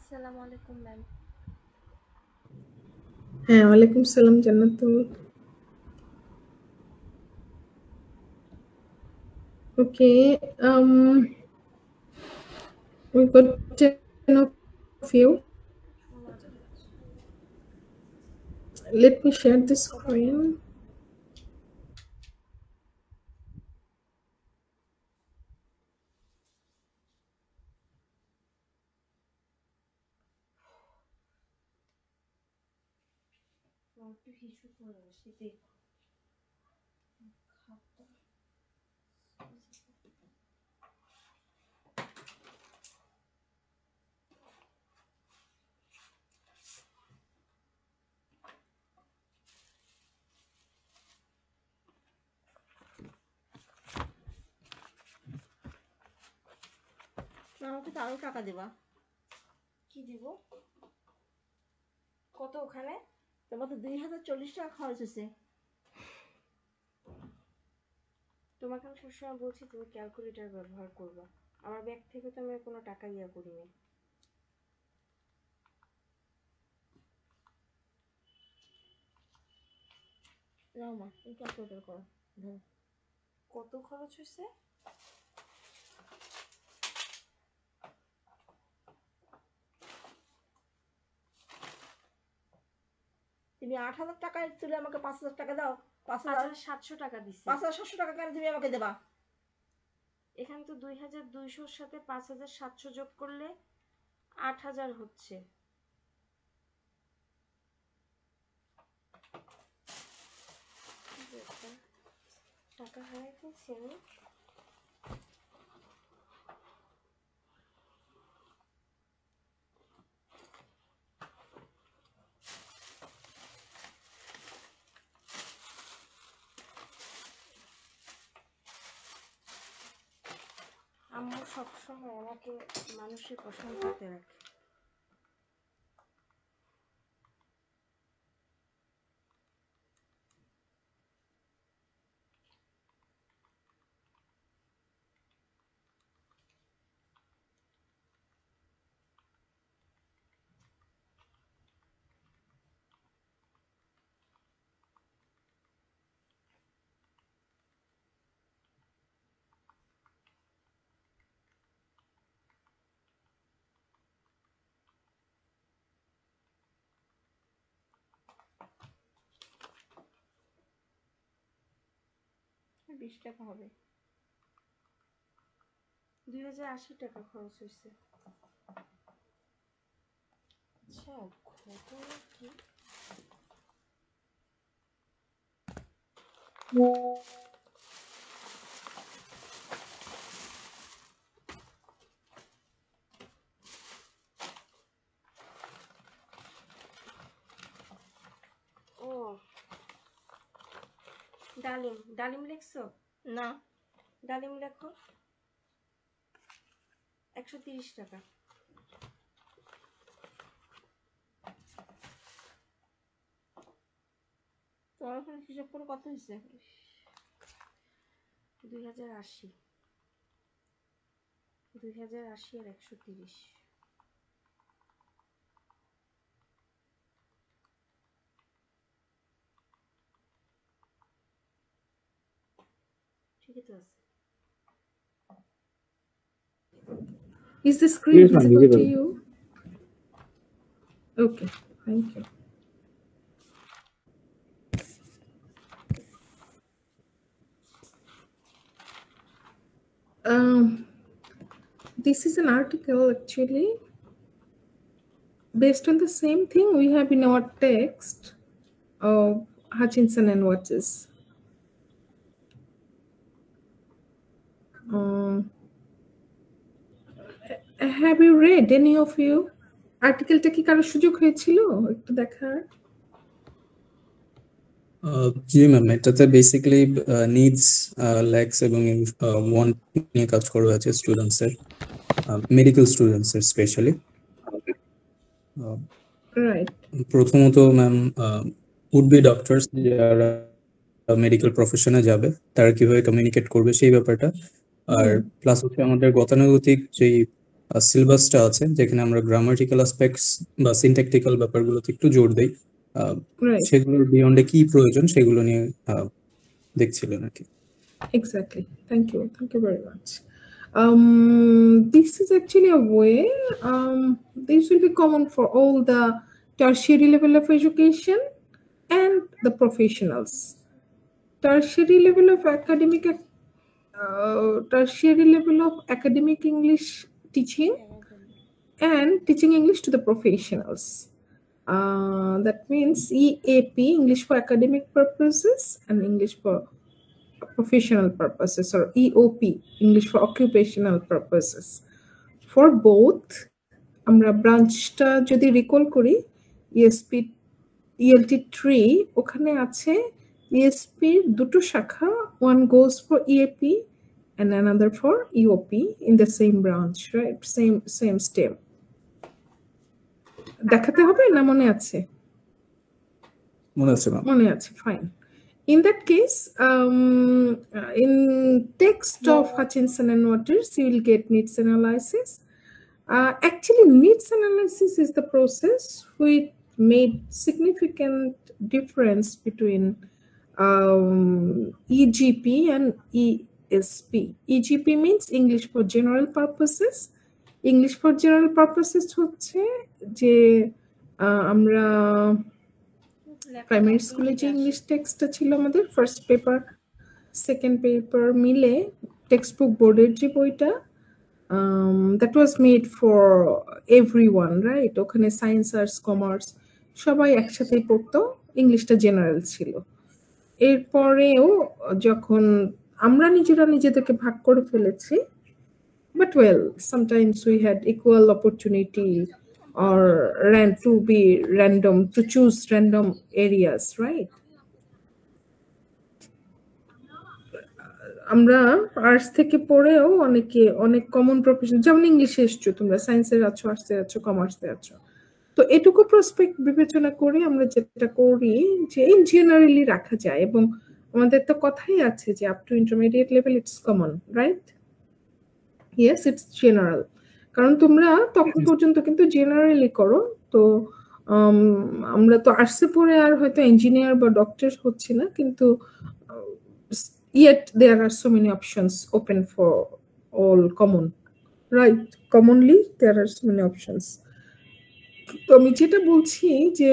আসসালামু আলাইকুম ম্যাম। হ্যাঁ, ওয়ালাইকুম সালাম জান্নাতুল। Okay, we got 10 of you. Let me share the screen. একটু হিসু করে আসি দেখো খাতা। আমাকে তো আরো টাকা দেবা। কি দিব? কত ওখানে? তোমার তো 2040 টাকা খরচ হয়েছে। তোমাকে আমি সবসময় বলছি তুমি ক্যালকুলেটর ব্যবহার করবা। আমার ব্যাগ থেকে তো আমি কোনো টাকা ইয়া করিনি। নাও মা, তুমি ক্যালকুলেটর করো। ধরো কত খরচ হয়েছে? তুমি 8,000 টাকায় তুলে আমাকে 5,000 টাকা দাও। 5,700 টাকা দিছি। 5,700 টাকা কেন তুমি আমাকে দেবা? এখানে তো 2,200-র সাথে 5,700 যোগ করলে 8,000 হচ্ছে। টাকা হারাই ফেলছি আমি। আম্মু সবসময় আমাকে মানুষের প্রশংসাতে রাখে। আর 20 টাকা হবে। 2,080 টাকা খরচ হয়েছে। আচ্ছা, ঘটনা কি? ও, ডালিম। ডালিম লিখছো? না, ডালিম লেখো। 130 টাকা। তোমার ওখানে হিসাব করে কত হয়েছে? 2,080। 2,080 আর 130। ঠিকই তো আছে। Is the screen Yes, ma'am, visible to visible. you? Okay, thank you. This is an article actually based on the same thing we have in our text of Hutchinson and Watts. Have you read any of you? আর্টিকেলটা কি কারো সুযোগ হয়েছিল একটু দেখার? জি ma'am, এটাতে basically needs, lakhs এবং want নিয়ে কাজ করা হয়েছে স্টুডেন্টসের, মেডিকেল স্টুডেন্টসের স্পেশালি। রাইট। প্রথমত ম্যাম, উড বি ডক্টরস যারা মেডিকেল প্রফেশনে যাবে তারা কিভাবে কমিউনিকেট করবে সেই ব্যাপারটা, আর প্লাস হচ্ছে আমাদের গতানুগতিক যেই সিলেবাসটা আছে, যেখানে আমরা গ্রামাটিক্যাল অ্যাসপেক্টস বা সিনট্যাকটিক্যাল ব্যাপারগুলোতে একটু জোর দেই। Right. সেগুলোর বিয়ন্ডে কি প্রয়োজন সেগুলো নিয়ে দেখছিলেন আর কি। Exactly. Thank you. Thank you very much. This is actually a way, this will be common for all the tertiary level of education and the professionals. Tertiary level of academic English teaching and teaching English to the professionals. That means EAP, English for academic purposes, and English for professional purposes, or EOP, English for occupational purposes. For both, আমরা ব্রাঞ্চটা যদি recall করি, ESP ELT 3 ওখানে আছে ESP দুটো শাখা, one goes for EAP and another for EOP in the same branch, right? Same stem. দেখাতে হবে না মনে আছে? মনে আছে ম্যাম। মনে আছে, fine. In that case, in text of Hutchinson and Waters, you will get needs analysis. Actually, needs analysis is the process which made significant difference between EGP and ESP. EGP means English for general purposes. English for general purposes হচ্ছে যে আমরা primary স্কুলে যে English টেক্সটটা ছিল আমাদের first paper second paper মিলে text book বোর্ডের যে বইটা, that was made for everyone, right? ওখানে সায়েন্স, আর্টস, কমার্স সবাই একসাথেই পড়তো, ইংলিশটা জেনারেল ছিল। এরপরেও যখন আমরা নিজেরা নিজেদেরকে ভাগ করে ফেলেছি, but well, sometimes we had equal opportunity or to choose random areas, right? আমরা আর্টস থেকে পড়েও অনেক কমন প্রফেশন, যেমন ইংলিশে এসছো তোমরা, সায়েন্সের আছো, আর্টসে আছো, কমার্সে আছো, তো এটুকু প্রসপেক্ট বিবেচনা করে আমরা যেটা করি যে ইন জেনারেলি রাখা যায়, এবং আমাদের তো কথাই আছে যে up to intermediate level it's common, right? Yes, it's general, কারণ তোমরা তখন পর্যন্ত কিন্তু জেনারেলি করো। তো আমরা তো আর্টসে পড়ে আর হয়তো ইঞ্জিনিয়ার বা ডক্টর হচ্ছে না, কিন্তু yet there are so many options open for all common, right? Commonly there are so many options. তো আমি যেটা বলছি যে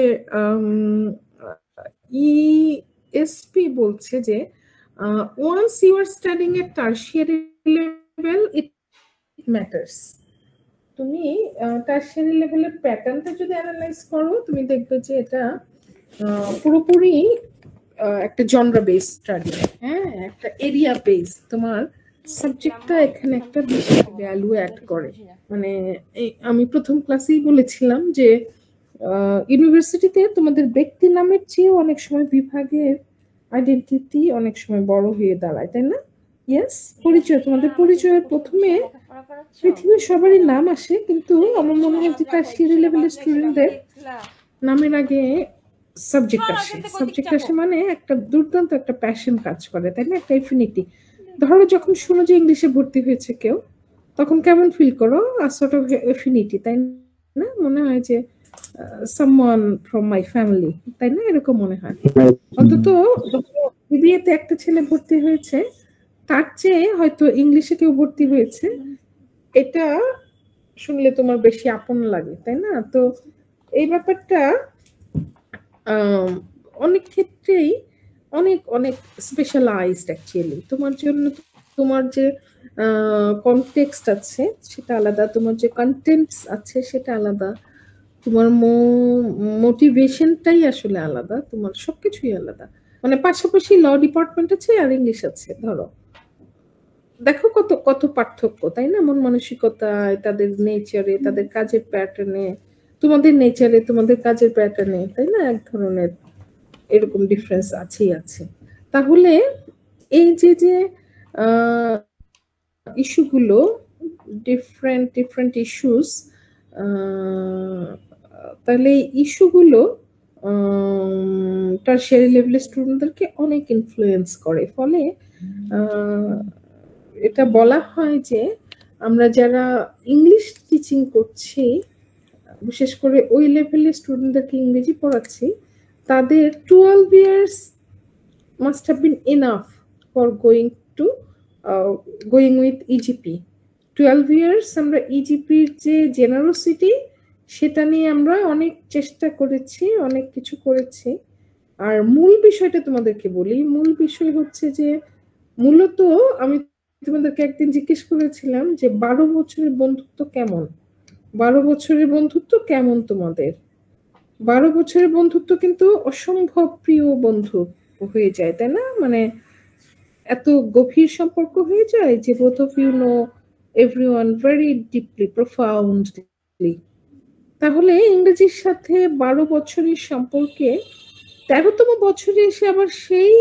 ESP বলছে যে once you are studying at tertiary level it matters. তুমি টারশিয়ারি লেভেলের প্যাটার্নটা যদি অ্যানালাইজ করো, তুমি দেখবে যে এটা পুরোপুরি একটা জনরা বেস স্টাডি, হ্যাঁ, একটা এরিয়া বেস। তোমার সাবজেক্টটা এখানে একটা বেশি ভ্যালু অ্যাড করে। মানে আমি প্রথম ক্লাসেই বলেছিলাম যে ইউনিভার্সিটিতে তোমাদের ব্যক্তি নামের চেয়ে অনেক সময় বিভাগের আইডেন্টিটি অনেক সময় বড় হয়ে দাঁড়ায়, তাই না? ইয়েস, পরিচয়, তোমাদের পরিচয়ের প্রথমে পৃথিবীর সবারই নাম আসে, কিন্তু আমার মনে হয় যে টারশিয়ারি লেভেলের স্টুডেন্টদের নামের আগে সাবজেক্ট আসে, মানে একটা দুর্দান্ত একটা প্যাশন কাজ করে, তাই না? একটা এফিনিটি। ধরো যখন শুনো যে ইংলিশে ভর্তি হয়েছে কেউ, তখন কেমন ফিল করো? সর্ট অফ এফিনিটি, তাই না? মনে হয় যে সামওয়ান ফ্রম মাই ফ্যামিলি, তাই না? এরকম মনে হয়। অন্তত বিবিএতে একটা ছেলে ভর্তি হয়েছে, তার চেয়ে হয়তো ইংলিশে কেউ ভর্তি হয়েছে, এটা শুনলে তোমার বেশি আপন লাগে, তাই না? তো এই ব্যাপারটা অনেক ক্ষেত্রেই অনেক স্পেশালাইজড অ্যাকচুয়ালি। তোমার জন্য তোমার যে কনটেক্সট আছে সেটা আলাদা, তোমার যে কন্টেন্টস আছে সেটা আলাদা, তোমার মোটিভেশনটাই আসলে আলাদা, তোমার সবকিছুই আলাদা। মানে পাশাপাশি ল ডিপার্টমেন্ট আছে আর ইংলিশ আছে, ধরো দেখো কত পার্থক্য, তাই না? মন মানসিকতায়, তাদের নেচারে, তাদের কাজের প্যাটার্নে, তোমাদের নেচারে, তোমাদের কাজের প্যাটার্নে, তাই না? এক ধরনের এরকম ডিফারেন্স আছে। তাহলে এই যে ইস্যুগুলো, ডিফারেন্ট ইস্যুস, তাহলে এই ইস্যুগুলো টারশিয়ারি লেভেলের স্টুডেন্টদেরকে অনেক ইনফ্লুয়েন্স করে। ফলে এটা বলা হয় যে আমরা যারা ইংলিশ টিচিং করছি, বিশেষ করে ওই লেভেলের স্টুডেন্টদেরকে ইংরেজি পড়াচ্ছি, তাদের 12 years must have been enough for going with EGP. 12 years আমরা ইজিপির যে জেনারোসিটি সেটা নিয়ে আমরা অনেক চেষ্টা করেছি, অনেক কিছু করেছি। আর মূল বিষয়টা তোমাদেরকে বলি, মূল বিষয় হচ্ছে যে মূলত আমি তোমাদেরকে একদিন জিজ্ঞেস করেছিলাম যে 12 বছরের বন্ধুত্ব কেমন, 12 বছরের বন্ধুত্ব কেমন তোমাদের। 12 বছরের বন্ধুত্ব কিন্তু অসম্ভব প্রিয় বন্ধু হয়ে যায়, তাই না? মানে এত গভীর সম্পর্ক হয়ে যায় যে both of you know everyone very deeply, profoundly. তাহলে ইংরেজির সাথে 12 বছরের সম্পর্কে 13তম বছরে এসে আবার সেই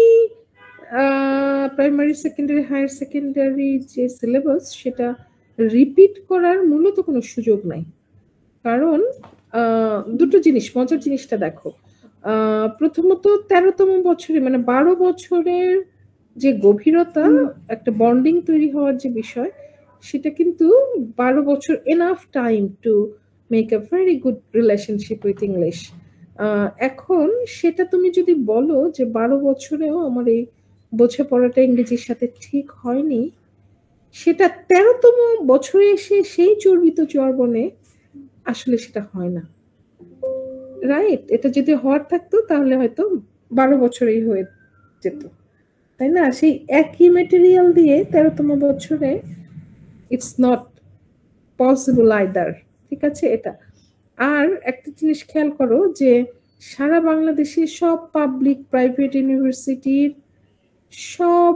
প্রাইমারি সেকেন্ডারি হায়ার সেকেন্ডারি যে সিলেবাস সেটা রিপিট করার মূলত কোনো সুযোগ নাই। কারণ দুটো জিনিস, মজার জিনিসটা দেখো, প্রথমত 13তম বছরে মানে 12 বছরের যে গভীরতা, একটা বন্ডিং তৈরি হওয়ার যে বিষয়, সেটা কিন্তু 12 বছর enough time to make a very good relationship with English. এখন সেটা তুমি যদি বলো যে 12 বছরেও আমার এই বোঝাপড়াটা ইংরেজির সাথে ঠিক হয়নি, সেটা 13তম বছরে এসে সেই চর্বিত চর্বণে আসলে সেটা হয় না, রাইট? এটা যদি হওয়ার থাকতো তাহলে হয়তো 12 বছরেই হয়ে যেত, তাই না? সেই একই ম্যাটেরিয়াল দিয়ে 13তম বছরে ইটস নট পসিবল আইদার, ঠিক আছে? এটা। আর একটা জিনিস খেয়াল করো যে সারা বাংলাদেশে সব পাবলিক প্রাইভেট ইউনিভার্সিটির সব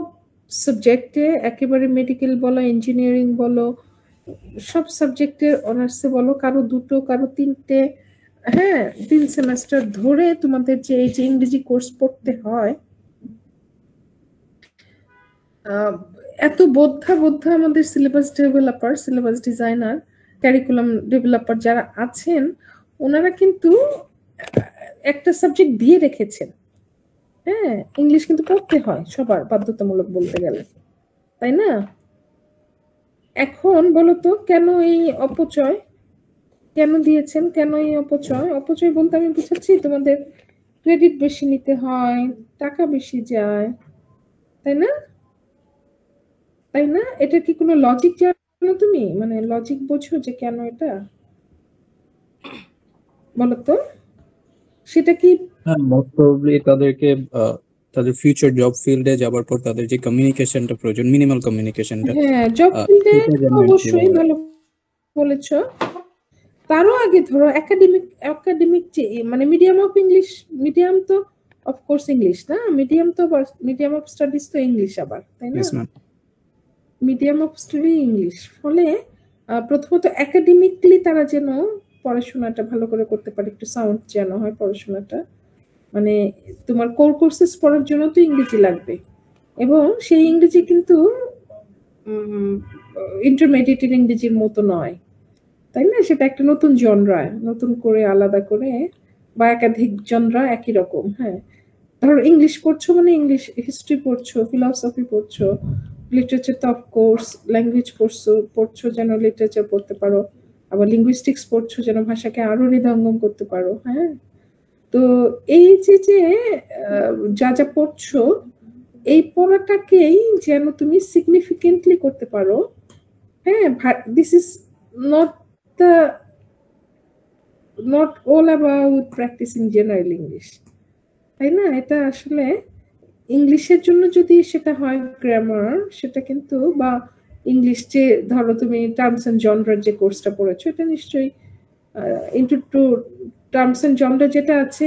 সাবজেক্টে, একেবারে মেডিকেল বলো, ইঞ্জিনিয়ারিং বলো, সব সাবজেক্টের অনার্সে বলো, কারো 2টো কারো 3টে, হ্যাঁ 3 সেমেস্টার ধরে তোমাদের যে এই যে ইংরেজি কোর্স পড়তে হয়, এত বোদ্ধা আমাদের syllabus developer, syllabus designer, curriculum developer যারা আছেন, ওনারা কিন্তু একটা সাবজেক্ট দিয়ে রেখেছেন। হ্যাঁ, ইংলিশ কিন্তু পড়তে হয় সবার বাধ্যতামূলক বলতে গেলে, তাই না? এখন বলো তো কেন এই অপচয়, কেন দিয়েছেন, কেন এই অপচয়? অপচয় বলতে আমি বুঝাচ্ছি তোমাদের ক্রেডিট বেশি নিতে হয়, টাকা বেশি যায়, তাই না? তাই না? এটা কি কোনো লজিক জানো তুমি? মানে লজিক বোঝো যে কেন এটা? বলো তো সেটা কি? হ্যাঁ, মোস্ট প্রবাবলি তাদেরকে তাদের ফিউচার জব ফিল্ডে যাবার পর তাদের যে কমিউনিকেশনটা প্রয়োজন, মিনিমাল কমিউনিকেশনটা, হ্যাঁ, জব ফিল্ডে সেটা যেন আর কি অবশ্যই ভালো বলেছো। তারও আগে ধরো একাডেমিক যে মানে মিডিয়াম অফ ইংলিশ, মিডিয়াম তো অফকোর্স ইংলিশ না, মিডিয়াম তো মিডিয়াম অফ স্টাডিজ তো ইংলিশ আবার, তাই না? Yes, ma'am. Medium of study English. ফলে প্রথমত একাডেমিকলি তারা যেন পড়াশোনাটা ভালো করে করতে পারে, একটু সাউন্ড যেন হয় পড়াশোনাটা। মানে তোমার কোর কোর্সেস পড়ার জন্য তো ইংরেজি লাগবে, এবং সেই ইংরেজি কিন্তু ইন্টারমিডিয়েটের ইংরেজির মতো নয়, তাই না? সেটা একটা নতুন জনরা, নতুন করে আলাদা করে, বা একাধিক জনরা একই রকম। হ্যাঁ, ধরো ইংলিশ পড়ছো মানে ইংলিশ হিস্ট্রি পড়ছো, ফিলসফি পড়ছো, লিটারেচার তো অফকোর্স, ল্যাঙ্গুয়েজ পড়ছো যেন লিটারেচার পড়তে পারো, আবার লিঙ্গুইস্টিক্স পড়ছো যেন ভাষাকে আরো হৃদয়ঙ্গম করতে পারো। হ্যাঁ, তো এই যে যা যা পড়ছো, এই পড়াটাকেই যেন তুমি সিগনিফিকেন্টলি করতে পারো। হ্যাঁ, this is not all about practicing general English, তাই না? এটা আসলে ইংলিশের জন্য যদি সেটা হয় গ্রামার, সেটা কিন্তু, বা ইংলিশ যে ধরো তুমি টার্মস এন্ড জনরার যে কোর্সটা পড়েছো, এটা নিশ্চয়ই ইন্টু টার্মস এন্ড জনরা যেটা আছে,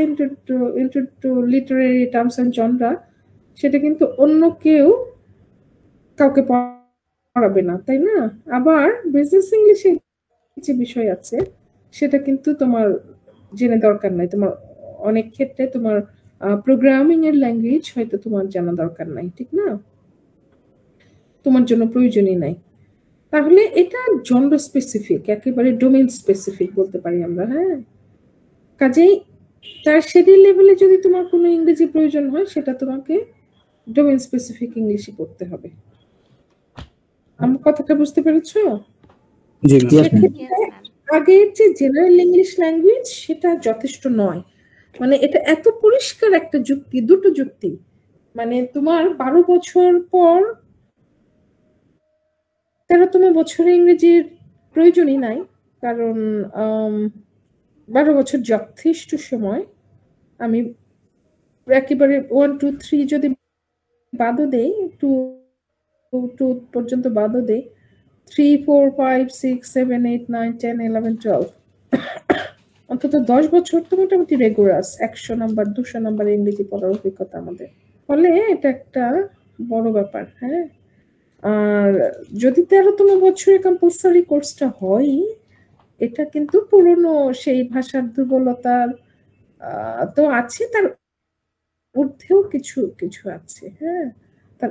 into literary terms and genre, সেটা কিন্তু অন্য কেউ কাউকে পড়াবে না, তাই না? আবার বিজনেস ইংলিশে যে বিষয় আছে সেটা কিন্তু তোমার জেনে দরকার নাই, তোমার অনেক ক্ষেত্রে তোমার প্রোগ্রামিং এর ল্যাঙ্গুয়েজ হয়তো তোমার জানা দরকার নাই, ঠিক না? তোমার জন্য প্রয়োজনই নাই। তাহলে এটা জনরা স্পেসিফিক, একেবারে ডোমেইন স্পেসিফিক বলতে পারি আমরা। হ্যাঁ, কাজেই টারশিয়ারি লেভেলে যদি তোমার কোনো ইংরেজি প্রয়োজন হয়, সেটা তোমাকে ডোমেইন স্পেসিফিক ইংলিশই পড়তে হবে। আমার কথাটা বুঝতে পেরেছো? জি ম্যাম। সেক্ষেত্রে আগের যে জেনারেল ইংলিশ ল্যাঙ্গুয়েজ সেটা যথেষ্ট নয়, মানে এটা এত পরিষ্কার একটা যুক্তি, দুটো যুক্তি, মানে তোমার 12 বছর পর 13তম বছরে ইংরেজির প্রয়োজনই নাই, কারণ 12 বছর যথেষ্ট সময়। আমি একেবারে 1 2 3 যদি বাদও দেই, 2 পর্যন্ত বাদও দেই, 3 4 5 6 7 8 9 10 11 12 অন্তত 10 বছর তো মোটামুটি রেগুলার 100 নাম্বার 200 নাম্বার ইংরেজি পড়ার অভিজ্ঞতা আমাদের, ফলে এটা একটা বড় ব্যাপার। হ্যাঁ, আর যদি 13তম বছরে কম্পালসারি কোর্সটা হয়, এটা কিন্তু পুরনো সেই ভাষার দুর্বলতার তো আছে, তার ঊর্ধ্বেও কিছু কিছু আছে। হ্যাঁ, তার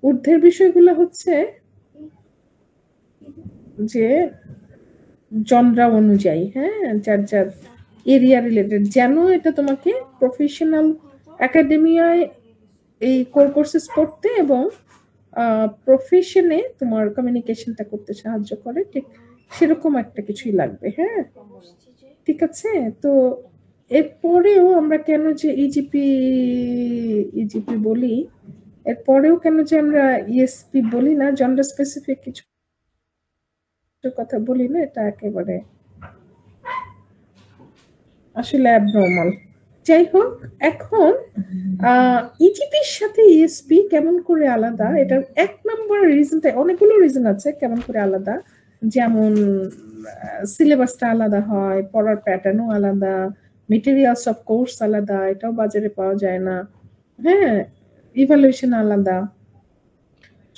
ঊর্ধ্বের বিষয়গুলো হচ্ছে যে জনরা অনুযায়ী, হ্যাঁ, যার যার এরিয়া রিলেটেড, যেন এটা তোমাকে প্রফেশনাল একাডেমিয়ায় এই কোর কোর্সেস পড়তে এবং প্রফেশনে তোমার কমিউনিকেশনটা করতে সাহায্য করে, ঠিক সেরকম একটা কিছুই লাগবে। হ্যাঁ, ঠিক আছে। তো এরপরেও আমরা কেন যে ইজিপি বলি, এরপরেও কেন যে আমরা ইএসপি বলি না, জেন্ডার স্পেসিফিক কিছু কথা বলি না, এটা একেবারে আসলে অ্যাবনর্মাল। যাই হোক, এখন ইজিপির সাথে ইএসপি কেমন করে আলাদা, এটার এক নম্বর রিজনটা, অনেকগুলো রিজন আছে কেমন করে আলাদা, যেমন সিলেবাসটা আলাদা হয়, পড়ার প্যাটার্নও আলাদা, মেটেরিয়ালস অফ কোর্স আলাদা, এটাও বাজারে পাওয়া যায় না। হ্যাঁ, ইভালুয়েশন আলাদা,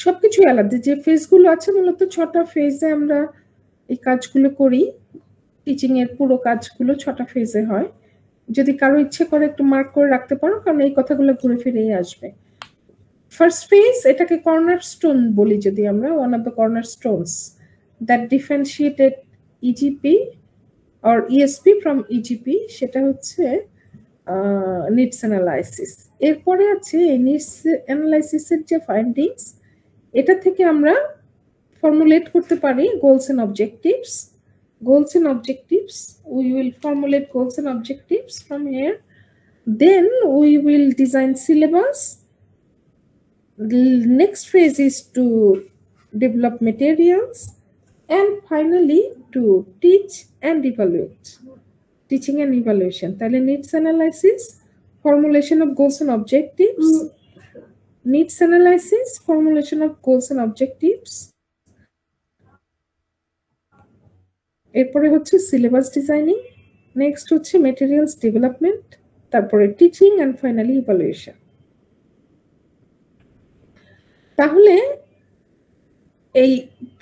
সবকিছুই আলাদা। যে ফেজগুলো আছে, মূলত 6টা ফেজে আমরা এই কাজগুলো করি, টিচিং এর পুরো কাজগুলো 6টা ফেজে হয়। যদি কারো ইচ্ছে করে একটু মার্ক করে রাখতে পারো, কারণ এই কথাগুলো ঘুরে ফিরেই আসবে। ফার্স্ট ফেজ, এটাকে কর্নারস্টোন বলি যদি আমরা, one of the cornerstones that differentiated EGP or ESP from EGP, সেটা হচ্ছে নিডস অ্যানালাইসিস। এরপরে আছে এই নিডস অ্যানালাইসিসের যে ফাইন্ডিংস, এটা থেকে আমরা ফর্মুলেট করতে পারি goals and objectives. Goals and objectives, we will formulate goals and objectives from here. Then we will design syllabus. The next phase is to develop materials, and finally to teach and evaluate. Teaching and evaluation. তাহলে needs analysis, formulation of goals and objectives, needs analysis, formulation of goals and objectives, এরপরে হচ্ছে syllabus designing, next হচ্ছে materials development, তারপরে teaching and finally evaluation. তাহলে এই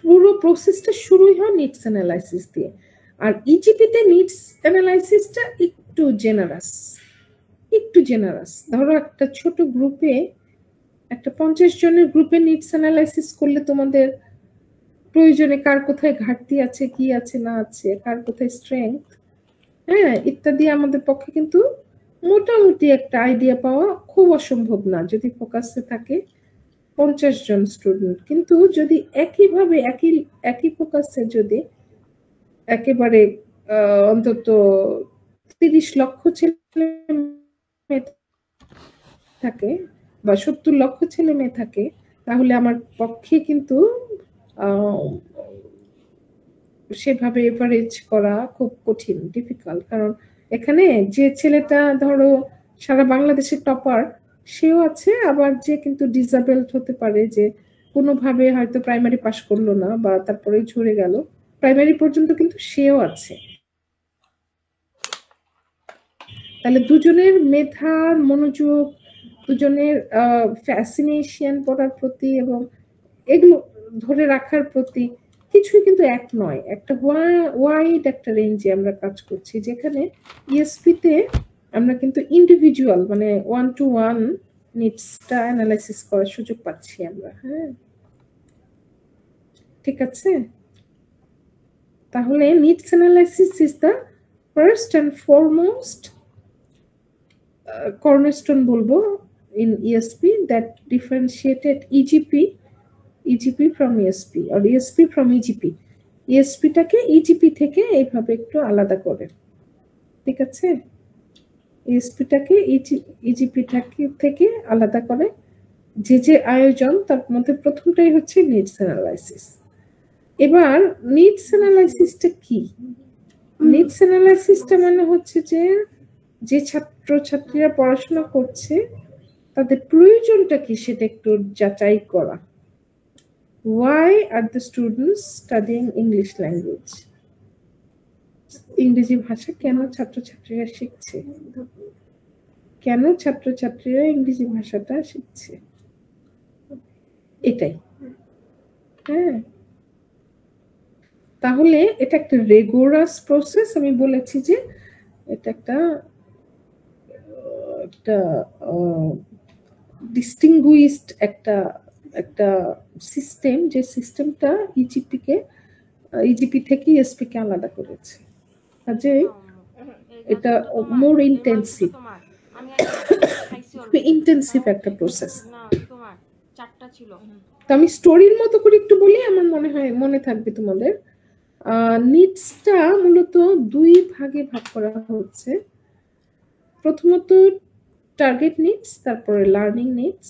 পুরো প্রসেসটা শুরুই হয় নিডস অ্যানালাইসিস দিয়ে। আর ইজিপিতে নিডস অ্যানালাইসিসটা একটু জেনারাস। ধরো একটা ছোট গ্রুপে, একটা 50 জনের গ্রুপে নিডস অ্যানালাইসিস করলে তোমাদের প্রয়োজনে কার কোথায় ঘাটতি আছে, কি আছে না আছে, কার কোথায় স্ট্রেংথ, হ্যাঁ, ইত্যাদি আমাদের পক্ষে কিন্তু মোটামুটি একটা আইডিয়া পাওয়া খুব অসম্ভব না যদি ফোকাসে থাকে 50 জন স্টুডেন্ট। কিন্তু যদি একইভাবে একই ফোকাসে যদি একেবারে অন্তত 30 লক্ষ ছেলে মেয়ে থাকে বা 70 লক্ষ ছেলে মেয়ে থাকে, তাহলে আমার পক্ষে কিন্তু সেভাবে এভারেজ করা খুব কঠিন, ডিফিকাল্ট। কারণ এখানে যে ছেলেটা ধরো সারা বাংলাদেশের টপার, সেও আছে, আবার যে কিন্তু ডিসেবলড হতে পারে, যে কোনোভাবে হয়তো প্রাইমারি পাস করলো না বা তারপরেই ঝরে গেল, প্রাইমারি পর্যন্ত কিন্তু সেও আছে। তাহলে দুজনের মেধা, মনোযোগ, দুজনের ফ্যাসিনেশন পড়ার প্রতি এবং এগুলো ধরে রাখার প্রতি কিছুই কিন্তু এক নয়। একটা ওয়াইড একটা রেঞ্জে আমরা কাজ করছি, যেখানে ইএসপিতে আমরা কিন্তু ইন্ডিভিজুয়াল, মানে 1-to-1 নিডসটা অ্যানালাইসিস করার সুযোগ পাচ্ছি আমরা। হ্যাঁ, ঠিক আছে। তাহলে needs analysis is the first and foremost cornerstone বলবো in ESP that differentiated EGP from ESP or ESP from EGP. ইএসপিটাকে ইজিপি থেকে এইভাবে একটু আলাদা করে, ঠিক আছে? ইএসপিটাকে ইজিপি থেকে আলাদা করে যে আয়োজন, তার মধ্যে প্রথমটাই হচ্ছে নিডস অ্যানালাইসিস। এবার নিডস অ্যানালাইসিসটা কি? নিডস অ্যানালাইসিসটা মানে হচ্ছে যে ছাত্রছাত্রীরা পড়াশোনা করছে তাদের প্রয়োজনটা কি সেটা একটু যাচাই করা। Why are the students studying English language? ইংরেজি ভাষা কেন ছাত্রছাত্রীরা শিখছে, কেন ছাত্রছাত্রীরা ইংরেজি ভাষাটা শিখছে, এটাই। হ্যাঁ, তাহলে এটা একটা রেগুলারাস প্রসেস। আমি বলেছি যে এটা একটা ডিস্টিংগুইশড একটা সিস্টেম, যে সিস্টেমটা ইজিপি থেকে ইএসপি কে আলাদা করেছে, কাজে এটা মোর ইন্টেন্সিভ, ইন্টেন্সিভ একটা প্রসেস। তো আমি স্টোরির মতো করে একটু বলি, আমার মনে হয় মনে থাকবে তোমাদের। নিডসটা মূলত দুই ভাগে ভাগ করা হচ্ছে। প্রথমত টার্গেট নিডস, তারপরে লার্নিং নিডস।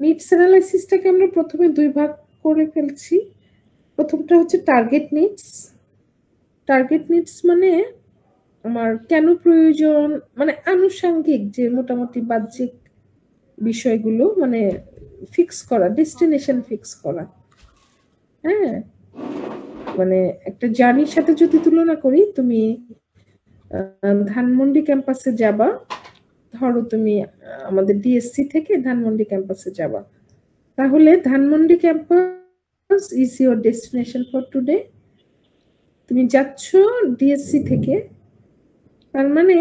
নিডস অ্যানালাইসিসটাকে আমরা প্রথমে দুই ভাগ করে ফেলছি। প্রথমটা হচ্ছে টার্গেট নিডস। টার্গেট নিডস মানে আমার কেন প্রয়োজন, মানে আনুষঙ্গিক যে মোটামুটি বাহ্যিক বিষয়গুলো মানে ফিক্স করা, ডেস্টিনেশন ফিক্স করা। হ্যাঁ, মানে একটা জার্নির সাথে যদি তুলনা করি, তুমি ধানমন্ডি ক্যাম্পাসে যাবা, ধরো তুমি আমাদের ডিএসসি থেকে ধানমন্ডি ক্যাম্পাসে যাবা, তাহলে Dhanmondi campus is your destination for today. তুমি যাচ্ছ ডিএসসি থেকে, তার মানে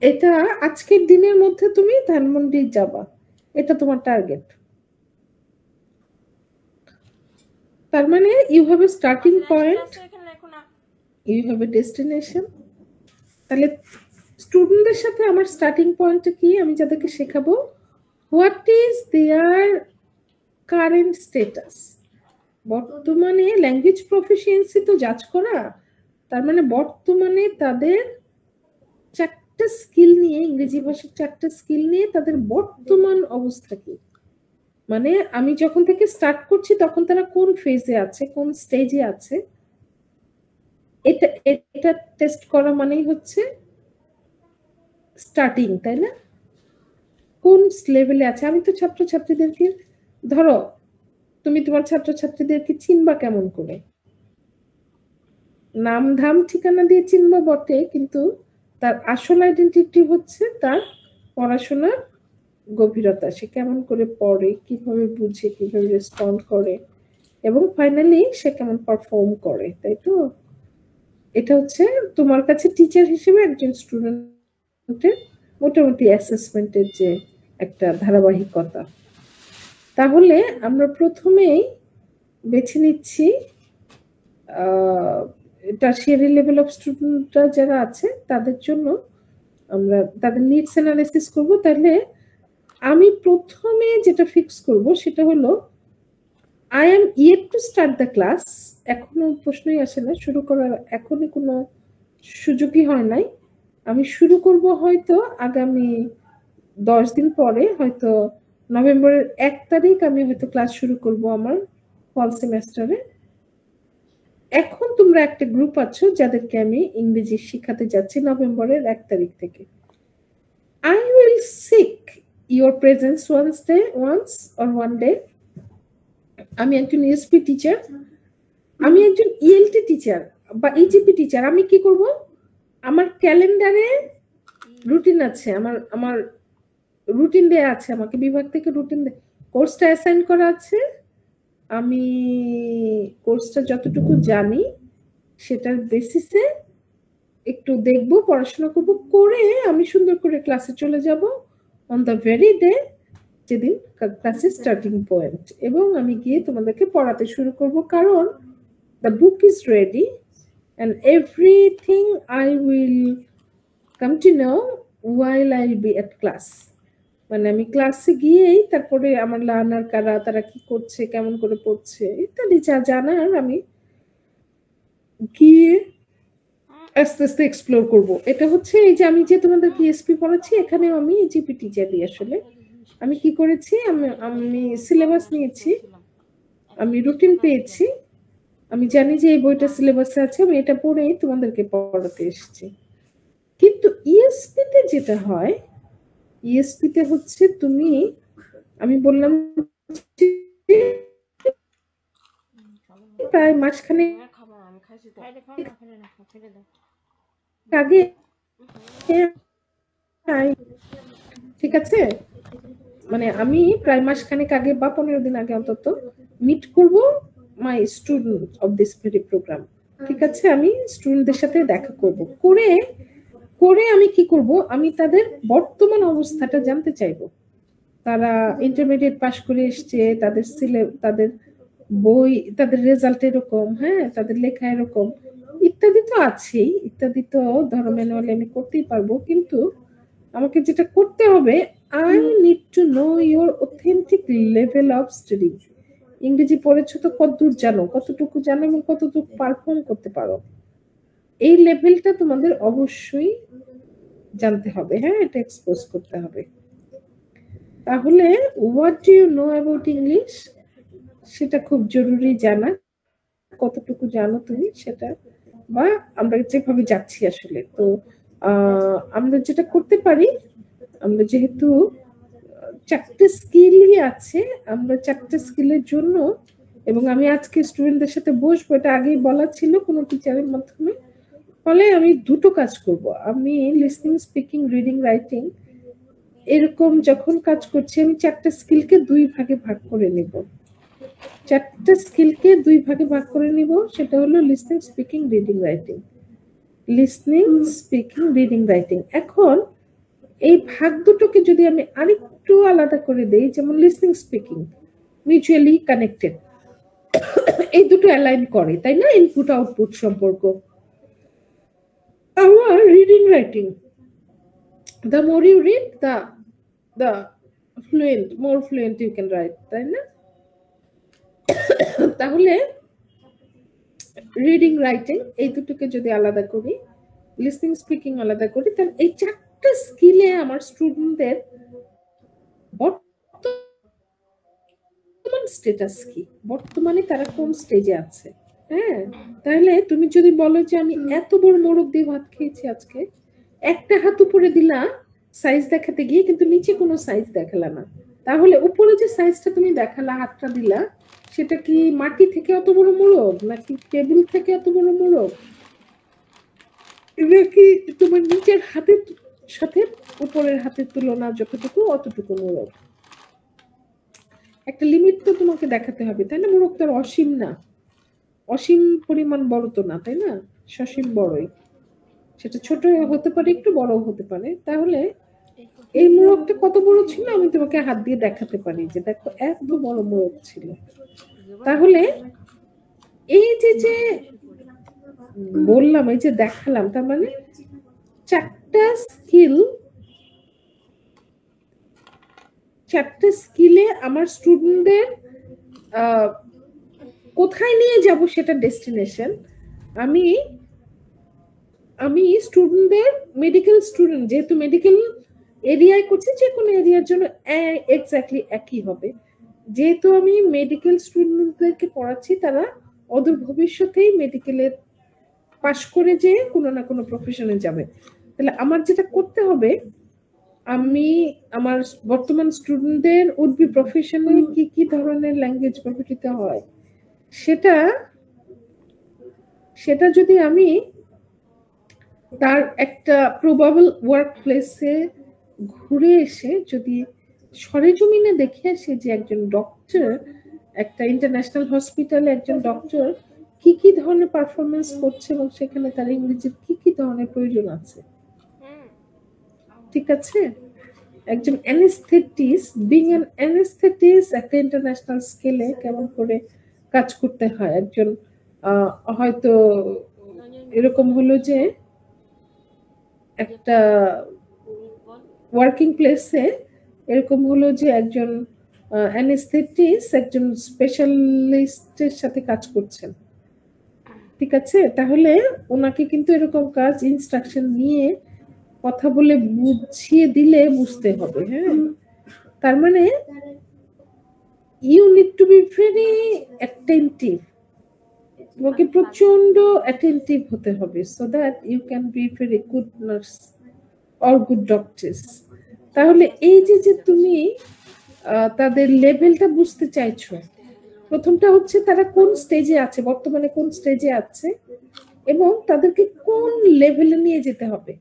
এটা আজকের দিনের মধ্যে তুমি ধানমন্ডি যাবা, এটা তোমার টার্গেট। তার মানে you have a starting point, you have a destination. তাহলে স্টুডেন্টদের সাথে আমার স্টার্টিং পয়েন্টটা কি, আমি যাদেরকে শেখাবো what is there current status. বর্তমানে ল্যাঙ্গুয়েজ প্রফিসিয়েন্সি তো জাজ করা, তার মানে বর্তমানে তাদের চারটা স্কিল নিয়ে, ইংরেজি ভাষার চারটা স্কিল নিয়ে তাদের বর্তমান অবস্থা কি। মানে আমি যখন থেকে স্টার্ট করছি তখন তারা কোন ফেজে আছে, কোন স্টেজে আছে, এটা টেস্ট করা মানেই হচ্ছে স্টার্টিং, তাই না? কোন লেভেলে আছে। আমি তো ছাত্রছাত্রীদেরকে, ধরো তুমি তোমার ছাত্রছাত্রীদেরকে চিনবা কেমন করে? নাম ধাম ঠিকানা দিয়ে চিনবা বটে, কিন্তু তার আসল আইডেন্টিটি হচ্ছে তার পড়াশোনার গভীরতা, সে কেমন করে পড়ে, কিভাবে বুঝে, কিভাবে রেসপন্ড করে, এবং ফাইনালি সে কেমন পারফর্ম করে, তাই তো? এটা হচ্ছে তোমার কাছে টিচার হিসেবে একজন স্টুডেন্টের মোটামুটি অ্যাসেসমেন্টের যে একটা ধারাবাহিকতা। তাহলে আমরা প্রথমেই বেছে নিচ্ছি টারশিয়ারি লেভেল অফ স্টুডেন্টরা যারা আছে তাদের জন্য আমরা তাদের নিডস অ্যানালাইসিস করব। তাহলে আমি প্রথমে যেটা ফিক্স করব সেটা হলো I am yet to start the class. এখনো প্রশ্নই আসে না শুরু করার, এখনই কোনো সুযোগই হয় নাই। আমি শুরু করব হয়তো আগামী 10 দিন পরে, হয়তো নভেম্বরের 1 তারিখ আমি হয়তো ক্লাস শুরু করব আমার ফল সেমেস্টারে। এখন তোমরা একটা গ্রুপ আছো যাদেরকে আমি ইংরেজি শিখাতে যাচ্ছি নভেম্বরের 1 তারিখ থেকে। I will seek your presence once or one day. আমি একজন ইএসপি টিচার, আমি একজন ইএলটি টিচার বা ইজিপি টিচার। আমি কি করব, আমার ক্যালেন্ডারে রুটিন আছে, আমার রুটিন দেয়া আছে, আমাকে বিভাগ থেকে রুটিন কোর্সটা অ্যাসাইন করা আছে। আমি কোর্সটা যতটুকু জানি সেটার বেসিসে একটু দেখবো, পড়াশোনা করবো, করে আমি সুন্দর করে ক্লাসে চলে যাব অন দ্য ভেরি ডে যেদিন ক্লাসের স্টার্টিং পয়েন্ট, এবং আমি গিয়ে তোমাদেরকে পড়াতে শুরু করব। কারণ the book is ready and everything I will come to know while I'll be at class. মানে আমি ক্লাসে গিয়েই তারপরে আমার লার্নার কারা, তারা কি করছে, কেমন করে পড়ছে ইত্যাদি যা জানার আমি গিয়ে আস্তে আস্তে এক্সপ্লোর করব। এটা হচ্ছে এই যে আমি যে তোমাদেরকে এসপি পড়াচ্ছি, এখানেও আমি জিপি টিচারই আসলে। আমি কি করেছি, আমি সিলেবাস নিয়েছি, আমি রুটিন পেয়েছি, আমি জানি যে এই বইটা সিলেবাসে আছে, আমি এটা পড়েই তোমাদেরকে পড়াতে এসেছি। কিন্তু ইএসপিতে যেটা হয়, ইএসপিতে হচ্ছে তুমি, আমি বললাম প্রায় মাসখানেক আগে, ঠিক আছে, মানে আমি প্রায় মাসখানেক আগে বা 15 দিন আগে অন্তত মিট করব my student of this very programme. ঠিক আছে, আমি স্টুডেন্টদের সাথে দেখা করব, করে আমি কি করব, আমি তাদের বর্তমান অবস্থাটা জানতে চাইবো। তারা ইন্টারমিডিয়েট পাস করে এসছে, তাদের বই, তাদের রেজাল্ট এরকম, হ্যাঁ, তাদের লেখা এরকম ইত্যাদি তো আছেই, ইত্যাদি তো ধরো ম্যানুয়ালি আমি করতেই পারবো, কিন্তু আমাকে যেটা করতে হবে, I need to know your authentic level of study. ইংরেজি পড়েছো তো কতদূর জানো, কতটুকু জানো এবং কতটুকু পারফর্ম করতে পারো, এই লেভেলটা তোমাদের অবশ্যই জানতে হবে, হ্যাঁ, এটা এক্সপোজ করতে হবে। তাহলে what do you know about English, সেটা খুব জরুরি জানা, কতটুকু জানো তুমি সেটা, বা আমরা যেভাবে যাচ্ছি আসলে। তো আমরা যেটা করতে পারি, আমরা যেহেতু 4টে স্কিলই আছে, আমরা 4টে স্কিলের জন্য, এবং আমি আজকে স্টুডেন্টদের সাথে বসবো, এটা আগেই বলা ছিল কোনো টিচারের মাধ্যমে, ফলে আমি দুটো কাজ করব। আমি লিসনিং, স্পিকিং, রিডিং, রাইটিং এরকম যখন কাজ করছি, আমি 4টে স্কিলকে 2 ভাগে ভাগ করে নিব। 4টে স্কিলকে 2 ভাগে ভাগ করে নিব, সেটা হলো listening, speaking, reading, writing. Listening, speaking, reading, writing. এখন এই ভাগ দুটোকে যদি আমি আরেকটু আলাদা করে দেই, যেমন লিসনিং, স্পিকিং মিউচুয়ালি কানেক্টেড, এই দুটো অ্যালাইন করে, তাই না, ইনপুট আউটপুট সম্পর্ক। আবার reading, writing, the more you read, the more fluent you can write, তাই না? তাহলে রিডিং, রাইটিং এই দুটোকে যদি আলাদা করি, লিসনিং, স্পিকিং আলাদা করি, তাহলে এই 4টে স্কিলে আমার স্টুডেন্টদের বর্তমান স্ট্যাটাস কি, বর্তমানে তারা কোন স্টেজে আছে। হ্যাঁ, তাহলে তুমি যদি বলো যে আমি এত বড় মোরগ দিয়ে ভাত খেয়েছি আজকে, একটা হাত উপরে দিলা সাইজ দেখাতে গিয়ে, কিন্তু নিচে কোনো সাইজ দেখালা না, তাহলে উপরে যে সাইজটা তুমি দেখালা, হাতটা দিলা, সেটা কি মাটি থেকে অত বড় মোরগ, নাকি টেবিল থেকে এত বড় মোরগ, নাকি তোমার নিচের হাতের সাথে উপরের হাতের তুলনা যতটুকু অতটুকু মোরগ? একটা লিমিট তো তোমাকে দেখাতে হবে, তাই না? মোরগ তো অসীম না, অসীম পরিমাণ বড় তো না, তাই না, সসীম বড়ই, সেটা ছোট হতে পারে, একটু বড় হতে পারে। তাহলে এই মোরগটা কত বড় ছিল আমি তোমাকে হাত দিয়ে দেখাতে পারি, যে দেখো এত বড় মোরগ ছিল। তাহলে এই যে বললাম, এই যে দেখালাম, তার মানে 4টে স্কিলে আমার স্টুডেন্টদের কোথায় নিয়ে যাব সেটা ডেস্টিনেশন। আমি স্টুডেন্টদের, মেডিকেল স্টুডেন্ট যেহেতু মেডিকেল এরিয়ায় করছি, যে কোনো এরিয়ার জন্য এক্স্যাক্টলি একই হবে, যেহেতু আমি মেডিকেল স্টুডেন্টদেরকে পড়াচ্ছি, তারা অদূর ভবিষ্যতেই মেডিকেলের পাশ করে যে কোনো না কোনো প্রফেশনে যাবে। তাহলে আমার যেটা করতে হবে, আমি আমার বর্তমান স্টুডেন্টদের উড বি প্রফেশনে কি কি ধরনের ল্যাঙ্গুয়েজ ব্যবহৃত হয়, সেটা যদি আমি তার একটা প্রবাবল ওয়ার্ক প্লেসে ঘুরে এসে যদি সরেজমিনে দেখে আসি যে একজন ডক্টর একটা ইন্টারন্যাশনাল হসপিটালে একজন ডক্টর কি কি ধরনের পারফরমেন্স করছে এবং সেখানে তার ইংরেজির কি কি ধরনের প্রয়োজন আছে, ঠিক আছে, একজন অ্যানেস্থেটিস্ট, বিং অ্যান অ্যানেস্থেটিস্ট একটা ইন্টারন্যাশনাল স্কেলে কেমন করে কাজ করতে হয়, একজন হয়তো এরকম হলো যে একটা ওয়ার্কিং প্লেসে এরকম হলো যে একজন অ্যানেস্থেটিস্ট একজন স্পেশালিস্টের সাথে কাজ করছেন, ঠিক আছে? তাহলে ওনাকে কিন্তু এরকম কাজ ইনস্ট্রাকশন নিয়ে কথা বলে বুঝিয়ে দিলে বুঝতে হবে। হ্যাঁ, তার মানে you need to be very attentive, তোমাকে প্রচন্ড অ্যাটেন্টিভ হতে হবে so that you can be very good nurse or good doctors. তাহলে এই যে যে তুমি তাদের লেভেলটা বুঝতে চাইছো, প্রথমটা হচ্ছে তারা কোন স্টেজে আছে, বর্তমানে কোন স্টেজে আছে এবং তাদেরকে কোন লেভেলে নিয়ে যেতে হবে।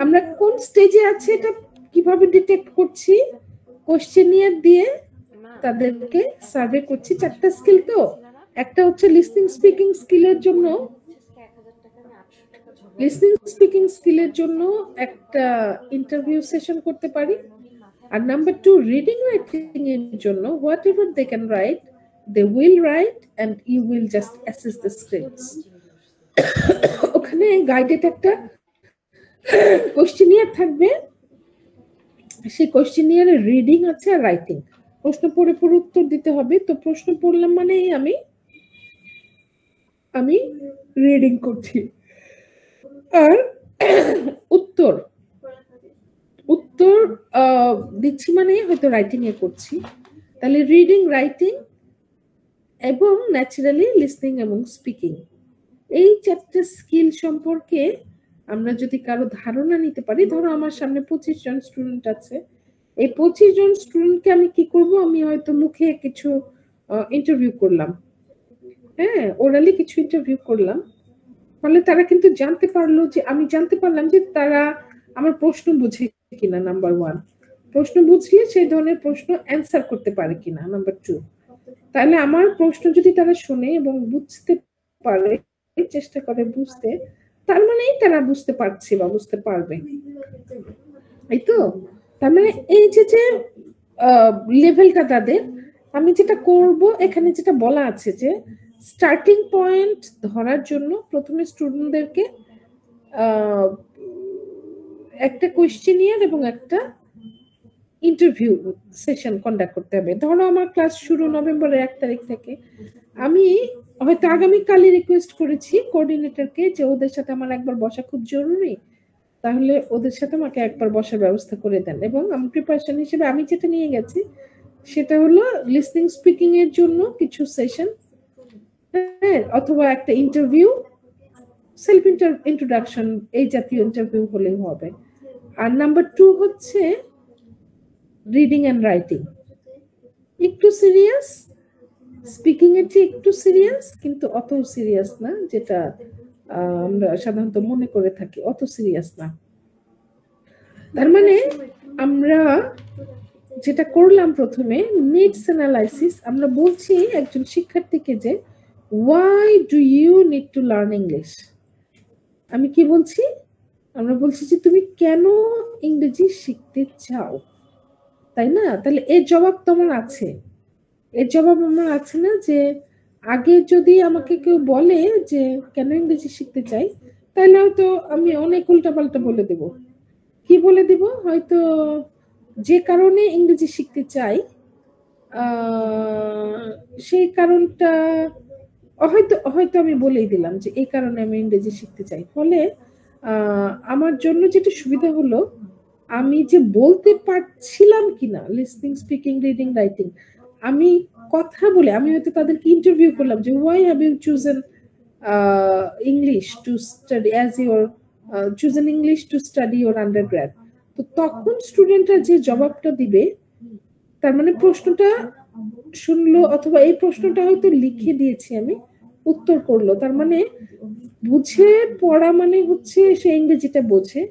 আমরা কোন স্টেজে আছে এটা কিভাবে ডিটেক্ট করছি? কোশ্চেনিয়ার দিয়ে তাদেরকে সার্ভে করছি। 4টা স্কিল তো, একটা হচ্ছে লিসনিং স্পিকিং স্কিলের জন্য, লিসনিং স্পিকিং স্কিলের জন্য একটা ইন্টারভিউ সেশন করতে পারি, আর নাম্বার 2 রিডিং রাইটিং এর জন্য whatever they can write they will write and you will just assess the scripts. ওখানে গাইডেড একটা কোশ্চেনিয়ার থাকবে, সেই কোশ্চেনিয়ারে রিডিং আছে আর রাইটিং, প্রশ্ন পড়ে পড়ে উত্তর দিতে হবে। তো প্রশ্ন পড়লাম মানে আমি রিডিং করছি, আর উত্তর দিচ্ছি মানে হয়তো রাইটিং এ করছি। তাহলে রিডিং, রাইটিং এবং ন্যাচারালি লিসনিং এবং স্পিকিং, এই 4টা স্কিল সম্পর্কে আমরা যদি কারো ধারণা নিতে পারি, ধরো আমার সামনে 25 জন স্টুডেন্ট আছে, এই 25 জন স্টুডেন্টকে আমি কি করব, আমি হয়তো মুখে কিছু ইন্টারভিউ করলাম, হ্যাঁ ওরালি কিছু ইন্টারভিউ করলাম, ফলে তারা কিন্তু জানতে পারলো যে আমি জানতে পারলাম যে তারা আমার প্রশ্ন বুঝে কিনা, নাম্বার 1, প্রশ্ন বুঝলে সেই ধরনের প্রশ্ন অ্যান্সার করতে পারে কিনা, নাম্বার 2। তাহলে আমার প্রশ্ন যদি তারা শোনে এবং বুঝতে পারে, চেষ্টা করে বুঝতে, তার মানে তারা বুঝতে পারছে বা বুঝতে পারবে, এই তো। তার মানে এই যে যে লেভেলটা তাদের, আমি যেটা করব এখানে যেটা বলা আছে যে স্টার্টিং পয়েন্ট ধরার জন্য প্রথমে স্টুডেন্টদেরকে একটা কোয়েশ্চেনিয়ার এবং একটা ইন্টারভিউ সেশন কন্ডাক্ট করতে হবে। ধরো আমার ক্লাস শুরু নভেম্বরের 1 তারিখ থেকে, আমি হয়তো আগামীকালই রিকোয়েস্ট করেছি কোঅর্ডিনেটরকে যে ওদের সাথে আমার একবার বসা খুব জরুরি, তাহলে ওদের সাথে আমাকে একবার বসার ব্যবস্থা করে দেন। এবং আমি প্রিপারেশন হিসেবে আমি যেটা নিয়ে গেছি সেটা হলো লিসনিং স্পিকিং এর জন্য কিছু সেশন, হ্যাঁ, অথবা একটা ইন্টারভিউ, সেলফ ইন্ট্রোডাকশন, এই জাতীয় ইন্টারভিউ হলেই হবে। আর নাম্বার 2 হচ্ছে রিডিং এন্ড রাইটিং, একটু সিরিয়াস, স্পিকিং এর চেয়ে একটু সিরিয়াস, কিন্তু অত সিরিয়াস না যেটা আমরা সাধারণত মনে করে থাকি, অত সিরিয়াস না। তার মানে আমরা যেটা করলাম প্রথমে নিডস অ্যানালাইসিস, আমরা বলছি একজন শিক্ষার্থীকে যে why do you need to learn English. আমি কি বলছি, আমরা বলছি যে তুমি কেন ইংরেজি শিখতে চাও, তাই না? তাহলে এর জবাব তোমার আছে, এর জবাব আমার আছে না? যে আগে যদি আমাকে কেউ বলে যে কেন ইংরেজি শিখতে চাই, তাহলে হয়তো আমি অনেক উল্টাপাল্টা বলে দেব। কি বলে দেব? হয়তো যে কারণে ইংরেজি শিখতে চাই সেই কারণটা হয়তো আমি বলেই দিলাম যে এই কারণে আমি ইংরেজি শিখতে চাই। ফলে আমার জন্য যেটা সুবিধা হলো, আমি যে বলতে পারছিলাম কিনা লিসনিং, স্পিকিং, রিডিং, রাইটিং, আমি কথা বলে, আমি হয়তো তাদেরকে ইন্টারভিউ করলাম যে why have you chosen English to study as your chosen English to study your undergrad। তো তখন স্টুডেন্টরা যে জবাবটা দিবে, তার মানে প্রশ্নটা শুনলো অথবা এই প্রশ্নটা হয়তো লিখে দিয়েছি আমি, উত্তর করলো, তার মানে বুঝে পড়া মানে হচ্ছে সে ইংরেজিটা বোঝে,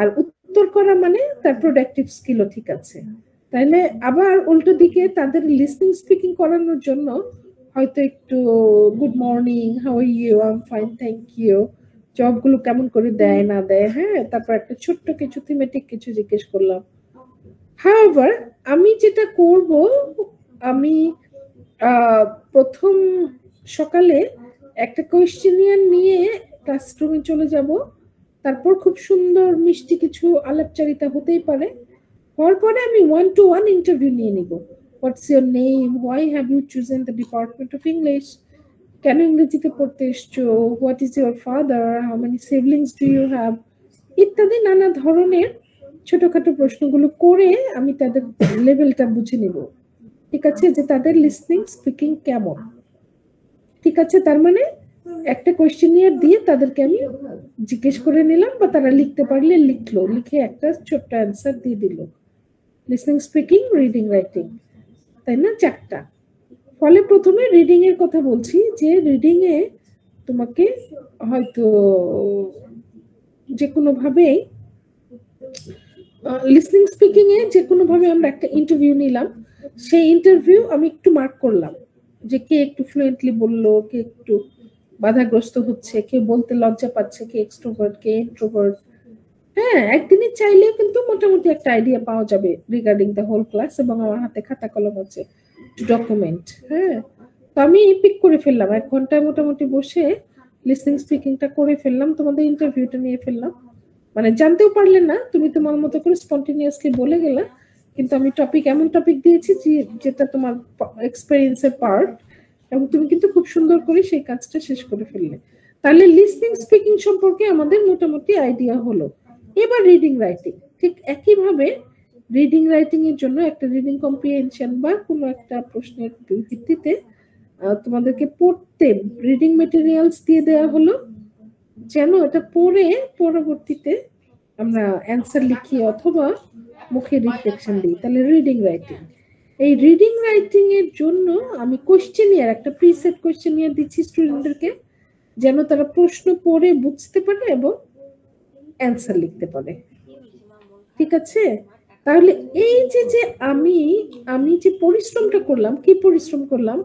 আর উত্তর করা মানে তার প্রোডাক্টিভ স্কিলও ঠিক আছে। তাইলে আবার উল্টো দিকে তাদের লিসনিং স্পিকিং করানোর জন্য হয়তো একটু good morning, how are you, I am fine, thank you, জবগুলো কেমন করে দেয় না দেয়, হ্যাঁ, তারপর একটা ছোট্ট কিছু থিমেটিক কিছু জিজ্ঞেস করলাম। হাউএভার আমি যেটা করব, আমি প্রথম সকালে একটা কোয়েশ্চেনিয়ার নিয়ে ক্লাসরুমে চলে যাব, তারপর খুব সুন্দর মিষ্টি কিছু আলাপচারিতা হতেই পারে, হওয়ার পরে আমি 1-to-1 ইন্টারভিউ নিয়ে নিব। What's your name, why have you chosen the department of English, কেন ইংরেজিতে পড়তে এসছো, what is your father, how many siblings do you have, ইত্যাদি নানা ধরনের ছোটখাটো প্রশ্নগুলো করে আমি তাদের লেভেলটা বুঝে নিব। ঠিক আছে, যে তাদের লিসনিং স্পিকিং কেমন। ঠিক আছে, তার মানে একটা কোয়েশ্চেনিয়ার দিয়ে তাদেরকে আমি জিজ্ঞেস করে নিলাম, বা তারা লিখতে পারলে লিখলো, লিখে একটা ছোট্ট অ্যান্সার দিয়ে দিল। লিসনিং, স্পিকিং, রিডিং, রাইটিং, তাই না, 4টা। ফলে প্রথমে রিডিং এর কথা বলছি, যে রিডিং এ তোমাকে হয়তো যে কোনো ভাবে, লিসনিং স্পিকিং এ যে কোনো ভাবে আমরা একটা ইন্টারভিউ নিলাম, সেই ইন্টারভিউ আমি একটু মার্ক করলাম, যে কে একটু ফ্লুয়েন্টলি বললো, কে একটু বাধাগ্রস্ত হচ্ছে, কে বলতে লজ্জা পাচ্ছে, কে এক্সট্রোভার্ট, কে ইন্ট্রোভার্ট। হ্যাঁ, একদিনে চাইলে কিন্তু মোটামুটি একটা আইডিয়া পাওয়া যাবে রিগার্ডিং দ্য হোল ক্লাস, এবং আমার হাতে খাতা কলম আছে টু ডকুমেন্ট। হ্যাঁ, তো আমি পিক করে ফেললাম, 1 ঘন্টায় মোটামুটি বসে লিসনিং স্পিকিংটা করে ফেললাম, তোমাদের ইন্টারভিউটা নিয়ে ফেললাম। মানে জানতেও পারলে না, তুমি তোমার মতো করে স্পন্টেনিয়াসলি বলে গেলে, কিন্তু আমি এমন টপিক দিয়েছি যেটা তোমার এক্সপেরিয়েন্সের পার্ট, এবং তুমি কিন্তু খুব সুন্দর করে সেই কাজটা শেষ করে ফেললে। তাহলে লিসনিং স্পিকিং সম্পর্কে আমাদের মোটামুটি আইডিয়া হলো। এবার রিডিং রাইটিং, ঠিক একইভাবে রিডিং রাইটিং এর জন্য একটা রিডিং কম্প্রিহেনশন বা কোনো একটা প্রশ্নের ভিত্তিতে তোমাদেরকে পড়তে রিডিং মেটেরিয়ালস দিয়ে দেওয়া হলো, যেন এটা পড়ে পরবর্তীতে আমরা অ্যান্সার লিখি অথবা মুখে রিফ্লেকশন দিই। তাহলে রিডিং রাইটিং, এই রিডিং রাইটিং এর জন্য আমি কোশ্চেনিয়ার, একটা প্রিসেট কোশ্চেনিয়ার দিচ্ছি স্টুডেন্টদেরকে, যেন তারা প্রশ্ন পড়ে বুঝতে পারে এবং অ্যান্সার লিখতে পারে। ঠিক আছে, তাহলে এই যে আমি যে পরিশ্রমটা করলাম, কি পরিশ্রম করলাম,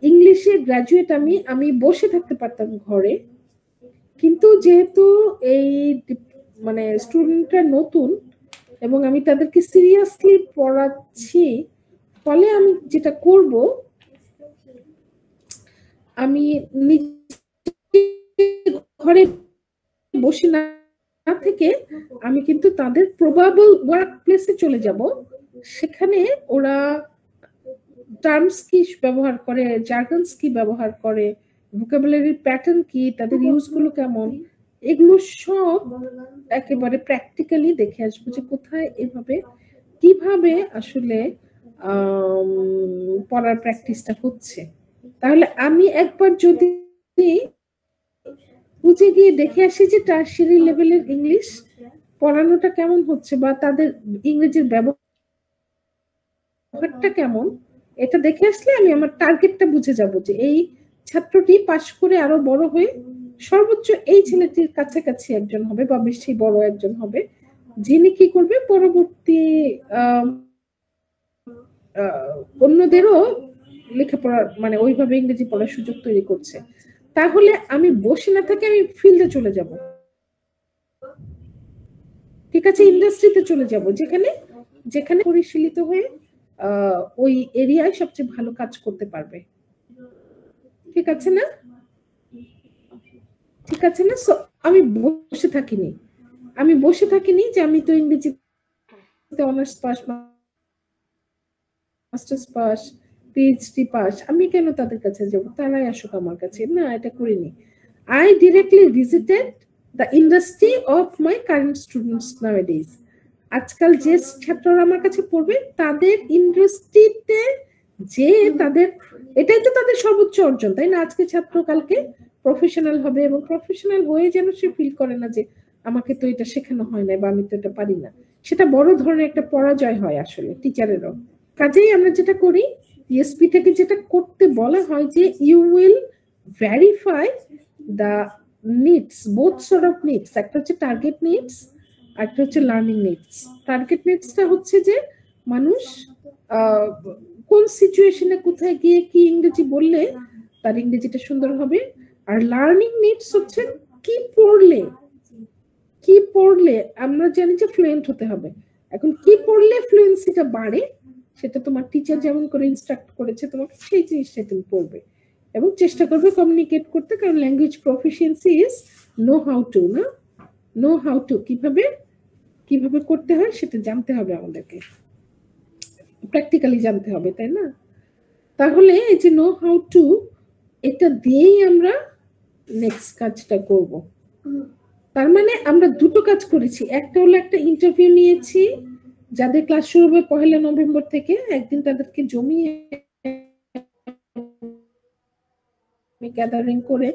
ইংলিশে গ্রাজুয়েট আমি বসে থাকতে পারতাম ঘরে, কিন্তু যেহেতু এই মানে স্টুডেন্টরা নতুন এবং আমি তাদেরকে সিরিয়াসলি পড়াচ্ছি, ফলে আমি যেটা করব, আমি ঘরে বসে না থেকে আমি কিন্তু তাদের প্রবাবল ওয়ার্ক প্লেসে চলে যাব, সেখানে ওরা টার্মস কি ব্যবহার করে, জার্গনস কি ব্যবহার করে, ভোকাবুলারি প্যাটার্ন কি, তাদের ইউজগুলো কেমন, এগুলো সব একেবারে প্র্যাকটিক্যালি দেখে আসবো, যে কোথায় এভাবে কিভাবে আসলে পড়ার প্র্যাকটিসটা হচ্ছে। তাহলে আমি একবার যদি বুঝে গিয়ে দেখে আসি যে টারশিয়ারি লেভেলের ইংলিশ পড়ানোটা কেমন হচ্ছে, বা তাদের ইংরেজির ব্যবহারটা কেমন, এটা দেখে আসলে আমি আমার টার্গেটটা বুঝে যাব, যে এই ছাত্রটি পাশ করে আরো বড় হয়ে সর্বোচ্চ এই ছেলেটির কাছাকাছি একজন হবে, বা বেশি বড় একজন হবে, যিনি কি করবে পরবর্তী অন্যদেরও লেখাপড়ার মানে ওইভাবে ইংরেজি পড়ার সুযোগ তৈরি করছে। তাহলে আমি বসে না থেকে আমি ফিল্ডে চলে যাব, ঠিক আছে, ইন্ডাস্ট্রিতে চলে যাব, যেখানে পরিশীলিত হয়ে ওই এরিয়ায় সবচেয়ে ভালো কাজ করতে পারবে। ঠিক আছে না, ঠিক আছে না। আমি বসে থাকিনি যে আমি তো ইংরেজিতে honours pass, masters pass, PhD pass, আমি কেন তাদের কাছে যাব, তারাই আসুক আমার কাছে, না, এটা করিনি। I directly visited the industry of my current students nowadays. আজকাল যে ছাত্ররা আমার কাছে পড়বে তাদের ইন্ডাস্ট্রিতে যে তাদের, এটাই তো তাদের সর্বোচ্চ অর্জন, তাই না? আজকে ছাত্র কালকে প্রফেশনাল হবে, এবং প্রফেশনাল হয়ে যেন সে ফিল করে না যে আমাকে তো এটা শেখানো হয় না, বা আমি তো এটা পারি না, সেটা বড় ধরনের একটা পরাজয় হয় আসলে টিচারেরও। কাজেই আমরা যেটা করি, ইএসপি থেকে যেটা করতে বলা হয়, যে you will verify the needs, both sort of needs, একটা হচ্ছে টার্গেট নিডস, একটা হচ্ছে লার্নিং নিডস। টার্গেট নিডসটা হচ্ছে যে মানুষ কোন সিচুয়েশনে কোথায় গিয়ে কি ইংরেজি বললে তার ইংরেজিটা সুন্দর হবে, আর লার্নিং নিডস হচ্ছে কি পড়লে আমরা জানি যে ফ্লুয়েন্ট হতে হবে। এখন কি পড়লে ফ্লুয়েন্সিটা বাড়ে, সেটা তোমার টিচার যেমন করে ইনস্ট্রাক্ট করেছে তোমাকে, সেই জিনিসটা তুমি পড়বে এবং চেষ্টা করবে কমিউনিকেট করতে, কারণ language proficiency is know how to, কিভাবে কিভাবে করতে হয় সেটা জানতে হবে আমাদেরকে, প্র্যাকটিক্যালি জানতে হবে, তাই না? তাহলে এই যে নো হাউ টু, এটা দিয়েই আমরা নেক্সট কাজটা করব। তার মানে আমরা দুটো কাজ করেছি, একটা হলো একটা ইন্টারভিউ নিয়েছি, যাদের ক্লাস শুরু হবে 1 নভেম্বর থেকে, একদিন তাদেরকে জমিয়ে গ্যাদারিং করে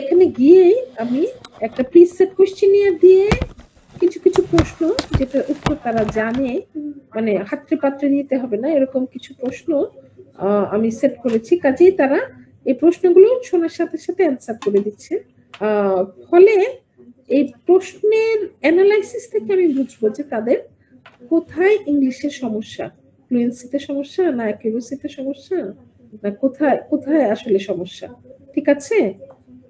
এখানে গিয়েই আমি একটা প্রিসেট কোশ্চেনিয়ার দিয়ে কিছু কিছু প্রশ্ন যেটা উত্তর তারা জানে, মানে হাতড়ে পাত্রে নিতে হবে না, এরকম কিছু প্রশ্ন আমি সেট করেছি। কাজেই তারা এই প্রশ্নগুলো শোনার সাথে সাথে অ্যান্সার করে দিচ্ছে। ফলে এই প্রশ্নের অ্যানালাইসিস থেকে আমি বুঝবো যে তাদের কোথায় ইংলিশের সমস্যা, ফ্লুয়েন্সিতে সমস্যা না অ্যাকিউরেসিতে সমস্যা, না কোথায় কোথায় আসলে সমস্যা। ঠিক আছে,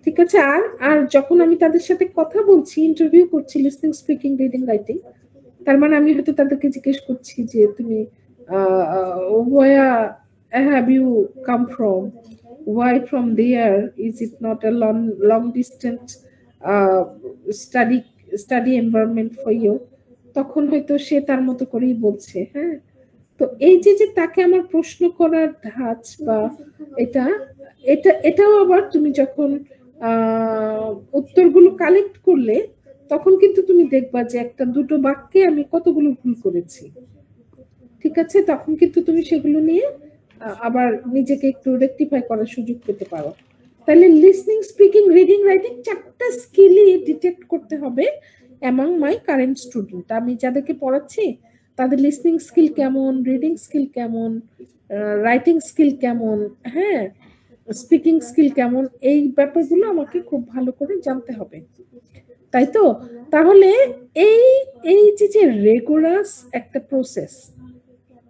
ঠিক আছে। আর আর যখন আমি তাদের সাথে কথা বলছি, ইন্টারভিউ করছি, লিসনিং, স্পিকিং, রিডিং, রাইটিং, তার মানে আমি হয়তো তাদেরকে জিজ্ঞেস করছি যে তুমি where have you come from, why from there, is it not a long distance study environment for you? তখন হয়তো সে তার মতো করেই বলছে। হ্যাঁ, তো এই যে যে তাকে আমার প্রশ্ন করার ধাঁচ বা এটা এটা এটাও আবার তুমি যখন উত্তরগুলো কালেক্ট করলে তখন কিন্তু তুমি দেখবা যে একটা দুটো বাক্যে আমি কতগুলো ভুল করেছি। ঠিক আছে, তখন কিন্তু তুমি সেগুলো নিয়ে আবার নিজেকে একটু রেকটিফাই করার সুযোগ পেতে পারো। তাহলে লিসনিং, স্পিকিং, রিডিং, রাইটিং 4টা স্কিলই ডিটেক্ট করতে হবে অ্যামং মাই কারেন্ট স্টুডেন্ট। আমি যাদেরকে পড়াচ্ছি তাদের লিসনিং স্কিল কেমন, রিডিং স্কিল কেমন, রাইটিং স্কিল কেমন, হ্যাঁ, স্পিকিং স্কিল কেমন, এই ব্যাপারগুলো আমাকে খুব ভালো করে জানতে হবে, তাই তো? তাহলে এই এই যে রেগুলাস একটা প্রসেস,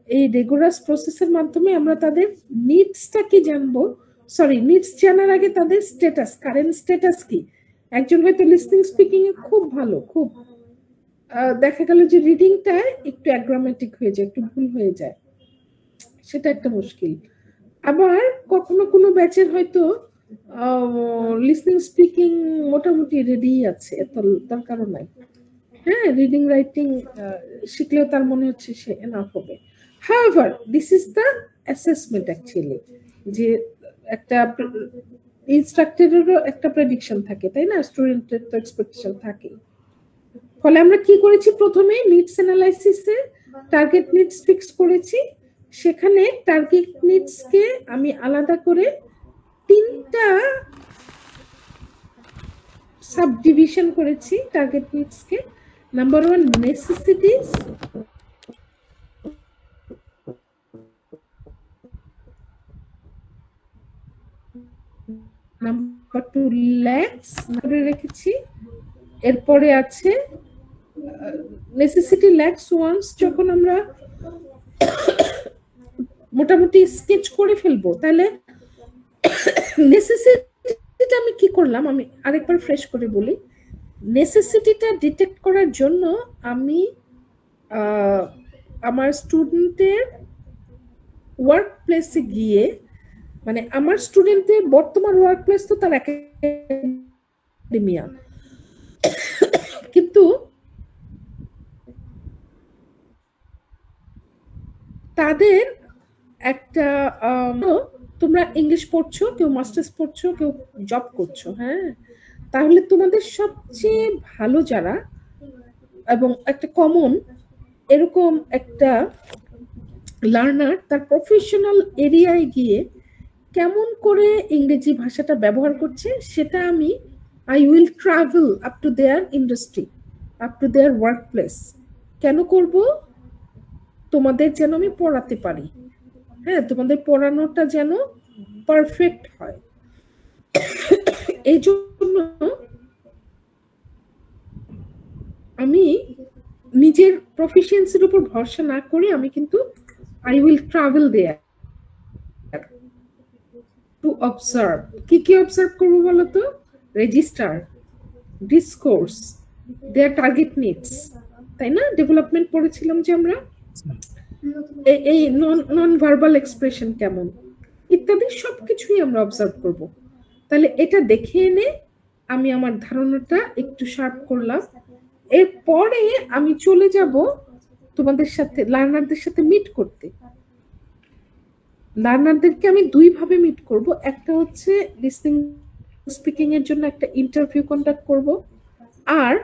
এই রেগুলাস প্রসেসের মাধ্যমে আমরা তাদের নিডসটা কি জানবো, সরি, নিডস জানার আগে তাদের স্ট্যাটাস, কারেন্ট স্ট্যাটাস কি। একজন হয়তো লিসনিং, স্পিকিং এ খুব ভালো, খুব দেখা গেল যে রিডিংটা একটু অ্যাগ্রামেটিক হয়ে যায়, একটু ভুল হয়ে যায়, সেটা একটা মুশকিল। আবার কখনো কোনো ব্যাচের হয়তো লিসনিং, স্পিকিং মোটামুটি রেডি আছে, এত দরকারও নাই। হ্যাঁ, রিডিং, রাইটিং শিখলেও তার মনে হচ্ছে সে এনাফ হবে। However, this is the assessment actually, যে একটা ইনস্ট্রাক্টরেরও একটা প্রেডিকশন থাকে, তাই না? স্টুডেন্টের তো এক্সপেকটেশন থাকে। ফলে আমরা কি করেছি, প্রথমে নিডস অ্যানালাইসিসে টার্গেট নিডস ফিক্স করেছি, সেখানে টার্গেট নিডস কে আমি আলাদা করে 3টা সাব ডিভিশন করেছি টার্গেট নিডস কে। নাম্বার 1 নেসেসিটিস, নাম্বার 2 ল্যাক্স ধরে রেখেছি, এরপরে আছে নেসেসিটি, ল্যাক্স, ওয়ান্স। যখন আমরা মোটামুটি স্কেচ করে ফেলবো, তাহলে নেসেসিটিটা আমি কি করলাম, আমি আরেকবার ফ্রেশ করে বলি। নেসেসিটিটা ডিটেক্ট করার জন্য আমি আমার স্টুডেন্টের ওয়ার্ক প্লেসে গিয়ে, মানে আমার স্টুডেন্টের বর্তমান ওয়ার্ক প্লেস তো তার একাডেমিয়া, কিন্তু তাদের একটা তোমরা ইংলিশ পড়ছো, কেউ মাস্টার্স পড়ছো, কেউ জব করছো, হ্যাঁ, তাহলে তোমাদের সবচেয়ে ভালো যারা এবং একটা কমন এরকম একটা লার্নার তার প্রফেশনাল এরিয়ায় গিয়ে কেমন করে ইংরেজি ভাষাটা ব্যবহার করছে, সেটা আমি I will travel up to their industry, up to their work place. কেন করব? তোমাদের যেন আমি পড়াতে পারি, হ্যাঁ, তোমাদের পড়ানোটা যেন পারফেক্ট হয়। এই জন্য আমি নিজের প্রফিসিয়েন্সির উপর ভরসা না করে আমি কিন্তু I will travel there to observe. কি কি অবজার্ভ করবো বলতো? Register, discourse, their target needs, তাই না? ডেভেলপমেন্ট পড়েছিলাম যে আমরা, এই নন ভার্বাল এক্সপ্রেশন কেমন ইত্যাদি সবকিছুই আমরা অবজার্ভ করব। তাহলে এটা দেখে এনে আমি আমার ধারণাটা একটু শার্প করলাম, এরপরে আমি চলে যাব তোমাদের সাথে লার্নারদের সাথে মিট করতে। লার্নারদেরকে আমি দুই ভাবে মিট করব, একটা হচ্ছে লিসনিং স্পিকিং এর জন্য একটা ইন্টারভিউ কন্ডাক্ট করব, আর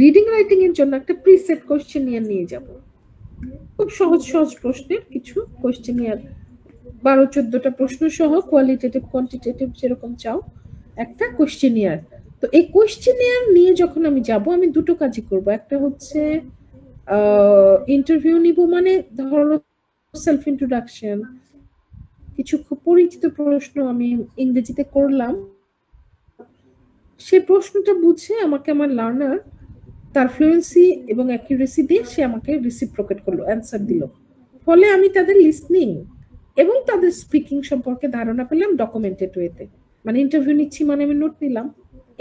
রিডিং রাইটিং এর জন্য একটা প্রিসেট কোশ্চেনিয়ার নিয়ে যাব। খুব সহজ সহজ প্রশ্নের কিছু কোশ্চেনিয়ার, 12-14টা প্রশ্ন সহ, কোয়ালিটেটিভ কোয়ান্টিটেটিভ যেরকম চাও, একটা কোশ্চেনিয়ার। তো এই কোশ্চেনিয়ার নিয়ে যখন আমি যাব, আমি দুটো কাজই করব। একটা হচ্ছে ইন্টারভিউ নিব, মানে ধরো সেলফ ইন্ট্রোডাকশন, কিছু খুব পরিচিত প্রশ্ন আমি ইংরেজিতে করলাম, সেই প্রশ্নটা বুঝে আমাকে আমার লার্নার তার ফ্লুয়েন্সি এবং অ্যাকিউরেসি দিয়ে সে আমাকে রিসিপ্রোকেট করলো, অ্যান্সার দিল। ফলে আমি তাদের লিসনিং এবং তাদের স্পিকিং সম্পর্কে ধারণা পেলাম ডকুমেন্টেড ওয়েতে। মানে ইন্টারভিউ নিচ্ছি মানে আমি নোট নিলাম,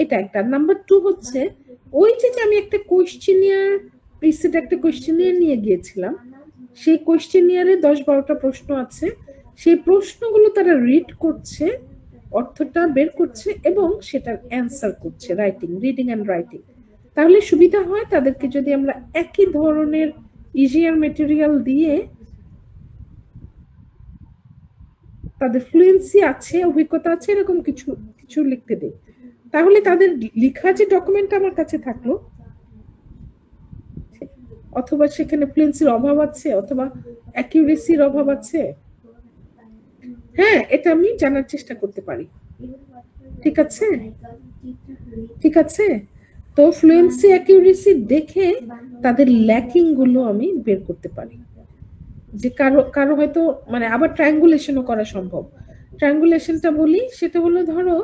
এটা একটা। নাম্বার 2 হচ্ছে ওই যে আমি একটা কোশ্চেনিয়ার, প্রিসেট একটা কোশ্চেনিয়ার নিয়ে গিয়েছিলাম, সেই কোশ্চেনিয়ারে 10-12টা প্রশ্ন আছে, সেই প্রশ্নগুলো তারা রিড করছে, অর্থটা বের করছে এবং সেটার অ্যান্সার করছে, রাইটিং, রিডিং অ্যান্ড রাইটিং। তাহলে সুবিধা হয় তাদেরকে যদি আমরা একই ধরনের ইজিয়ার মেটেরিয়াল দিয়ে, তাদের ফ্লুয়েন্সি আছে, অভিজ্ঞতা আছে, এরকম কিছু কিছু লিখতে দেই, তাহলে তাদের লেখা যে ডকুমেন্ট আমার কাছে থাকলো, অথবা সেখানে ফ্লুয়েন্সির অভাব আছে অথবা অ্যাকিউরেসির অভাব আছে, হ্যাঁ, এটা আমি জানার চেষ্টা করতে পারি। ঠিক আছে, ঠিক আছে। তো ফ্লুয়েন্সি অ্যাকিউরেসি দেখে তাদের ল্যাকিং গুলো আমি বের করতে পারি। যে কারো কারো হয়তো মানে আবার ট্রায়াঙ্গুলেশনও করা সম্ভব। ট্রায়াঙ্গুলেশনটা বলি, সেটা হলো ধরো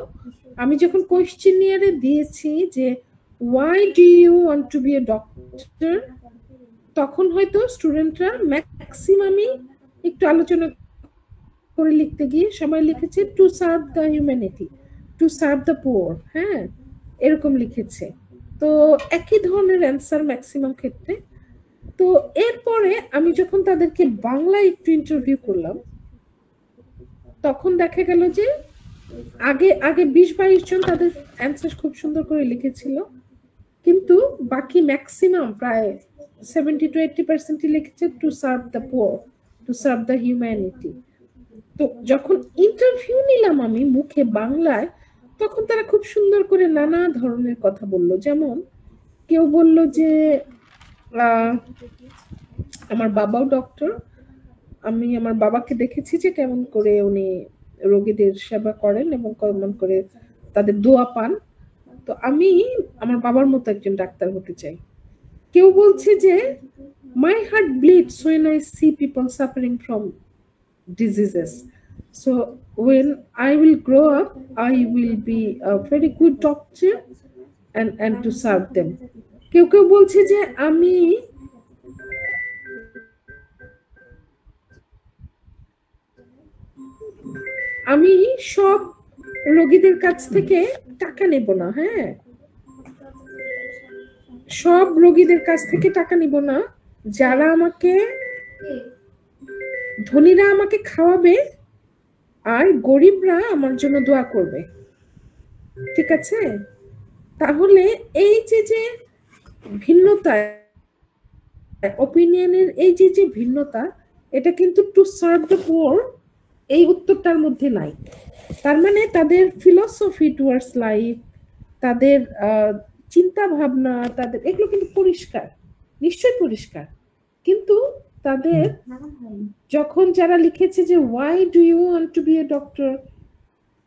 আমি যখন কোশ্চেনিয়ারে দিয়েছি যে why do you want to be a doctor, তখন হয়তো স্টুডেন্টরা ম্যাক্সিমামই একটু আলোচনা করে লিখতে গিয়ে সবাই লিখেছে to serve the humanity, to serve the poor, হ্যাঁ, এরকম লিখেছে। তো একই ধরনের অ্যান্সার ম্যাক্সিমাম ক্ষেত্রে। তো এরপরে আমি যখন তাদেরকে বাংলায় একটু ইন্টারভিউ করলাম, তখন দেখা গেল যে আগে আগে 20-22 জন তাদের অ্যান্সার খুব সুন্দর করে লিখেছিল, কিন্তু বাকি ম্যাক্সিমাম প্রায় 70-80% লিখেছে to serve the poor, to serve the humanity. তো যখন ইন্টারভিউ নিলাম আমি মুখে বাংলায়, তখন তারা খুব সুন্দর করে নানা ধরনের কথা বলল। যেমন কেউ বলল যে আমার বাবাও ডক্টর, আমি আমার বাবাকে দেখেছি যে কেমন করে উনি রোগীদের সেবা করেন এবং কেমন করে তাদের দোয়া পান, তো আমি আমার বাবার মতো একজন ডাক্তার হতে চাই। কেউ বলছে যে my heart bleeds when I see people suffering from diseases, so when I will grow up I will be a very good doctor and to serve them. কেউ কেউ বলছে যে আমি সব রোগীদের কাছ থেকে টাকা নেব না, হ্যাঁ, সব রোগীদের কাছ থেকে টাকা নিব না, যারা আমাকে, ধনীরা আমাকে খাওয়াবে আর গরিবরা আমার জন্য দোয়া করবে। ঠিক আছে, তাহলে এই যে ভিন্নতা, অপিনিয়নের এই যে ভিন্নতা, এটা কিন্তু টু সার্ভ দ্য পুয়ার এই উত্তরটার মধ্যে নাই। তার মানে তাদের ফিলসফি টুয়ার্ডস লাইফ, তাদের চিন্তা ভাবনা, তাদের এগুলো কিন্তু পরিষ্কার, নিশ্চয়ই পরিষ্কার, কিন্তু তাদের যখন যারা লিখেছে যে why do you want to be a doctor,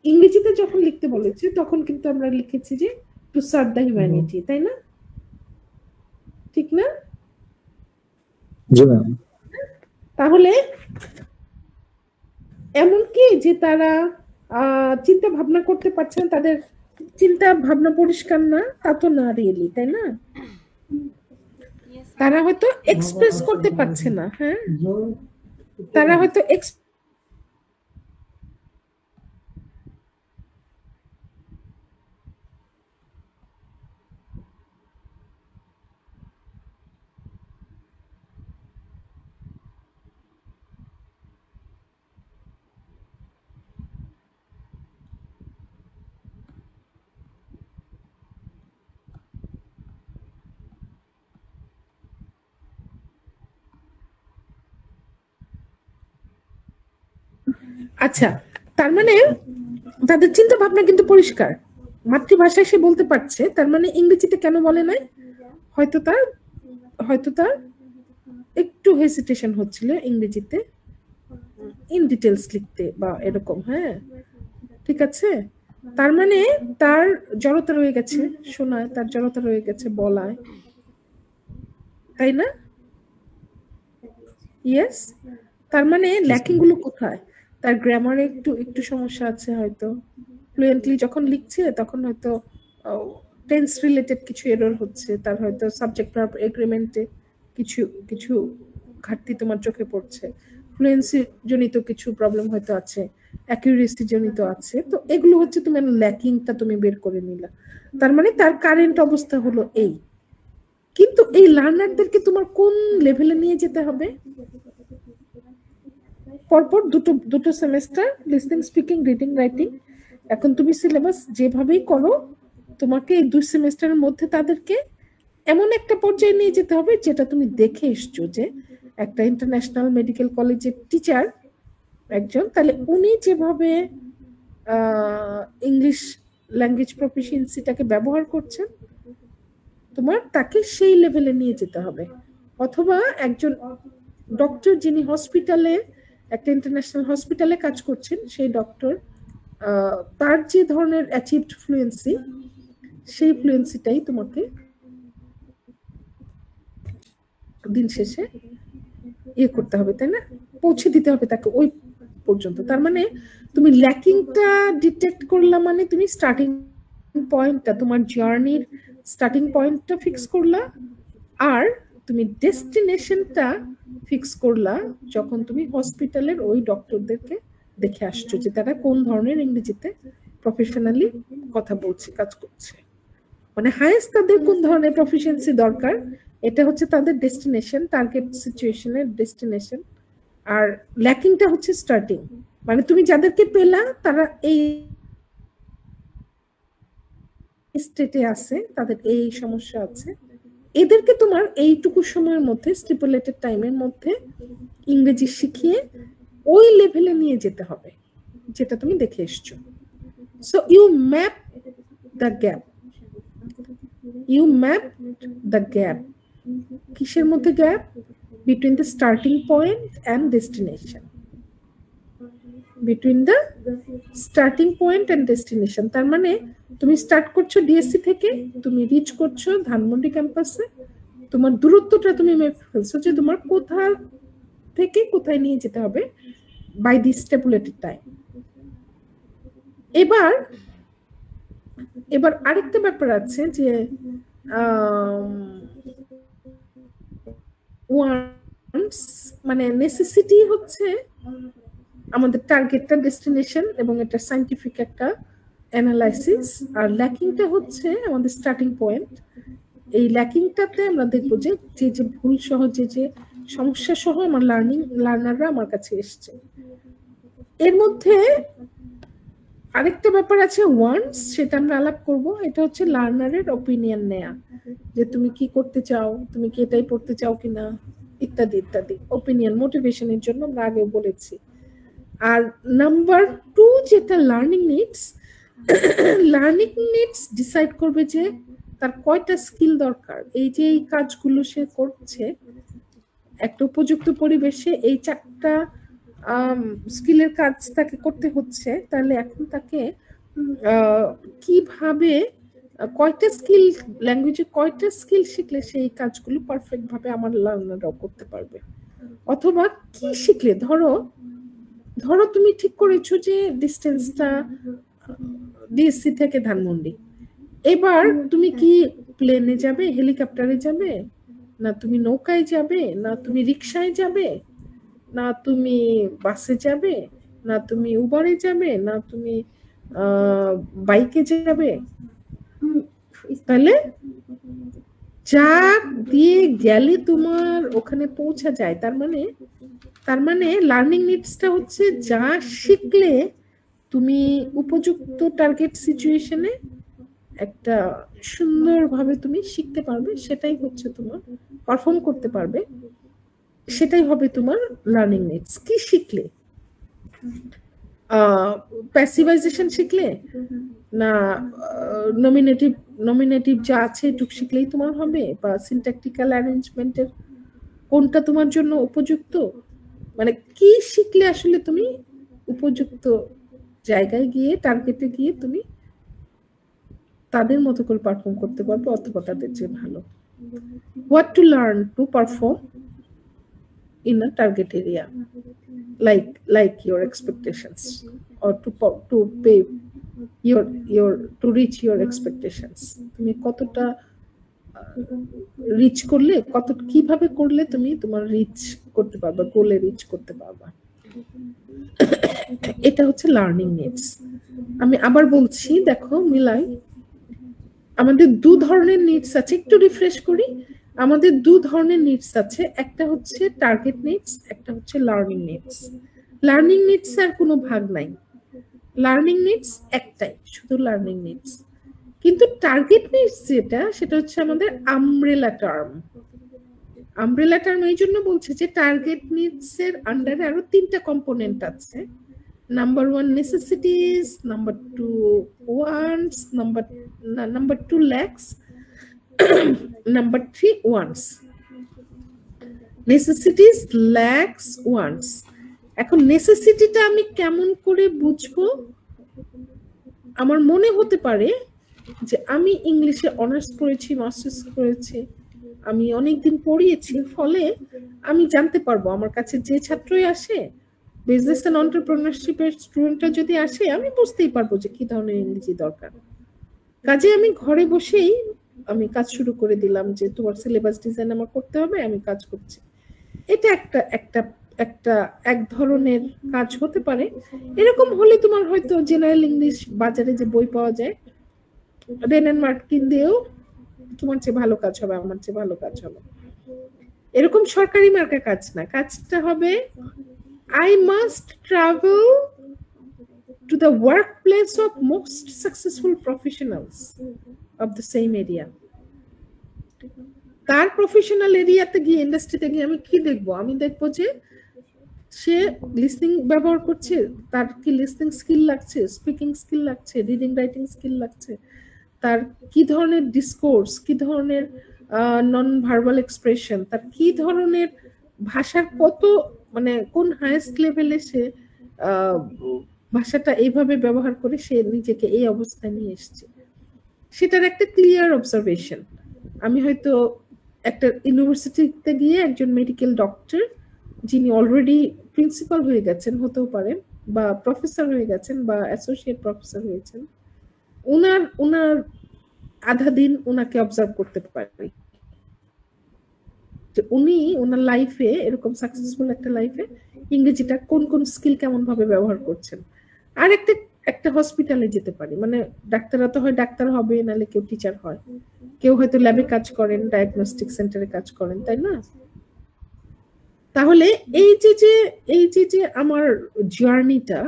ইংরেজিতে যখন লিখতে বলেছে তখন কিন্তু আমরা লিখেছি যে টু সার্ভ দ্য হিউম্যানিটি, তাই না? ঠিক না? তাহলে এমনকি যে তারা চিন্তা ভাবনা করতে পারছে না, তাদের চিন্তা ভাবনা পরিষ্কার না, তা তো না রিয়েলি, তাই না? তারা হয়তো এক্সপ্রেস করতে পারছে না, হ্যাঁ, তারা হয়তো আচ্ছা, তার মানে তাদের চিন্তা ভাবনা কিন্তু পরিষ্কার, মাতৃভাষায় সে বলতে পারছে, তার মানে ইংরেজিতে কেন বলে নাই? হয়তো তার একটু হেসিটেশন হচ্ছিল ইংরেজিতে ইন ডিটেলস লিখতে বা এরকম। হ্যাঁ, ঠিক আছে। তার মানে তার জড়তা রয়ে গেছে শোনায়, তার জড়তা রয়ে গেছে বলায়, তাই না? ইয়েস। তার মানে ল্যাকিং গুলো কোথায়? তার গ্রামারে একটু সমস্যা আছে, হয়তো ফ্লুয়েন্টলি যখন লিখছে তখন হয়তো টেন্স রিলেটেড কিছু এরর হচ্ছে, তার হয়তো সাবজেক্ট ভার্ব এগ্রিমেন্টে কিছু কিছু ঘাটতি তোমার চোখে পড়ছে, ফ্লুয়েন্সি জনিত কিছু প্রবলেম হয়তো আছে, অ্যাকিউরেসি জনিত আছে। তো এগুলো হচ্ছে তোমার ল্যাকিংটা তুমি বের করে নিলা। তার মানে তার কারেন্ট অবস্থা হলো এই। কিন্তু এই লার্নারদেরকে তোমার কোন লেভেলে নিয়ে যেতে হবে? পরপর দুটো semester listening, speaking, reading, writing. এখন তুমি সিলেবাস যেভাবেই করো, তোমাকে এই 2 সেমেস্টারের মধ্যে তাদেরকে এমন একটা পর্যায়ে নিয়ে যেতে হবে যেটা তুমি দেখে এসছো যে একটা ইন্টারন্যাশনাল মেডিকেল কলেজের টিচার একজন, তাহলে উনি যেভাবে ইংলিশ ল্যাঙ্গুয়েজ প্রফিসিয়েন্সিটাকে ব্যবহার করছেন, তোমার তাকে সেই লেভেলে নিয়ে যেতে হবে। অথবা একজন ডক্টর যিনি হসপিটালে, একটা ইন্টারন্যাশনাল হসপিটালে কাজ করছেন, সেই ডক্টর তার যে ধরনের অ্যাচিভড ফ্লুয়েন্সি, সেই ফ্লুয়েন্সিটাই তোমাকে দিন শেষে ইয়ে করতে হবে, তাই না? পৌঁছে দিতে হবে তাকে ওই পর্যন্ত। তার মানে তুমি ল্যাকিংটা ডিটেক্ট করলা, মানে তুমি স্টার্টিং পয়েন্টটা, তোমার জার্নির স্টার্টিং পয়েন্টটা ফিক্স করলা, আর তুমি ডেস্টিনেশনটা ফিক্স করলা যখন তুমি হসপিটালের ওই ডক্টরদেরকে দেখে আসছো যে তারা কোন ধরনের ইংরেজিতে প্রফেশনালি কথা বলছে, কাজ করছে, মানে হাইয়েস্ট তাদের কোন ধরনের প্রফিসিয়েন্সি দরকার, এটা হচ্ছে তাদের ডেস্টিনেশন, টার্গেট সিচুয়েশনের ডেস্টিনেশন। আর ল্যাকিংটা হচ্ছে স্টার্টিং, মানে তুমি যাদেরকে পেলা তারা এই স্টেটে আছে, তাদের এই সমস্যা আছে, এদেরকে তোমার এইটুকু সময়ের মধ্যে, স্টিপুলেটেড টাইমের মধ্যে ইংরেজি শিখিয়ে ওই লেভেলে নিয়ে যেতে হবে যেটা তুমি দেখে এসছো। So you map the gap, কিসের মধ্যে gap? Between the starting point and destination, তার মানে তুমি স্টার্ট করছো ডিএসসি থেকে, তুমি রিচ করছো ধানমন্ডি ক্যাম্পাসে, তোমার দূরত্বটা তুমি মেপে ফেলছো যে তোমার কোথা থেকে কোথায় নিয়ে যেতে হবে বাই দি স্টেপুলেটেড টাইম। এবার আরেকটা ব্যাপার আছে যে মানে নেসেসিটি হচ্ছে আমাদের টার্গেটটা ডেস্টিনেশন এবং এটা সায়েন্টিফিক একটা অ্যানালাইসিস, আর ল্যাকিংটা হচ্ছে আমাদের স্টার্টিং পয়েন্ট। এই ল্যাকিংটাতে আমরা দেখবো যে যে ভুল সহ যে সমস্যা সহ আমার লার্নাররা আমার কাছে এসছে। এর মধ্যে আরেকটা ব্যাপার আছে ওয়ান্স, সেটা আমরা আলাপ করব। এটা হচ্ছে লার্নারের ওপিনিয়ন নেয়া, যে তুমি কি করতে চাও, তুমি কি এটাই পড়তে চাও কিনা, ইত্যাদি ইত্যাদি। ওপিনিয়ন মোটিভেশনের জন্য আমরা আগেও বলেছি। আর নাম্বার 2 যেটা লার্নিং নিডস ডিসাইড করবে যে তার কয়টা স্কিল দরকার। এই যে এই কাজগুলো সে করছে একটা উপযুক্ত পরিবেশে, এই 4টা স্কিলের কাজ তাকে করতে হচ্ছে, তাহলে এখন তাকে কিভাবে কয়টা স্কিল, ল্যাঙ্গুয়েজে কয়টা স্কিল শিখলে সেই কাজগুলো পারফেক্ট ভাবে আমার লার্নাররাও করতে পারবে। অথবা কি শিখলে, ধরো তুমি ঠিক করেছো যে ডিস্টেন্সটা ডিএসসি থেকে ধানমন্ডি, এবার তুমি কি প্লেনে যাবে, হেলিকপ্টারে যাবে, না তুমি নৌকায় যাবে, না তুমি রিক্সায় যাবে, না তুমি বাসে যাবে, না তুমি উবারে যাবে, না তুমি বাইকে যাবে, তাহলে যা দিয়ে গেলে তোমার ওখানে পৌঁছা যায়। তার মানে লার্নিং নিডসটা হচ্ছে যা শিখলে তুমি উপযুক্ত টার্গেট সিচুয়েশনে একটা সুন্দরভাবে তুমি শিখতে পারবে, সেটাই হচ্ছে তোমার পারফর্ম করতে পারবে, সেটাই হবে তোমার লার্নিং নিডস। কি শিখলে, প্যাসিভাইজেশন শিখলে না নমিনেটিভ যা আছে এটুক শিখলেই তোমার হবে, বা সিনট্যাকটিক্যাল অ্যারেঞ্জমেন্টের কোনটা তোমার জন্য উপযুক্ত, মানে কি শিখলে আসলে তুমি উপযুক্ত জায়গায় গিয়ে টার্গেটে গিয়ে তুমি তাদের মতো করে পারফর্ম করতে পারবে অথবা তাদের চেয়ে ভালো। What to learn to perform in a target area, like your expectations, or to pay your to reach your expectations. তুমি কতটা রিচ করলে, কত কিভাবে করলে তুমি তোমার রিচ করতে পারবা, গোলে রিচ করতে পারবা, এটা হচ্ছে লার্নিং নিডস। আমি আবার বলছি, দেখো মিলাই, আমাদের দু ধরনের নিডস আছে, একটু রিফ্রেশ করি। আমাদের দু ধরনের নিডস আছে, একটা হচ্ছে টার্গেট নিডস, একটা হচ্ছে লার্নিং নিডস। লার্নিং নিডস আর কোনো ভাগ নাই, লার্নিং নিডস একটাই, শুধু লার্নিং নিডস। কিন্তু টার্গেট নিডস যেটা, সেটা হচ্ছে আমাদের আমব্রেলা টার্ম। আমব্রেলা টার্ম এই জন্য বলছে যে টার্গেট নিডস এর আন্ডারে আরো তিনটা কম্পোনেন্ট আছে। Number one, necessities. Number two, wants. Number two, lacks. Number three, wants. Necessities, lacks, wants. এখন নেসেসিটিটা আমি কেমন করে বুঝবো? আমার মনে হতে পারে যে আমি ইংলিশে অনার্স করেছি, মাস্টার্স করেছি, আমি অনেকদিন পড়িয়েছি, ফলে আমি জানতে পারবো আমার কাছে যে ছাত্রই আসে, বিজনেস এন্ড এন্টারপ্রেনারশিপের স্টুডেন্টরা যদি আসে, আমি বুঝতেই পারবো যে কি ধরনের ইংরেজি দরকার। কাজে আমি ঘরে বসেই আমি কাজ শুরু করে দিলাম যে তোমার সিলেবাস ডিজাইন আমার করতে হবে, আমি কাজ করছি। এটা এক ধরনের কাজ হতে পারে। এরকম হলে তোমার হয়তো জেনারেল ইংলিশ বাজারে যে বই পাওয়া যায়, রেন এন্ড মার্টিন দিয়েও তোমার চেয়ে ভালো কাজ হবে, আমার চেয়ে ভালো কাজ হবে। এরকম সরকারি মার্কা কাজ না, কাজটা হবে I must travel to the workplace of most successful professionals of the same area. তার প্রফেশনাল এরিয়াতে গিয়ে, ইন্ডাস্ট্রিতে গিয়ে আমি কি দেখবো? আমি দেখবো যে সে লিসনিং ব্যবহার করছে, তার কি লিসনিং স্কিল লাগছে, স্পিকিং স্কিল লাগছে, রিডিং রাইটিং স্কিল লাগছে, তার কি ধরনের ডিসকোর্স, কি ধরনের নন ভার্বাল এক্সপ্রেশন, তার কি ধরনের ভাষার কত, মানে কোন হাইয়েস্ট লেভেলে সে ভাষাটা এইভাবে ব্যবহার করে সে নিজেকে এই অবস্থায় নিয়ে এসেছে, সেটার একটা ক্লিয়ার অবজারভেশন। আমি হয়তো একটা ইউনিভার্সিটিতে গিয়ে একজন মেডিকেল ডক্টর যিনি অলরেডি প্রিন্সিপাল হয়ে গেছেন, হতেও পারেন, বা প্রফেসর হয়ে গেছেন, বা অ্যাসোসিয়েট প্রফেসর হয়েছেন, উনার আধা দিন উনাকে অবজার্ভ করতে পারি যে উনি ওনার লাইফে, এরকম সাকসেসফুল একটা লাইফে ইংরেজিটা কোন কোন স্কিল কেমন ভাবে ব্যবহার করছেন। আর একটা হসপিটালে যেতে পারি, মানে ডাক্তাররা তো হয় ডাক্তার হবে, নাহলে কেউ টিচার হয়, কেউ হয়তো ল্যাবে কাজ করেন, ডায়াগনস্টিক সেন্টারে কাজ করেন, তাই না? তাহলে এই যে আমার জার্নিটা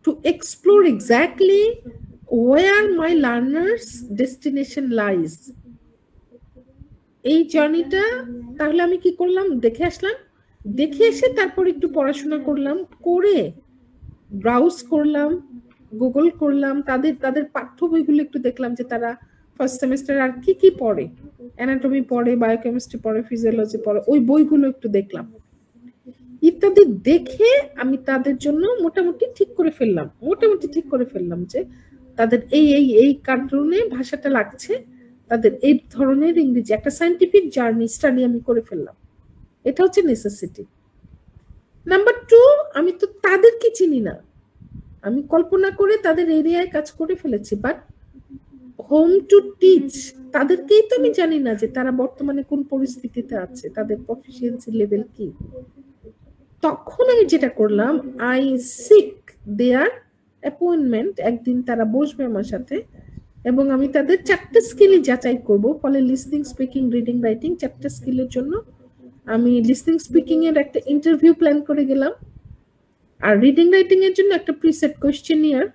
to explore exactly where my learners destination lies, এই জার্নিটা, তাহলে আমি কি করলাম? দেখে আসলাম, দেখে এসে তারপর একটু পড়াশোনা করলাম, করে ব্রাউজ করলাম, গুগল করলাম, তাদের পাঠ্য বইগুলো একটু দেখলাম যে তারা ফার্স্ট সেমিস্টার আর কি কি পড়ে, অ্যানাটমি পড়ে, বায়োকেমিস্ট্রি পড়ে, ফিজিওলজি পড়ে, ওই বইগুলো একটু দেখলাম, ইত্যাদি দেখে আমি তাদের জন্য মোটামুটি ঠিক করে ফেললাম যে তাদের এই কারণে ভাষাটা লাগছে, তাদের এই ধরনের ইংরেজি, একটা সায়েন্টিফিক জার্নি স্টাডি আমি করে ফেললাম। এটা হচ্ছে নেসেসিটি। নাম্বার টু, আমি তো তাদেরকে চিনি না, আমি কল্পনা করে তাদের এরিয়ায় কাজ করে ফেলেছি, বাট হোম টু টিচ, তাদেরকেই তো আমি জানি না যে তারা বর্তমানে কোন পরিস্থিতিতে আছে, তাদের প্রফিসিয়েন্সি লেভেল কি। তখন আমি যেটা করলাম, আই সিক দেয়ার অ্যাপয়েন্টমেন্ট, একদিন তারা বসবে আমার সাথে এবং আমি তাদের 4টা স্কিলই যাচাই করব। ফলে লিসনিং, স্পিকিং, রিডিং, রাইটিং 4টা স্কিলের জন্য আমি লিসনিং স্পিকিং এর একটা ইন্টারভিউ প্ল্যান করে গেলাম, আর রিডিং রাইটিং এর জন্য একটা প্রিসেট কোয়েশ্চেনিয়ার।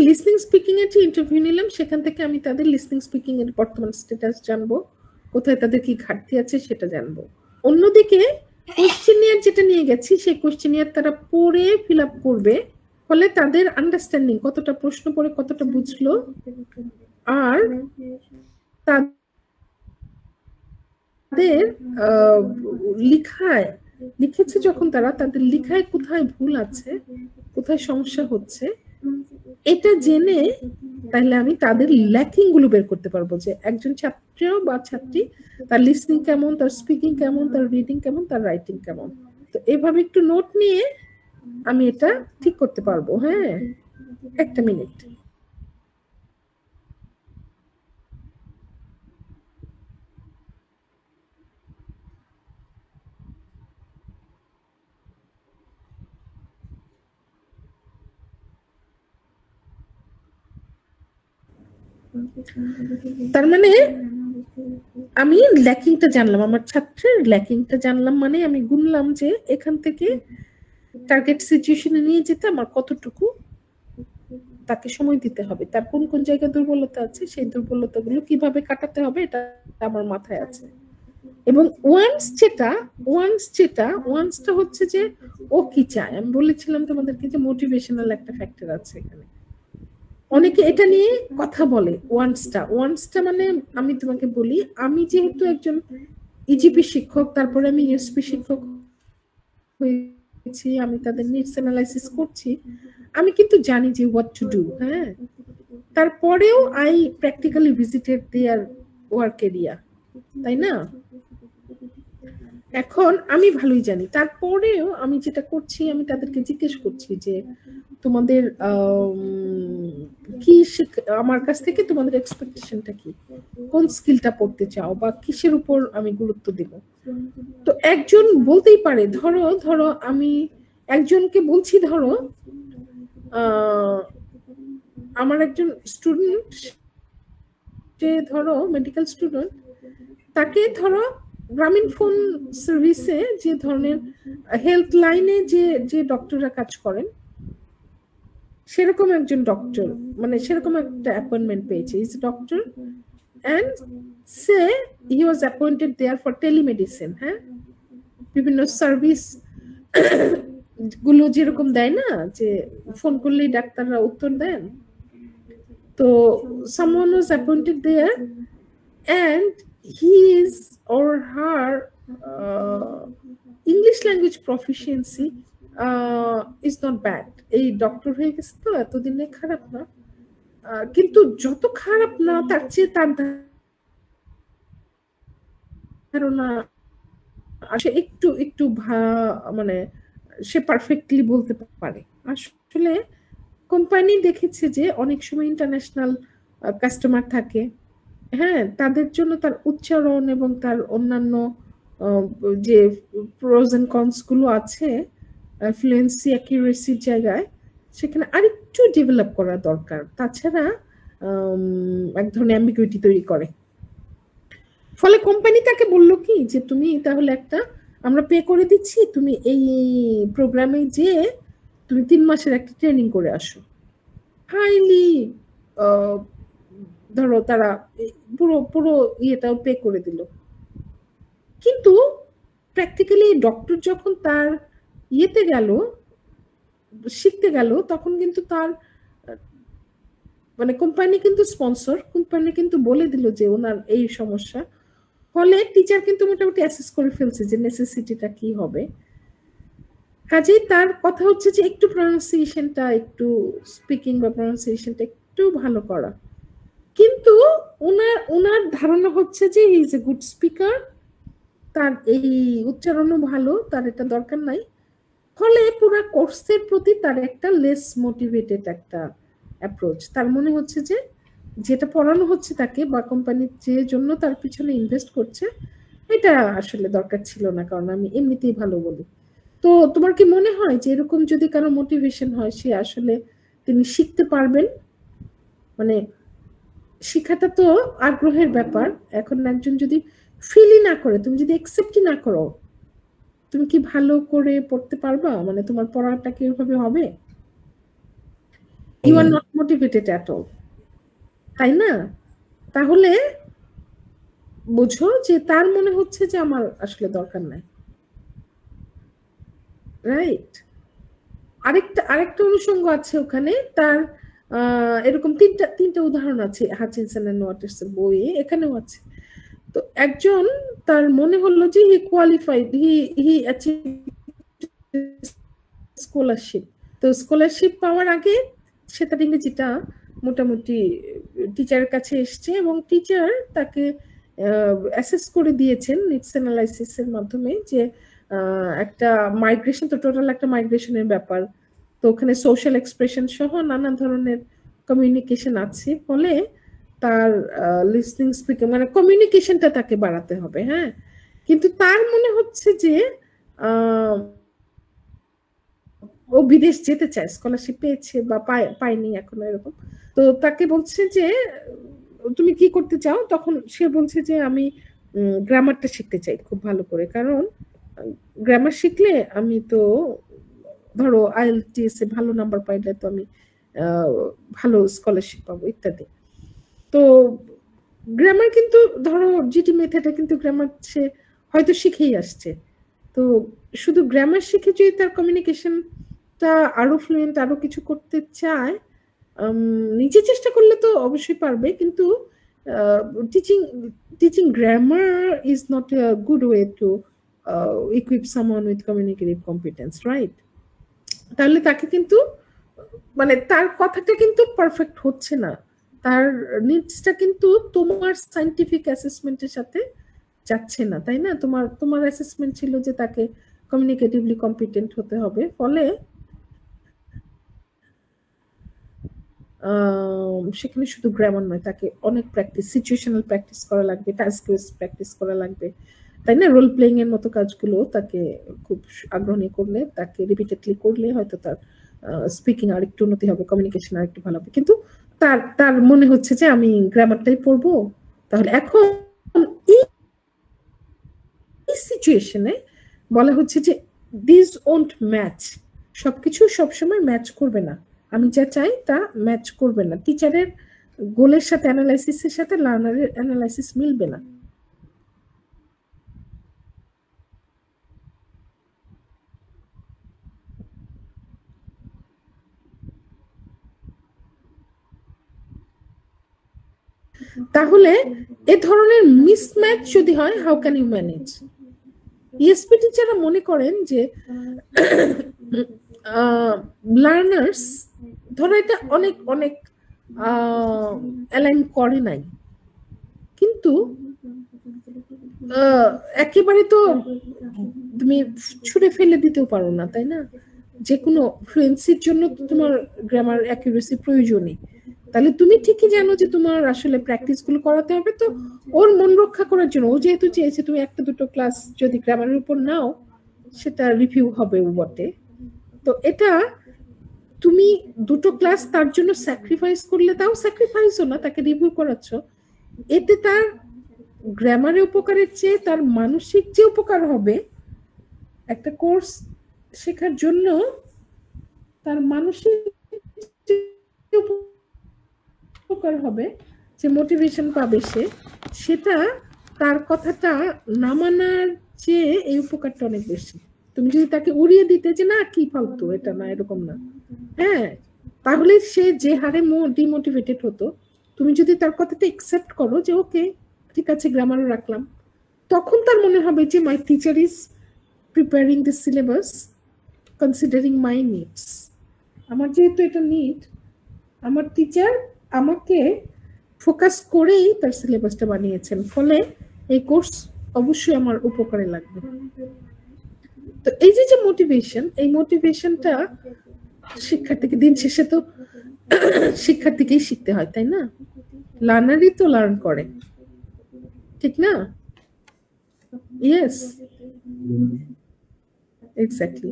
লিসনিং স্পিকিং এর যে ইন্টারভিউ নিলাম, সেখান থেকে আমি তাদের লিসনিং স্পিকিং এর বর্তমান স্ট্যাটাস জানবো, কোথায় তাদের কি ঘাটতি আছে সেটা জানবো। অন্যদিকে কোশ্চেনিয়ার যেটা নিয়ে গেছি সেই কোশ্চেনিয়ার তারা পড়ে ফিল আপ করবে, ফলে তাদের আন্ডারস্ট্যান্ডিং কতটা প্রশ্ন পড়ে কতটা বুঝলো, আর তাদের লিখায় লিখেছে যখন তারা তাদের লিখায় কোথায় ভুল আছে কোথায় সমস্যা হচ্ছে এটা জেনে তাহলে আমি তাদের ল্যাকিং গুলো বের করতে পারবো, যে একজন ছাত্র বা ছাত্রী তার লিসনিং কেমন, তার স্পিকিং কেমন, তার রিডিং কেমন, তার রাইটিং কেমন। তো এভাবে একটু নোট নিয়ে আমি এটা ঠিক করতে পারবো। হ্যাঁ, একটা মিনিট। তার মানে আমি ল্যাকিংটা জানলাম, আমার ছাত্রের ল্যাকিংটা জানলাম, মানে আমি গুনলাম যে এখান থেকে টার্গেট সিচুয়েশনে নিয়ে যেতে আমার কতটুকু তাকে সময় দিতে হবে, তার কোন কোন জায়গায় দুর্বলতা আছে, সেই দুর্বলতাগুলো কিভাবে কাটাতে হবে এটা আমার মাথায় আছে। এবং ওয়ান্সটা হচ্ছে যে ও কি চায়। আমি বলেছিলাম তোমাদেরকে যে মোটিভেশনাল একটা ফ্যাক্টর আছে এখানে। অনেকে এটা নিয়ে কথা বলে ওয়ান্সটা মানে আমি তোমাকে বলি, আমি যেহেতু একজন ইজিপি শিক্ষক, তারপরে আমি ইউএসপি শিক্ষক হয়েছি, আমি তাদের নিডস অ্যানালাইসিস করছি, আমি কিন্তু জানি যে হোয়াট টু ডু। হ্যাঁ, তারপরেও I practically visited their work area, তাই না? এখন আমি ভালোই জানি, তারপরেও আমি যেটা করছি আমি তাদেরকে জিজ্ঞেস করছি যে তোমাদের কি আমার কাছ থেকে তোমাদের এক্সপেকটেশনটা কি, কোন স্কিলটা পড়তে চাও বা কিসের উপর আমি গুরুত্ব দেব। তো একজন বলতেই পারে, ধরো আমি একজনকে বলছি, ধরো আমার একজন স্টুডেন্ট, যে ধরো মেডিকেল স্টুডেন্ট, তাকে ধরো গ্রামীণ ফোন সার্ভিসে যে ধরনের হেলথ লাইনে যে ডক্টররা কাজ করেন সেরকম একজন ডক্টর, মানে সেরকম একটা অ্যাপয়েন্টমেন্ট পেয়েছে, ইজ ডক্টর অ্যান্ড সে he was appointed there for telemedicine. হ্যাঁ, বিভিন্ন সার্ভিস গুলো যেরকম দেয় না, যে ফোন করলেই ডাক্তাররা উত্তর দেন, তো someone was appointed there and his or her English language proficiency is not bad. এই ডক্টর হয়ে গেছে তো এতদিনে, খারাপ না, কিন্তু যত খারাপ না তার চেয়ে তার ধারণা আসে একটু মানে সে পারফেক্টলি বলতে পারে। আসলে কোম্পানি দেখেছে যে অনেক সময় ইন্টারন্যাশনাল কাস্টমার থাকে, হ্যাঁ, তাদের জন্য তার উচ্চারণ এবং তার অন্যান্য যে প্রোজ এন্ড কনস গুলো আছে, ফ্লুয়েন্সি অ্যাকিউরেসির জায়গায়, সেখানে আরেকটু ডেভেলপ করা দরকার। তাছাড়া এক ধরনের অ্যাম্বিগুইটি তৈরি করে। ফলে কোম্পানি তাকে বললো কি যে তুমি তাহলে আমরা পে করে দিচ্ছি, তুমি এই প্রোগ্রামে যে তুমি 3 মাসের একটা ট্রেনিং করে আসো। হাইলি ধরো তারা পুরো ইয়েটাও পে করে দিল, কিন্তু প্র্যাকটিক্যালি ডক্টর যখন তার ইয়েতে গেল, শিখতে গেল, তখন কিন্তু তার মানে কোম্পানি কিন্তু স্পন্সর, কোম্পানি কিন্তু বলে দিল যে ওনার এই সমস্যা। ফলে টিচার কিন্তু মোটামুটি অ্যাসেস করে ফেলছে যে নেসেসিটিটা কি হবে। কাজেই তার কথা হচ্ছে যে একটু প্রনাউন্সিয়েশনটা, একটু স্পিকিং বা প্রনাউন্সিয়েশনটা একটু ভালো করা, কিন্তু ওনার ধারণা হচ্ছে যে he is a good speaker, তার এই উচ্চারণও ভালো, তার এটা দরকার নাই। ফলে পুরো কোর্সের প্রতি তার একটা লেস মোটিভেটেড একটা অ্যাপ্রোচ। তার মনে হচ্ছে যে যেটা পড়ানো হচ্ছে তাকে বা কোম্পানির যে জন্য তার পিছনে ইনভেস্ট করছে এটা আসলে দরকার ছিল না, কারণ আমি এমনিতেই ভালো বলি। তো তোমার কি মনে হয় যে এরকম যদি কারো মোটিভেশন হয়, সে আসলে তিনি শিখতে পারবেন? মানে শিক্ষাটা তো আগ্রহের ব্যাপার। এখন একজন যদি ফিলই না করে, তুমি যদি অ্যাকসেপ্টই না করো, তুমি কি ভালো করে পড়তে পারবা? মানে তোমার পড়াটা কি ওইভাবে হবে? You are not motivated at all, তাই না? তাহলে বুঝো যে তার মনে হচ্ছে যে আমার আসলে দরকার নাই, রাইট? আরেকটা অনুষঙ্গ আছে ওখানে, তার এরকম তিনটা উদাহরণ আছে হাচিনসন এন্ড ওয়াটার্স এর বইয়ে, এখানেও আছে। তো একজন, তার মনে হলো যে হি কোয়ালিফাইড, হি অ্যাচিভ স্কলারশিপ। তো স্কলারশিপ পাওয়ার আগে সে তার ইংরেজিটা মোটামুটি টিচারের কাছে এসছে এবং টিচার তাকে অ্যাসেস করে দিয়েছেন নিডস অ্যানালাইসিসের মাধ্যমে যে একটা মাইগ্রেশন, তো টোটাল একটা মাইগ্রেশনের ব্যাপার, তো ওখানে সোশ্যাল এক্সপ্রেশন সহ নানা ধরনের কমিউনিকেশন আছে, ফলে তার লিসনিং স্পিকিং মানে কমিউনিকেশনটা তাকে বাড়াতে হবে। হ্যাঁ, কিন্তু তার মনে হচ্ছে যে ও বিদেশ যেতে চায়, স্কলারশিপ পেয়েছে বা পায়নি এখনো এরকম। তো তাকে বলছে যে তুমি কি করতে চাও, তখন সে বলছে যে আমি গ্রামারটা শিখতে চাই খুব ভালো করে, কারণ গ্রামার শিখলে আমি তো ধরো আইএলটিএস এ ভালো নাম্বার পাইলে তো আমি ভালো স্কলারশিপ পাবো ইত্যাদি। তো গ্রামার কিন্তু ধরো জিটি মেথডে কিন্তু গ্রামার সে হয়তো শিখেই আসছে, তো শুধু গ্রামার শিখে যদি তার কমিউনিকেশনটা আরো ফ্লুয়েন্ট, আরো কিছু করতে চায়, নিজে চেষ্টা করলে তো অবশ্যই পারবে, কিন্তু teaching grammar is not a good way to equip someone with communicative competence, right? তাহলে তাকে কিন্তু মানে তার কথাটা কিন্তু পারফেক্ট হচ্ছে না, তার নিডসটা কিন্তু তোমার সায়েন্টিফিক অ্যাসেসমেন্টের সাথে যাচ্ছে না, তাই না? তোমার অ্যাসেসমেন্ট ছিল যে তাকে কমিউনিকেটিভলি কম্পিটেন্ট হতে হবে, ফলে সেখানে শুধু গ্রামার নয়, তাকে অনেক প্র্যাকটিস, সিচুয়েশনাল প্র্যাকটিস করা লাগবে, টাস্ক বেসড প্র্যাকটিস করা লাগবে, তাই না? রোল প্লেইং এর মতো কাজগুলো তাকে খুব আগ্রহী করলে, তাকে রিপিটেডলি করলে হয়তো তার স্পিকিং আরেকটু উন্নতি হবে, কমিউনিকেশন আরেকটু ভালো হবে। কিন্তু তার মনে হচ্ছে যে আমি গ্রামারটাই পড়বো। তাহলে এখন এই সিচুয়েশনে বলা হচ্ছে যে দিস ওন্ট ম্যাচ, সবকিছু সবসময় ম্যাচ করবে না, আমি যা চাই তা ম্যাচ করবে না, টিচারের গোলের সাথে অ্যানালাইসিসের সাথে লার্নারের অ্যানালাইসিস মিলবে না। তাহলে এ ধরনের মিসম্যাচ যদি হয়, how can you manage? ESP টিচাররা মনে করেন যে লার্নার্স ধরো এটা অনেক অনেক অ্যালাইন করে নাই, কিন্তু একেবারে তো তুমি ছুঁড়ে ফেলে দিতেও পারো না, তাই না? যে কোনো ফ্লুয়েন্সির জন্য তো তোমার গ্রামার অ্যাকুরেসি প্রয়োজনই, তাহলে তুমি ঠিকই জানো যে তোমার আসলে প্র্যাকটিস গুলো করাতে হবে। তো ওর মন রক্ষা করার জন্য ও যেহেতু চেয়েছে তুমি একটা দুটো ক্লাস যদি গ্রামারের উপর নাও, সেটা রিভিউ হবে বটে, তো এটা তুমি দুটো ক্লাস তার জন্য স্যাক্রিফাইস করলে, তাও স্যাক্রিফাইসও না, তাকে রিভিউ করাচ্ছ, এতে তার গ্রামারে উপকারের চেয়ে তার মানসিক যে উপকার হবে, একটা কোর্স শেখার জন্য তার মানসিক উপকার হবে, যে মোটিভেশন পাবে সেটা তার কথাটা না মানার চেয়ে এই উপকারটা অনেক বেশি। তুমি যদি তাকে উড়িয়ে দিতে যে না কি ফালতু, এটা না, এরকম না, হ্যাঁ, তাহলে সে যে হারে ডিমোটিভেটেড হতো, তুমি যদি তার কথাটা একসেপ্ট করো যে ওকে ঠিক আছে গ্রামারও রাখলাম, তখন তার মনে হবে যে my teacher is preparing the syllabus considering my needs, আমার যেহেতু এটা নিড, আমার টিচার আমাকে ফোকাস করেই তার সিলেবাসটা বানিয়েছেন, ফলে এই কোর্স অবশ্যই আমার উপকারে লাগবে। তো এই যে মোটিভেশন, এই মোটিভেশনটা শিক্ষার্থীকে দিন শেষে তো শিক্ষার্থীকেই শিখতে হয়, তাই না? লার্নারই তো লার্ন করে, ঠিক না? Yes, exactly.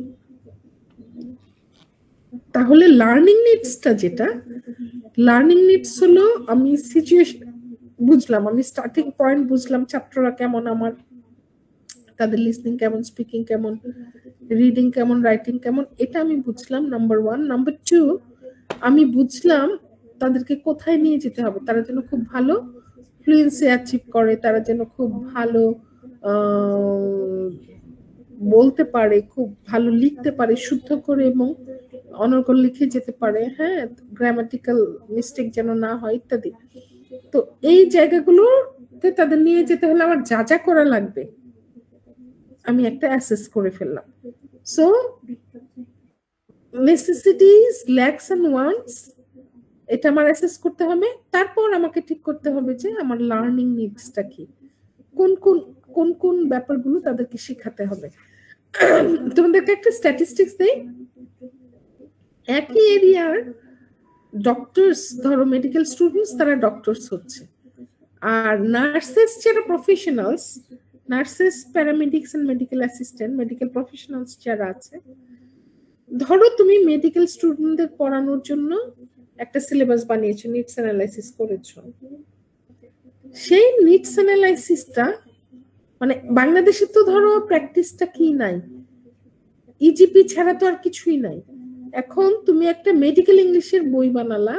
তাহলে লার্নিং নিডসটা যেটা, লার্নিং নিডস হলো আমি সিচুয়েশন বুঝলাম, আমি স্টার্টিং পয়েন্ট বুঝলাম, ছাত্ররা কেমন, আমার তাদের লিসনিং কেমন, স্পিকিং কেমন, রিডিং কেমন, রাইটিং কেমন, এটা আমি বুঝলাম, নাম্বার 1। নাম্বার 2, আমি বুঝলাম তাদেরকে কোথায় নিয়ে যেতে হবে তারা যেন খুব ভালো ফ্লুয়েন্সি অ্যাচিভ করে, তারা যেন খুব ভালো আহ, বলতে পারে, খুব ভালো লিখতে পারে শুদ্ধ করে এবং অনর্গল লিখে যেতে পারে, হ্যাঁ, গ্রামাটিক্যাল মিস্টেক যেন না হয় ইত্যাদি। তো এই জায়গাগুলোতে তাদের নিয়ে যেতে হলে আমার যা যা করা লাগবে আমি একটা অ্যাসেস করে ফেললাম। So necessities, lacks and wants, এটা আমার অ্যাসেস করতে হবে। তারপর আমাকে ঠিক করতে হবে যে আমার লার্নিং নিডসটা কি, কোন কোন কোন কোন ব্যাপারগুলো তাদেরকে শেখাতে হবে। তোমাদেরকে একটা স্ট্যাটিস্টিক্স দেই, একই এরিয়ার ডক্টরস, ধরো মেডিকেল স্টুডেন্টস, তারা ডক্টরস হচ্ছে, আর নার্সেস যারা professionals, nurses, paramedics and medical assistant, medical professionals যারা আছে, ধরো তুমি মেডিকেল স্টুডেন্টদের পড়ানোর জন্য একটা সিলেবাস বানিয়েছো, নিডস অ্যানালাইসিস করেছো, সেই নিডস অ্যানালাইসিসটা মানে বাংলাদেশে তো ধরো প্র্যাকটিসটা কি নাই, ইজিপি ছাড়া তো আর কিছুই নাই। এখন তুমি একটা মেডিকেল ইংলিশের বই বানালা,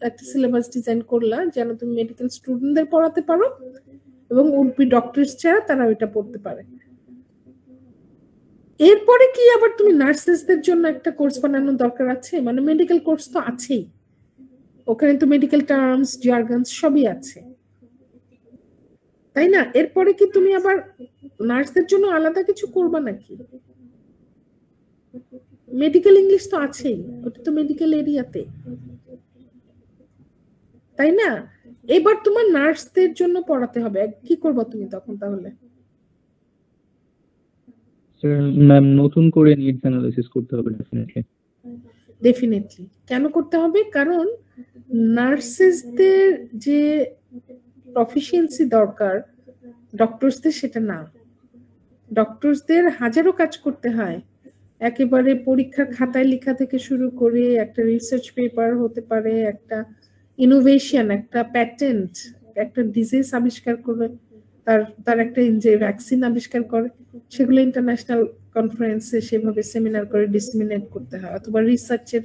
একটা সিলেবাস ডিজাইন করলা যেন তুমি মেডিকেল স্টুডেন্টদের পড়াতে পারো এবং উডবি ডক্টরস ছাড়া তারা ওইটা পড়তে পারে। এরপরে কি আবার তুমি নার্সেসদের জন্য একটা কোর্স বানানোর দরকার আছে? মানে মেডিকেল কোর্স তো আছেই, ওখানে তো মেডিকেল টার্মস, জার্গনস সবই আছে, তাই না? এরপরে কি তুমি আবার নার্সদের জন্য আলাদা কিছু করবা নাকি? মেডিকেল ইংলিশ তো আছেই, ওটা তো মেডিকেল এরিয়াতে, তাই না? এবার তোমার নার্সদের জন্য পড়াতে হবে, কি করবা তুমি তখন তাহলে? ম্যাম নতুন করে নিডস অ্যানালাইসিস করতে হবে ডেফিনেটলি। ডেফিনেটলি কেন করতে হবে? কারণ নার্সেসদের যে প্রফিসিয়েন্সি দরকার ডক্টরসদের সেটা না। ডক্টরসদের হাজারো কাজ করতে হয়, একেবারে পরীক্ষার খাতায় লেখা থেকে শুরু করে একটা রিসার্চ পেপার হতে পারে, একটা ইনোভেশন, একটা প্যাটেন্ট, একটা ডিজিজ আবিষ্কার করে, তার একটা যে ভ্যাকসিন আবিষ্কার করে, সেগুলো ইন্টারন্যাশনাল কনফারেন্সে সেভাবে সেমিনার করে ডিসমিনেট করতে হয়, অথবা রিসার্চের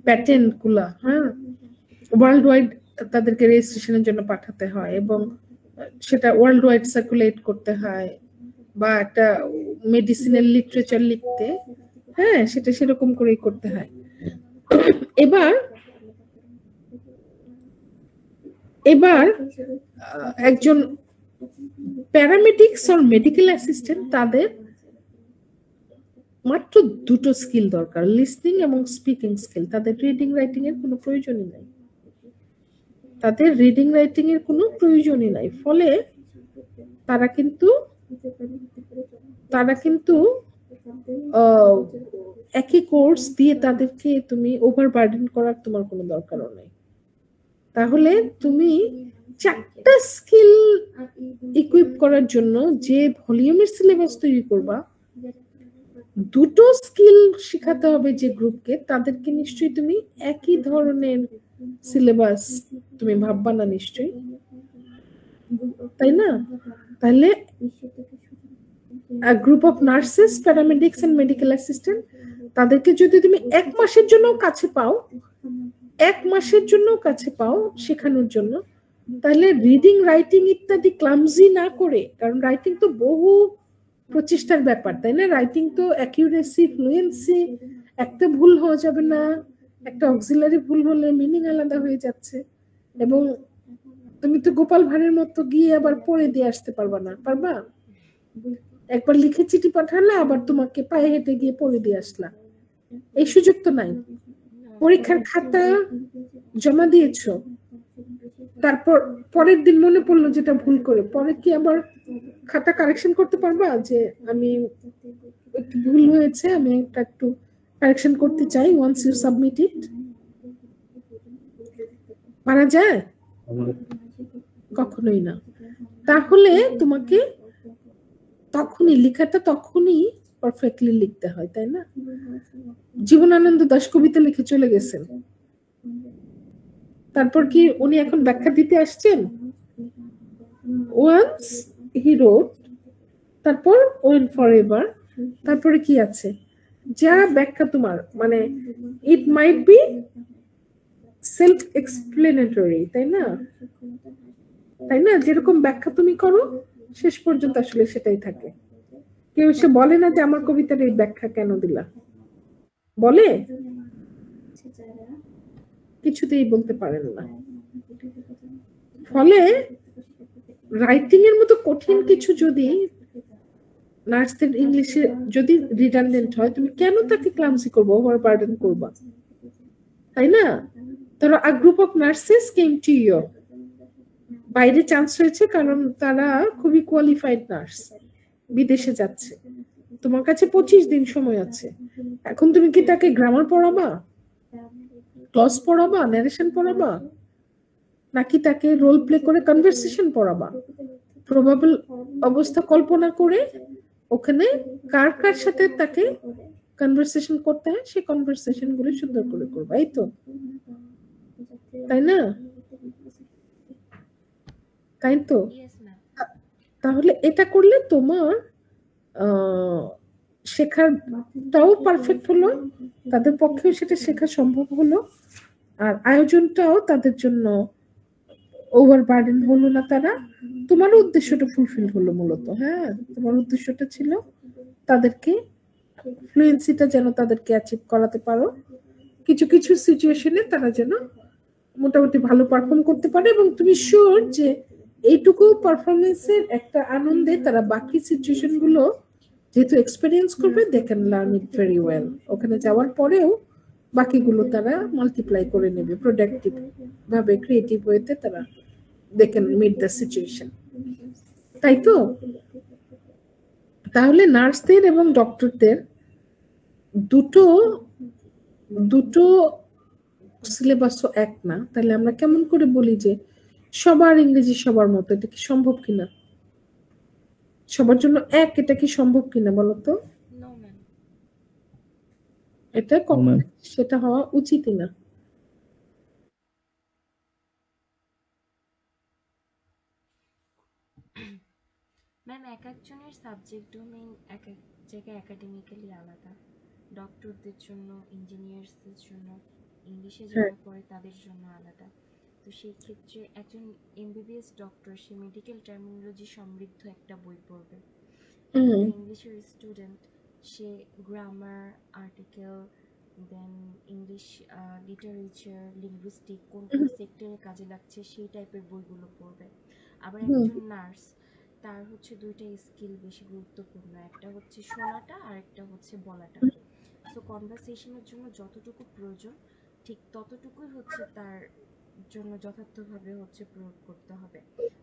প্যাটেন্ট গুলা, হ্যাঁ, ওয়ার্ল্ড ওয়াইড তাদেরকে রেজিস্ট্রেশনের জন্য পাঠাতে হয় এবং সেটা ওয়ার্ল্ড ওয়াইড সার্কুলেট করতে হয়, বা একটা মেডিসিনাল লিটারেচার লিখতে, হ্যাঁ, সেটা সেরকম করেই করতে হয়। এবার একজন প্যারামেডিক্স আর মেডিকেল অ্যাসিস্ট্যান্ট, তাদের মাত্র দুটো স্কিল দরকার, লিসনিং এবং স্পিকিং স্কিল। তাদের রিডিং রাইটিং এর কোনো প্রয়োজনই নাই, তাদের রিডিং রাইটিং এর কোনো প্রয়োজনই নাই। ফলে তারা কিন্তু একই কোর্স দিয়ে তাদেরকে তুমি ওভারবার্ডেন করার তোমার কোনো দরকারও নেই। তাহলে তুমি চারটা স্কিল ইকুইপ করার জন্য যে ভলিউমের সিলেবাস তৈরি করবা, দুটো স্কিল শেখাতে হবে যে গ্রুপকে, তাদেরকে নিশ্চয়ই তুমি একই ধরনের সিলেবাস তুমি ভাববা না নিশ্চয়ই, তাই না? তাহলে group of nurses, paramedics and medical assistant, তাদেরকে যদি তুমি এক মাসের জন্য কাছে পাও, শেখানোর জন্য, তাহলে রিডিং রাইটিং ইত্যাদি ক্লামজি না করে, কারণ রাইটিং তো বহু প্রচেষ্টার ব্যাপার, তাই না? রাইটিং তো অ্যাকিউরেসি, ফ্লুয়েন্সি, একটা ভুল হওয়া যাবে না, একটা অক্সিলারি ভুল হলে মিনিং আলাদা হয়ে যাচ্ছে, এবং তুমি তো গোপাল ভাঁড়ের মতো গিয়ে আবার পড়ে দিয়ে আসতে পারবা না, পারবা? একবার লিখে চিঠি পাঠালে আবার তোমাকে পায়ে হেঁটে গিয়ে পড়ে দিয়ে আসলা, এই সুযোগ তো নাই। পরীক্ষার খাতা জমা দিয়েছো, তারপর পরের দিন মনে পড়লো যেটা ভুল করে, পরে কি আবার খাতা কারেকশন করতে পারবা যে আমি একটু ভুল হয়েছে, আমি এটা একটু কারেকশন করতে চাই, ওয়ান্স ইউ সাবমিট ইট? পারা যায়? কখনোই না। তাহলে তোমাকে তখনই লেখাটা তখনই পারফেক্টলি লিখতে হয়, তাই না? জীবনানন্দ দাশ কবিতা লিখে চলে গেছেন, তারপর কি উনি এখন ব্যাখ্যা দিতে আসছেন? ওয়ান্স হি রোট, তারপর ওয়েন ফর এভার, তারপরে কি আছে? যা ব্যাখ্যা তোমার, মানে ইট মাইট বি সেলফ এক্সপ্লেনেটরি, তাই না? তাই না? যেরকম ব্যাখ্যা তুমি করো শেষ পর্যন্ত আসলে সেটাই থাকে। কেউ এসে বলে না যে আমার কবিতার এই ব্যাখ্যা কেন দিলা, বলে? কিছুতেই বলতে পারেন না। ফলে রাইটিং এর মতো কঠিন কিছু যদি নার্সদের ইংলিশে যদি রিডান্ডেন্ট হয়, তুমি কেন তাকে ক্লামসি করবো, ওভারবার্ডেন করবা, তাই না? ধরো a group of nurses came to you, বাইরে চান্স হয়েছে কারণ তারা খুবই কোয়ালিফাইড নার্স, বিদেশে যাচ্ছে, তোমার কাছে 25 দিন সময় আছে। এখন তুমি কি তাকে গ্রামার পড়াবা, ক্লজ পড়াবা, ন্যারেশন পড়াবা, নাকি তাকে রোল প্লে করে কনভারসেশন পড়াবা? প্রবাবল অবস্থা কল্পনা করে ওখানে কার কার সাথে তাকে কনভারসেশন করতে হয় সেই কনভারসেশন গুলো সুন্দর করে করবা, এই তো, তাই না? তাই তো। Yes ma'am. তাহলে এটা করলে তোমার শেখাটাও পারফেক্ট হলো, তাদের পক্ষেও সেটা শেখা সম্ভব হলো, আর আয়োজনটাও তাদের জন্য ওভারবার্ডেন হলো না তারা। তোমার উদ্দেশ্যটা ফুলফিল হলো মূলত। হ্যাঁ, তোমার উদ্দেশ্যটা ছিল তাদেরকে ফ্লুয়েন্সিটা যেন তাদেরকে অ্যাচিভ করাতে পারো, কিছু কিছু সিচুয়েশনে তারা যেন মোটামুটি ভালো পারফর্ম করতে পারে, এবং তুমি শিওর যে এইটুকু পারফরমেন্সের একটা আনন্দে তারা বাকি সিচুয়েশন গুলো যেহেতু এক্সপেরিয়েন্স করবে, they can learn it very well. ওখানে যাওয়ার পরেও বাকিগুলো তারা মাল্টিপ্লাই করে নেবে প্রোডাক্টিভ ভাবে, ক্রিয়েটিভ ওয়েতে তারা they can meet the situation, তাই তো? তাহলে নার্সদের এবং ডক্টরদের দুটো সিলেবাসও এক না, তাহলে আমরা কেমন করে বলি যে সবার ইংরেজি সবার মতো? এটা কি সম্ভব কিনা? সবার জন্য এক, এটা কি সম্ভব কিনা বলো তো? No ma'am. এটা কখনো সেটা হওয়া উচিতই না। ম্যাম, এক একজনের সাবজেক্ট ডোমেইন এক এক জায়গায় একাডেমিক্যালি আলাদা। ডক্টরদের জন্য, ইঞ্জিনিয়ার্সদের জন্য, ইংলিশে যারা পড়ে তাদের জন্য আলাদা। তো সেই ক্ষেত্রে একজন এমবিবিএস ডক্টর সে মেডিকেল টার্মিনোলজি সমৃদ্ধ একটা বই পড়বে। একটা ইংলিশের স্টুডেন্ট সে গ্রামার, আর্টিকেল, দেন ইংলিশ লিটারেচার, লিঙ্গুইস্টিক কোন কোন সেক্টরে কাজে লাগছে সেই টাইপের বইগুলো পড়বে। আবার একজন নার্স, তার হচ্ছে দুইটা স্কিল বেশি গুরুত্বপূর্ণ, একটা হচ্ছে শোনাটা আর একটা হচ্ছে বলাটা। সো কনভারসেশনের জন্য যতটুকু প্রয়োজন ঠিক ততটুকুই হচ্ছে তার জন্য যথার্থভাবে হচ্ছে প্রয়োগ করতে হবে।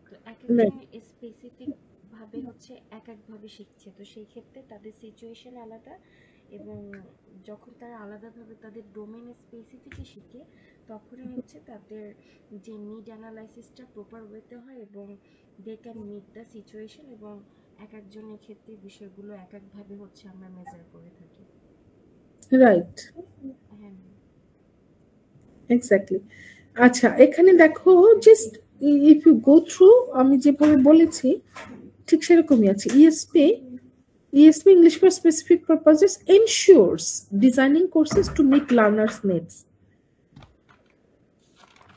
তো এক একজন স্পেসিফিক ভাবে হচ্ছে এক একভাবে শিখছে, তো সেই ক্ষেত্রে তাদের সিচুয়েশন আলাদা, এবং যখন তারা আলাদাভাবে তাদের ডোমেন স্পেসিফিকে শিখে তখনই হচ্ছে তাদের যে নিড অ্যানালাইসিসটা প্রপার ওয়েতে হয় এবং they can meet the situation, এবং এক একজনের ক্ষেত্রে বিষয়গুলো এক একভাবে হচ্ছে আমরা মেজার করে থাকি। রাইট, হ্যাঁ এক্স্যাক্টলি। আচ্ছা, এখানে দেখো, just if you go through, আমি যেভাবে বলেছি ঠিক সেরকমই আছে। ESP English for Specific Purposes ensures designing courses to meet learners' needs.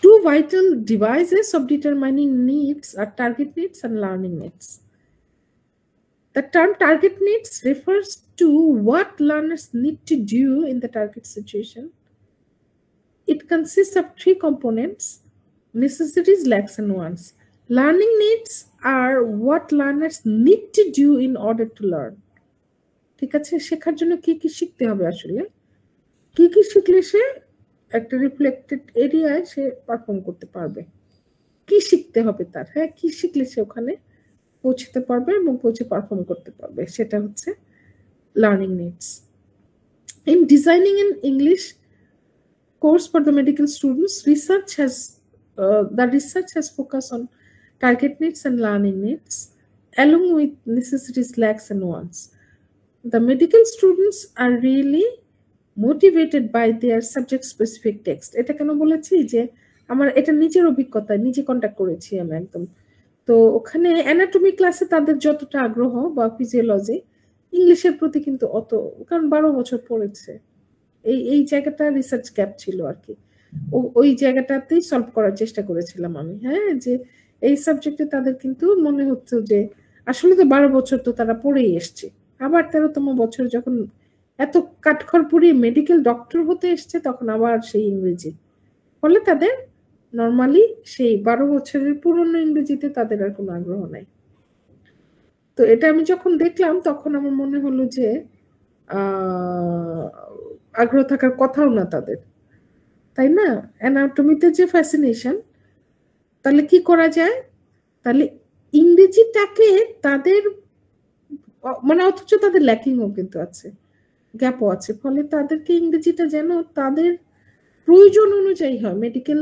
Two vital devices of determining needs are target needs and learning needs. The term target needs refers to what learners need to do in the target situation. It consists of three components: necessities, lacks, and wants. Learning needs are what learners need to do in order to learn. ঠিক আছে, শেখার জন্য কি কি শিখতে হবে, আসলে কি কি শিখলে সে একটা রিফ্লেক্টেড এরিয়ায় সে পারফর্ম করতে পারবে, কি শিখতে হবে তার, হ্যাঁ, কি শিখলে সে ওখানে পৌঁছতে পারবে এবং পৌঁছে পারফর্ম করতে পারবে, সেটা হচ্ছে learning needs. In designing an English course for the medical students, the research has focused on target needs and learning needs along with necessities, lacks, and wants. The medical students are really motivated by their subject specific text. এটা কেন বলেছি যে আমার এটা নিজের অভিজ্ঞতা, নিজে contact করেছি আমি একদম। তো ওখানে অ্যানাটমি ক্লাসে তাদের যতটা আগ্রহ বা ফিজিওলজি, ইংলিশের প্রতি কিন্তু অত, কারণ 12 বছর পড়েছে, এই জায়গাটা রিসার্চ গ্যাপ ছিল আর কি। ওই জায়গাটাতেই সলভ করার চেষ্টা করেছিলাম আমি, হ্যাঁ, যে এই সাবজেক্টে তাদের কিন্তু মনে হচ্ছে যে আসলে তো 12 বছর তো তারা পড়েই এসছে, আবার 13তম বছর যখন এত কাঠখড় পুড়িয়ে মেডিকেল ডক্টর হতে এসছে তখন আবার সেই ইংরেজি, ফলে তাদের নর্মালি সেই 12 বছরের পুরনো ইংরেজিতে তাদের আর কোনো আগ্রহ নাই। তো এটা আমি যখন দেখলাম তখন আমার মনে হলো যে আগ্রহ থাকার কথাও না তাদের, তাই না? অ্যানাটমিতে যে ফ্যাসিনেশন, তাহলে কি করা যায়? তাহলে ইংরেজিটাকে তাদের মানে অথচ তাদের ল্যাকিংও কিন্তু আছে, গ্যাপও আছে, ফলে তাদেরকে ইংরেজিটা যেন তাদের প্রয়োজন অনুযায়ী হয়। মেডিকেল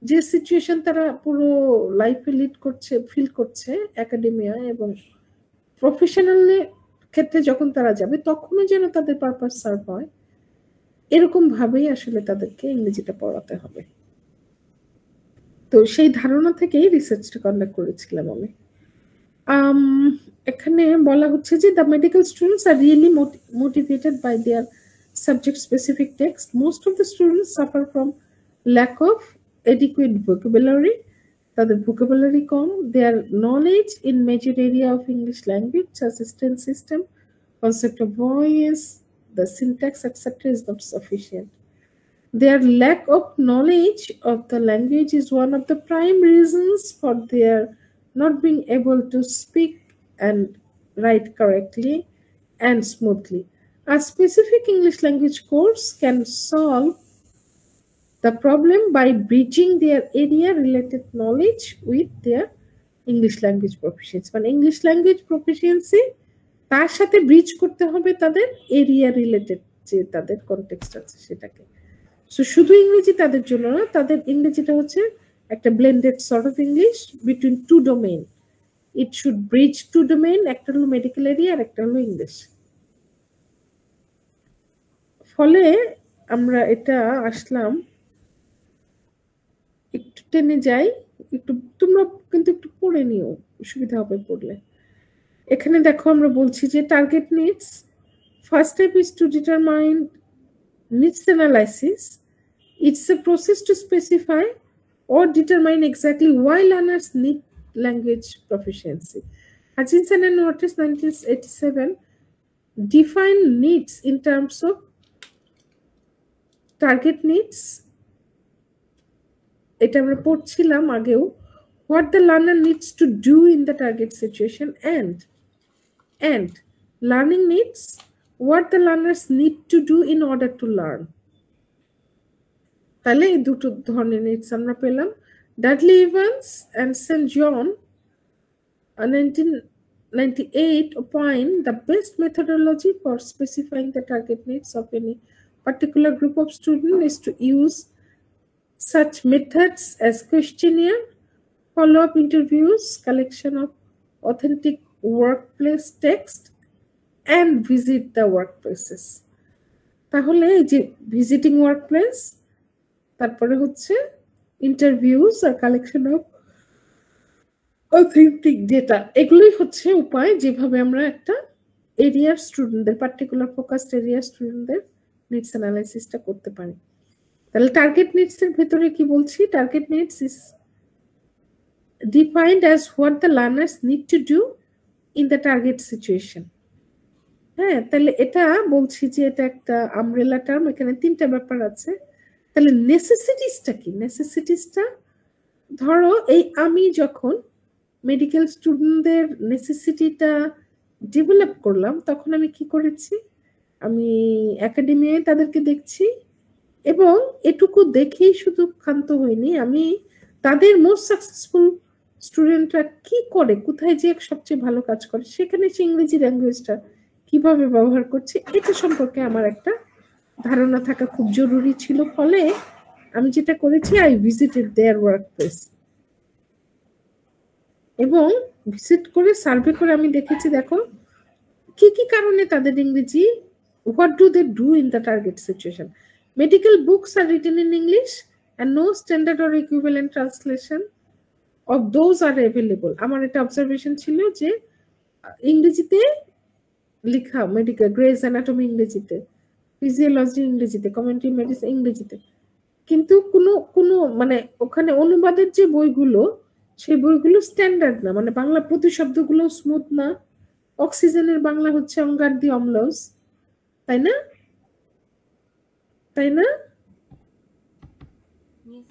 যে সিচুয়েশন তারা পুরো লাইফে লিড করছে, ফিল করছে একাডেমিয়া এবং প্রফেশনাল ক্ষেত্রে যখন তারা যাবে তখনও যেন তাদের পারপাস সার্ভ হয়, এরকম ভাবেই আসলে তাদেরকে ইংরেজিটা পড়াতে হবে। তো সেই ধারণা থেকেই রিসার্চটা কন্ডাক্ট করেছিলাম আমি। এখানে বলা হচ্ছে যে the medical students are really motivated by their subject specific text. Most of the students suffer from lack of adequate vocabulary. তাদের vocabulary com, their knowledge in major area of English language such as tense system, concept of voice, the syntax, etc. is not sufficient. Their lack of knowledge of the language is one of the prime reasons for their not being able to speak and write correctly and smoothly. A specific English language course can solve the problem by bridging their area related knowledge with their English language proficiency. মানে English language proficiency তার সাথে bridge করতে হবে তাদের area related যে তাদের context আছে সেটাকে। সো শুধু ইংরেজি তাদের জন্য না, তাদের ইংরেজিটা হচ্ছে একটা blended sort of English between two domain. It should bridge two domain, একটা হলো মেডিকেল এরিয়া আর একটা হলো ইংলিশ। ফলে আমরা এটা আসলাম, একটু টেনে যাই, একটু তোমরা কিন্তু একটু পড়ে নিও, সুবিধা হবে পড়লে। এখানে দেখো আমরা বলছি যে target needs, first step is to determine needs analysis. It's a process to specify or determine exactly why learners need language proficiency. Hutchinson and Waters 1987 define needs in terms of target needs. এটা আমরা পড়ছিলাম আগেও, what the learner needs to do in the target situation, and learning needs, what the learners need to do in order to learn. তাহলে এই দুটো ধরনের needs আমরা পেলাম। Dudley Evans and St. John 1998 opine the best methodology for specifying the target needs of any particular group of students is to use such methods as questionnaire, follow-up interviews, collection of authentic workplace text, and visit the workplaces. তাহলে এই যে visiting workplace, তারপরে হচ্ছে interviews আর collection of authentic data, এগুলোই হচ্ছে উপায় যেভাবে আমরা একটা এরিয়ার স্টুডেন্টদের, পার্টিকুলার ফোকাসড এরিয়ার স্টুডেন্টদের নিডস অ্যানালাইসিসটা করতে পারি। তাহলে টার্গেট নিডস এর ভেতরে কি বলছি? Target needs is defined as what the learners need to do in the target situation. হ্যাঁ, তাহলে এটা বলছি যে এটা একটা আমব্রেলা টার্ম, এখানে তিনটা ব্যাপার আছে। তাহলে নেসেসিটিসটা কি? নেসেসিটিসটা ধরো এই আমি যখন মেডিকেল স্টুডেন্টদের নেসেসিটিটা ডেভেলপ করলাম তখন আমি কি করেছি? আমি একাডেমিয়ায় তাদেরকে দেখছি এবং এটুকু দেখেই শুধু ক্ষান্ত হইনি, আমি তাদের মোস্ট সাকসেসফুল স্টুডেন্টরা কি করে, কোথায় যে সবচেয়ে ভালো কাজ করে, সেখানে সে ইংরেজি ল্যাঙ্গুয়েজটা কিভাবে ব্যবহার করছে এটা সম্পর্কে আমার একটা ধারণা থাকা খুব জরুরি ছিল। ফলে আমি যেটা করেছি, আই ভিজিটেড দেয়ার ওয়ার্কপ্লেস এবং ভিজিট করে সার্ভে করে আমি দেখেছি দেখো কি কি কারণে তাদের ইংরেজি, what do they do in the target situation. Medical books are written in English and no standard or equivalent translation of those are available. আমার একটা অবজারভেশন ছিল যে ইংরেজিতে লেখা মেডিকেল, গ্রেস অ্যানাটমি ইংরেজিতে, ফিজিওলজি ইংরেজিতে, কমিউনিটি মেডিসিন ইংরেজিতে, কিন্তু কোনো মানে ওখানে অনুবাদের যে বইগুলো সেই বইগুলো স্ট্যান্ডার্ড না, মানে বাংলা প্রতিশব্দগুলো স্মুথ না। অক্সিজেনের বাংলা হচ্ছে অঙ্গারদি অম্লজ, তাই না? তাই না? Yes,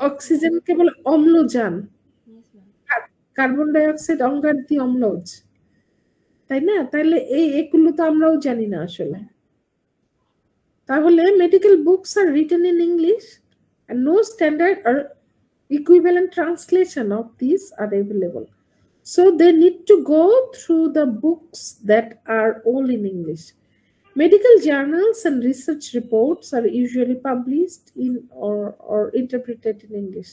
অক্সিজেন কেবল অম্লজান, yes, ma'am. Carbon die oxide অঙ্গারদি অম্লজ, তাই না? তাহলে এগুলো তো আমরাও জানি না আসলে। তাহলে medical books are written in English and no standard or equivalent translation of these are available. So they need to go through the books that are all in English. Medical journals and research reports are usually published in or interpreted in English.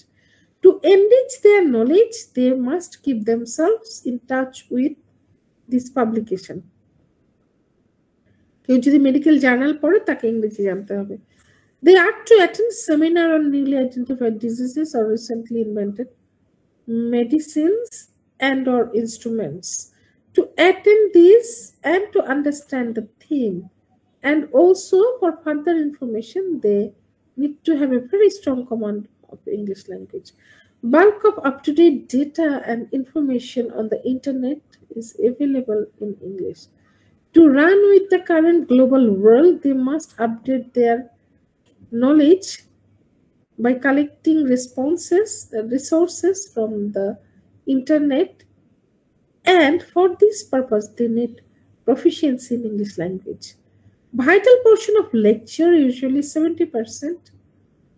To enrich their knowledge, they must keep themselves in touch with this publication. কেউ যদি medical journal পড়ে তাকে ইংরেজি জানতে হবে। They are to attend seminar on newly identified diseases or recently invented medicines and or instruments. To attend these and to understand the theme, and also for further information, they need to have a very strong command of English language. Bulk of up-to-date data and information on the internet is available in English. To run with the current global world, they must update their knowledge by collecting resources from the internet, and for this purpose they need proficiency in English language. Vital portion of lecture, usually 70%,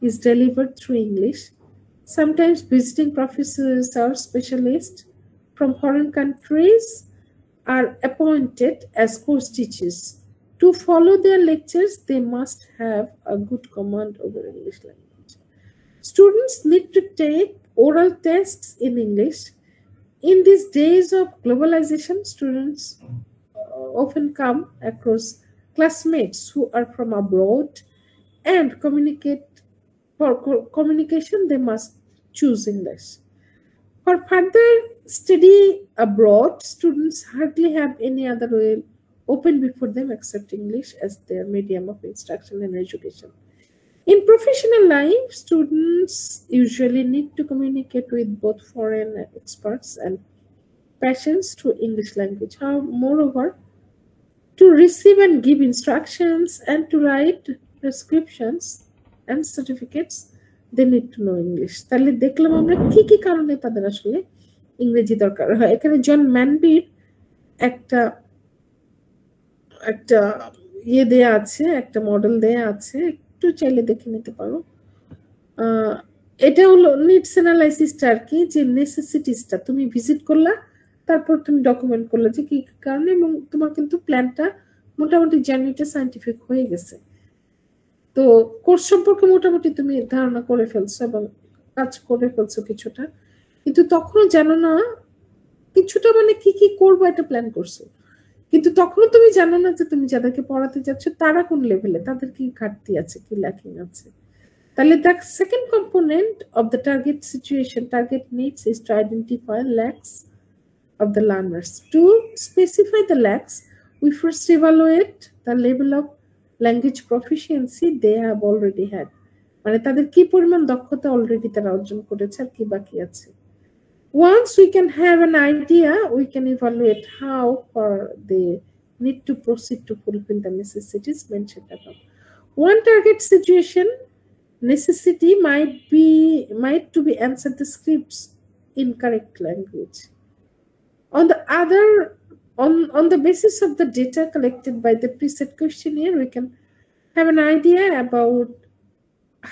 is delivered through English. Sometimes visiting professors or specialists from foreign countries are appointed as course teachers. To follow their lectures, they must have a good command over English language. Students need to take oral tests in English. In these days of globalization, students often come across classmates who are from abroad, and for communication they must choose English. For further study abroad, students hardly have any other way open before them except English as their medium of instruction and education. In professional life, students usually need to communicate with both foreign experts and patients through English language. Moreover, to receive and give instructions and to write prescriptions and certificates, they need to know English. তাহলে দেখলাম আমরা কি কি কারণে তাদের আসলে ইংরেজি দরকার হয়। এখানে জন ম্যানবির একটা দেয়া আছে, একটা মডেল দেয়া আছে, একটু চাইলে দেখে নিতে পারো। এটা হলো নিডস অ্যানালাইসিসটা আর কি, যে নেসেসিটিসটা তুমি ভিজিট করলা, তারপর তুমি ডকুমেন্ট করলে যে কি কারণে, এবং তোমার কিন্তু প্ল্যানটা মোটামুটি জার্নিটা সায়েন্টিফিক হয়ে গেছে। তো কোর্স সম্পর্কে মোটামুটি তুমি ধারণা করে ফেলছো এবং কাজ করে ফেলছো কিছুটা, কিন্তু তখনও জানো না কিছুটা, মানে কি কি করবো এটা প্ল্যান করছো, কিন্তু তখনও তুমি জানো না যে তুমি যাদেরকে পড়াতে যাচ্ছ তারা কোন লেভেলে, তাদের কি ঘাটতি আছে, কি ল্যাকিং আছে। তাহলে the second component of the target needs is to identify lacks of the learners. To specify the lacks, we first evaluate the level of language proficiency they have already had. মানে তাদের কি পরিমাণ দক্ষতা already তারা অর্জন করেছে আর কি বাকি আছে। Once we can have an idea, we can evaluate how far they need to proceed to fulfill the necessities mentioned above. One target situation necessity might to be answered the scripts in correct language. On the other, on the basis of the data collected by the preset questionnaire, we can have an idea about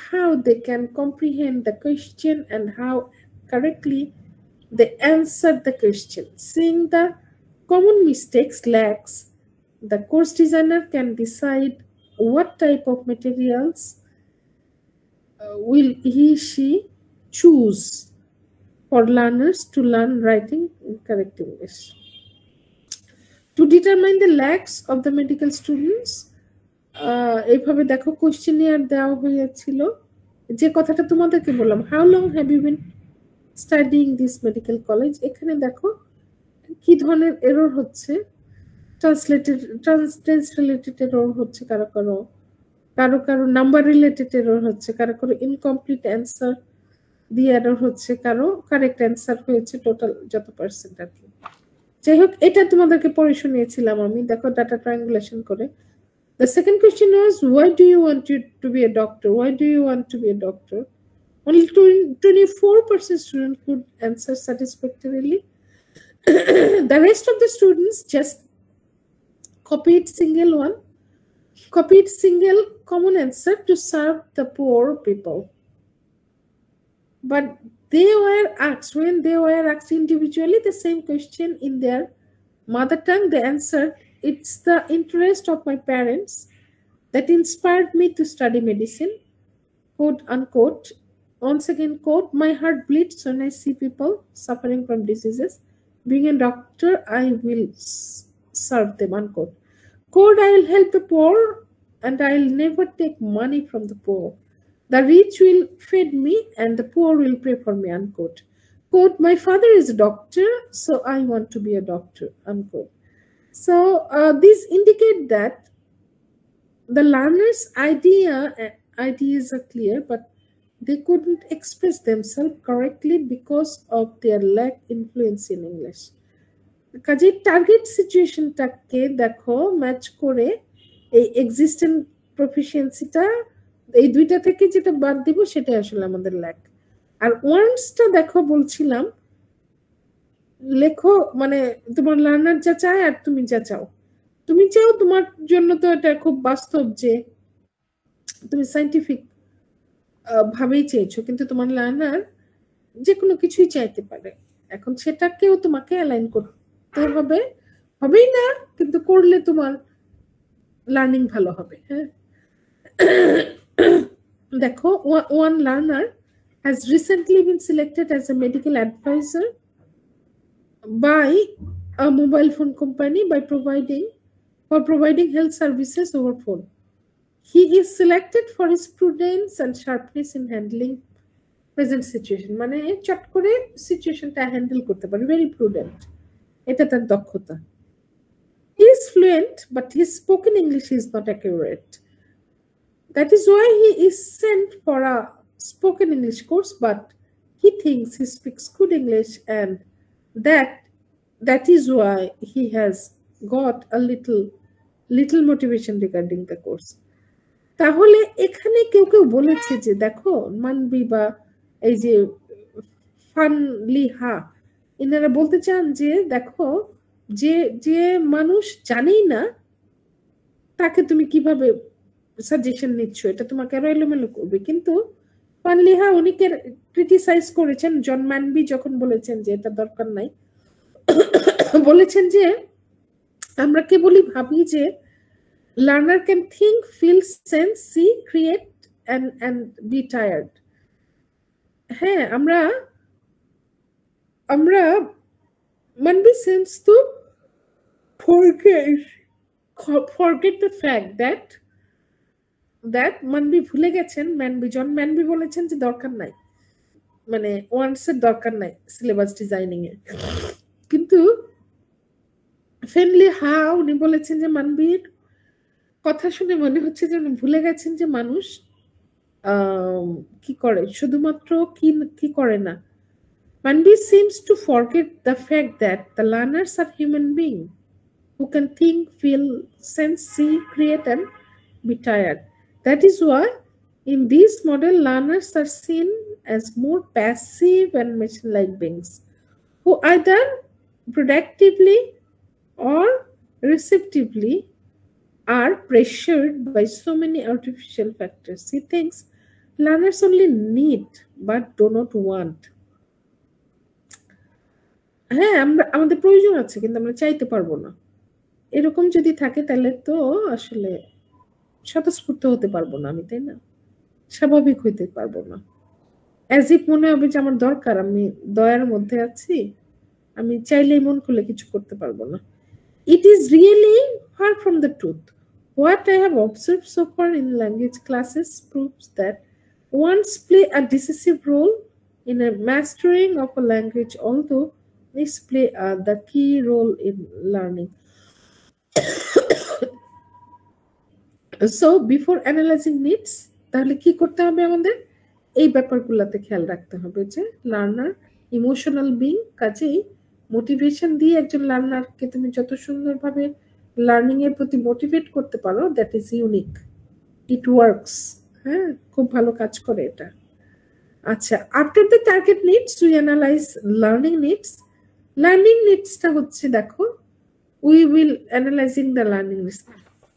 how they can comprehend the question and how correctly they answer the question. Seeing the common mistakes, lacks, the course designer can decide what type of materials will she choose for learners to learn writing in correct English. To determine the lacks of the medical students, এইভাবে দেখো questionnaire দেওয়া হয়েছিল, যে কথাটা তোমাদেরকে বললাম, how long have you been studying this medical college. এখানে দেখো কি ধরনের এরর হচ্ছে, ট্রান্সলেটেড রিলেটেড এরর হচ্ছে, কারো নাম্বার রিলেটেড এরর হচ্ছে, কারো ইনকমপ্লিট অ্যান্সার দি এরর হচ্ছে কারো কারেক্ট অ্যান্সার হয়েছে টোটাল যত পার্সেন্ট আর কি। যাই হোক, এটা তোমাদেরকে পড়ে শুনিয়েছিলাম আমি, দেখো ডাটা ট্রায়াঙ্গুলেশন করে। The second question was, why do you want to be a doctor? Why do you want to be a doctor? Only 24% students could answer satisfactorily. The rest of the students just copied single common answer to serve the poor people. But when they were asked individually the same question in their mother tongue, they answered, "It's the interest of my parents that inspired me to study medicine," quote unquote. Once again, quote, "My heart bleeds when I see people suffering from diseases. Being a doctor, I will serve them," unquote. Quote, "I will help the poor and I will never take money from the poor. The rich will feed me and the poor will pray for me," unquote. Quote, "My father is a doctor, so I want to be a doctor," unquote. So these indicate that the learners' ideas are clear, but they couldn't express themselves correctly because of their lack influence in English. কাজে target সিচুয়েশনটাকে দেখো match করে এই existent প্রফিসিয়েন্সিটা, এই দুইটা থেকে যেটা বাদ দিব সেটাই আসলে আমাদের ল্যাক। আর ওয়ান্টসটা দেখো বলছিলাম লেখো, মানে তোমার লার্নার যা চায় আর তুমি যা চাও। তুমি চাও তোমার জন্য তো এটা খুব বাস্তব যে তুমি সায়েন্টিফিক ভাবেই চেয়েছো, কিন্তু তোমার লার্নার যে কোনো কিছুই চাইতে পারে। এখন সেটাকেও তোমাকে অ্যালাইন করতে হবে, হবেই না কিন্তু করলে তোমার লার্নিং ভালো হবে। হ্যাঁ, দেখো, one learner has recently been selected as a medical advisor by a mobile phone company for providing health services over phone. He is selected for his prudence and sharpness in handling present situation. মানে চট করে সিচুয়েশনটা handle করতে পারে, very prudent, এটা তার দক্ষতা। He is fluent, but his spoken English is not accurate. That is why he is sent for a spoken English course, but he thinks he speaks good English, and that is why he has got a little motivation regarding the course. তাহলে এখানে কেউ বলেছে যে দেখো মানবি বা এই যে ফানলিহা, এনারা বলতে চান যে দেখো যে মানুষ জানেই না তাকে তুমি কিভাবে সাজেশন নিচ্ছ, এটা তোমাকে আরো এলোমেলো করবে। কিন্তু ফানলিহা উনি ক্রিটিসাইজ করেছেন জন ম্যানবি যখন বলেছেন যে এটা দরকার নাই, বলেছেন যে আমরা কেবলই ভাবি যে learner can think, feel, sense, see, create and be tired. হ্যাঁ, আমরা Manbi seems to forget the fact that Manbi ভুলে গেছেন, জন ম্যানবি বলেছেন যে দরকার নাই, মানে ওয়ান্টস এর দরকার নাই সিলেবাস ডিজাইনিং এ। কিন্তু ফানলিহা উনি বলেছেন যে মানবির কথা শুনে মনে হচ্ছে যে ভুলে গেছেন যে মানুষ কি করে, শুধুমাত্র কি করে না। Manbi seems to forget the fact that the learners are human beings who can think, feel, sense, see, create and be tired. That is why in this model learners are seen as more passive and machine-like beings who either productively or receptively are pressured by so many artificial factors. He thinks learners only need but do not want. হ্যাঁ, আমাদের প্রয়োজন আছে কিন্তু আমরা চাইতে পারবো না। এরকম যদি থাকে তাহলে তো আসলে স্বতঃস্ফূর্ত হতে পারবো না আমি, তাই না? স্বাভাবিক হইতে পারবো না। অ্যাজ ইফ মনে হবে যে আমার দরকার, আমি দয়ার মধ্যে আছি, আমি চাইলেই মন খুলে কিছু করতে পারবো না। It is really far from the truth. What I have observed so far in language classes proves that ones play a decisive role in a mastering of a language, although these play the key role in learning. So before analyzing needs, তাহলে কি করতে হবে আমাদের? এই ব্যাপারগুলোতে খেয়াল রাখতে হবে যে লার্নার ইমোশনাল বিং, কাজেই মোটিভেশন দিয়ে একজন লার্নারকে তুমি যত সুন্দরভাবে লার্নিং এর প্রতি মোটিভেট করতে পারো, that is unique, it works. হ্যাঁ, খুব ভালো কাজ করে এটা। আচ্ছা, after the target needs we analyse learning needs. Learning নিডসটা হচ্ছে, দেখো, we will analyzing the learning needs.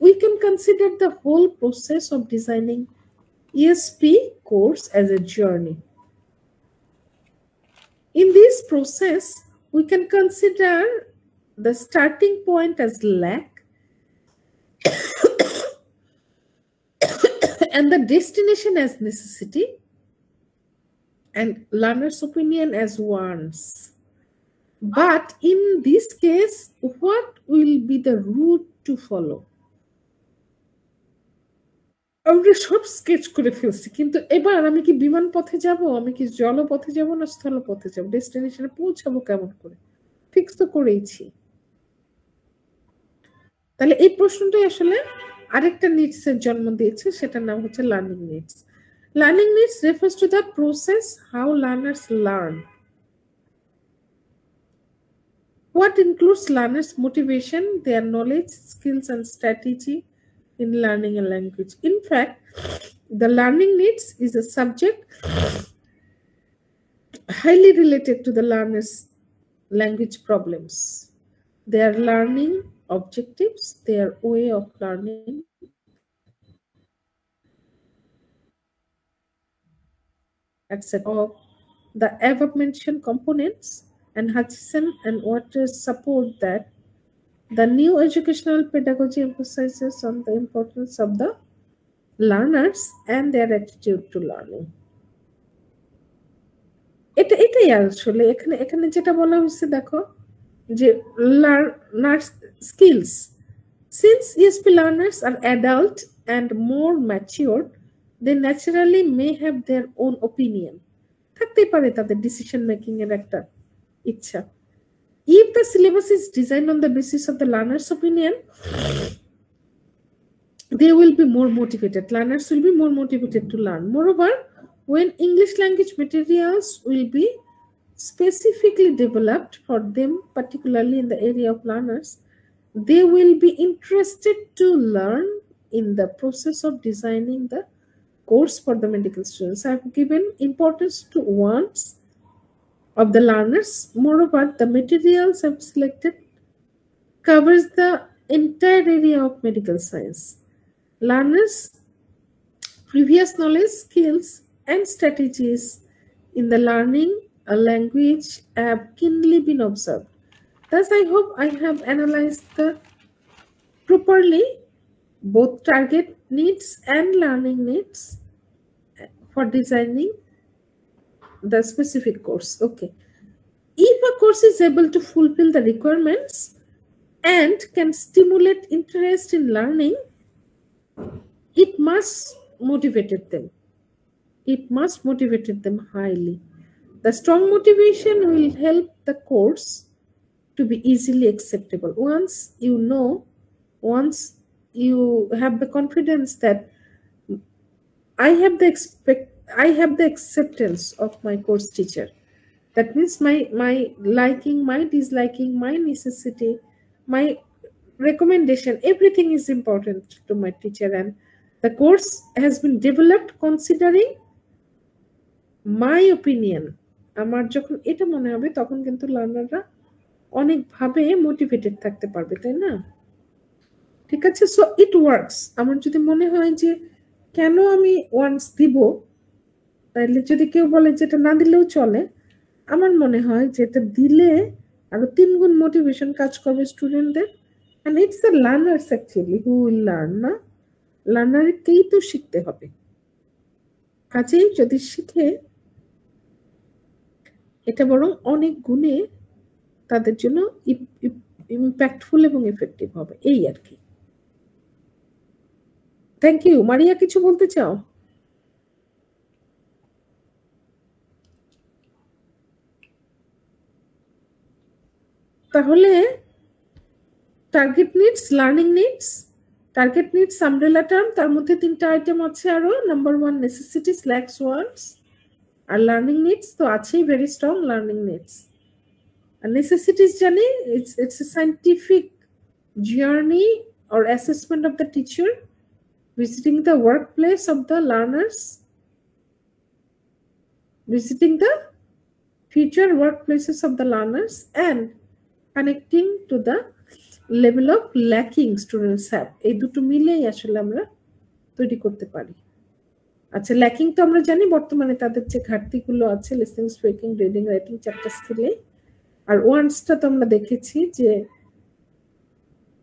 We can consider the whole process of designing ESP course as a journey. In this process, we can consider the starting point as lack and the destination as necessity and learner's opinion as wants. But in this case, what will be the route to follow? আমরা সব sketch করে ফেলছি, কিন্তু এবার আমি কি বিমান পথে যাব, আমি কি জলপথে যাব না স্থলপথে যাব, ডেস্টিনেশনে পৌঁছাবো কেমন করে, ফিক্স তো করেইছি। তাহলে এই প্রশ্নটাই আসলে আরেকটা নিডস এর জন্ম দিয়েছে, সেটার নাম হচ্ছে learning needs. Learning needs refers to the process how learners learn. What includes learners' motivation, their knowledge, skills, and strategy in learning a language. In fact, the learning needs is a subject highly related to the learner's language problems, their learning objectives, their way of learning, etc. Of the above-mentioned components, and Hutchison and Waters support that the new educational pedagogy emphasizes on the importance of the learners and their attitude to learning. এটাই আসলে এখানে যেটা বলা হচ্ছে, দেখো, যে learners skills. Since ESP learners are adult and more matured, they naturally may have their own opinion. থাকতেই পারে তাদের ডিসিশন মেকিং এর একটা ইচ্ছা। If the syllabus is designed on the basis of the learner's opinion, they will be more motivated. Learners will be more motivated to learn. Moreover, when English language materials will be specifically developed for them, particularly in the area of learners, they will be interested to learn in the process of designing the course for the medical students. I have given importance to wants of the learners. Moreover, the materials I've selected covers the entire area of medical science. Learners' previous knowledge, skills, and strategies in the learning a language have keenly been observed. Thus, I hope I have analyzed properly both target needs and learning needs for designing the specific course. Okay. If a course is able to fulfill the requirements and can stimulate interest in learning, it must motivate them. It must motivate them highly. The strong motivation will help the course to be easily acceptable. Once you have the confidence that I have the acceptance of my course teacher. That means my liking, my disliking, my necessity, my recommendation, everything is important to my teacher, and the course has been developed considering my opinion. আমার যখন এটা মনে হবে তখন কিন্তু লার্নাররা অনেকভাবে motivated থাকতে পারবে, তাই না? ঠিক আছে, সো ইট ওয়ার্কস। আমার যদি মনে হয় যে কেন আমি ওয়ান্স দিব, তাহলে যদি কেউ বলে যেটা না দিলেও চলে, আমার মনে হয় যে এটা দিলে আরো 3 গুণ মোটিভেশন কাজ করবে স্টুডেন্টদের। And it's the learners actually who will learn, না? লার্নারকেই তো শিখতে হবে। কাজেই যদি শিখে, এটা বরং অনেক গুণে তাদের জন্য ইম্প্যাক্টফুল এবং এফেক্টিভ হবে, এই আর কি। Thank you. মারিয়া, কিছু বলতে চাও? তাহলে target needs, learning needs, target needs umbrella term, তার মধ্যে 3টা আইটেম আছে আরো। Number 1 necessities, lakhs, wants, are learning needs তো আছেই, ভেরি স্ট্রং লার্নিং নিডস। আর নেসেসিটিস জানি, it's a scientific journey or assessment of the teacher visiting the workplace of the learners, visiting the future workplaces of the learners and connecting to the level of lacking students have। এই দুটো মিলেই আসলে আমরা তৈরি করতে পারি। আচ্ছা, lacking তো আমরা জানি বর্তমানে তাদের যে ঘাটতিগুলো আছে লিসনিং, স্পিকিং, রিডিং, রাইটিং চারটা স্কিলে। আর ওয়ান্সটা তো আমরা দেখেছি যে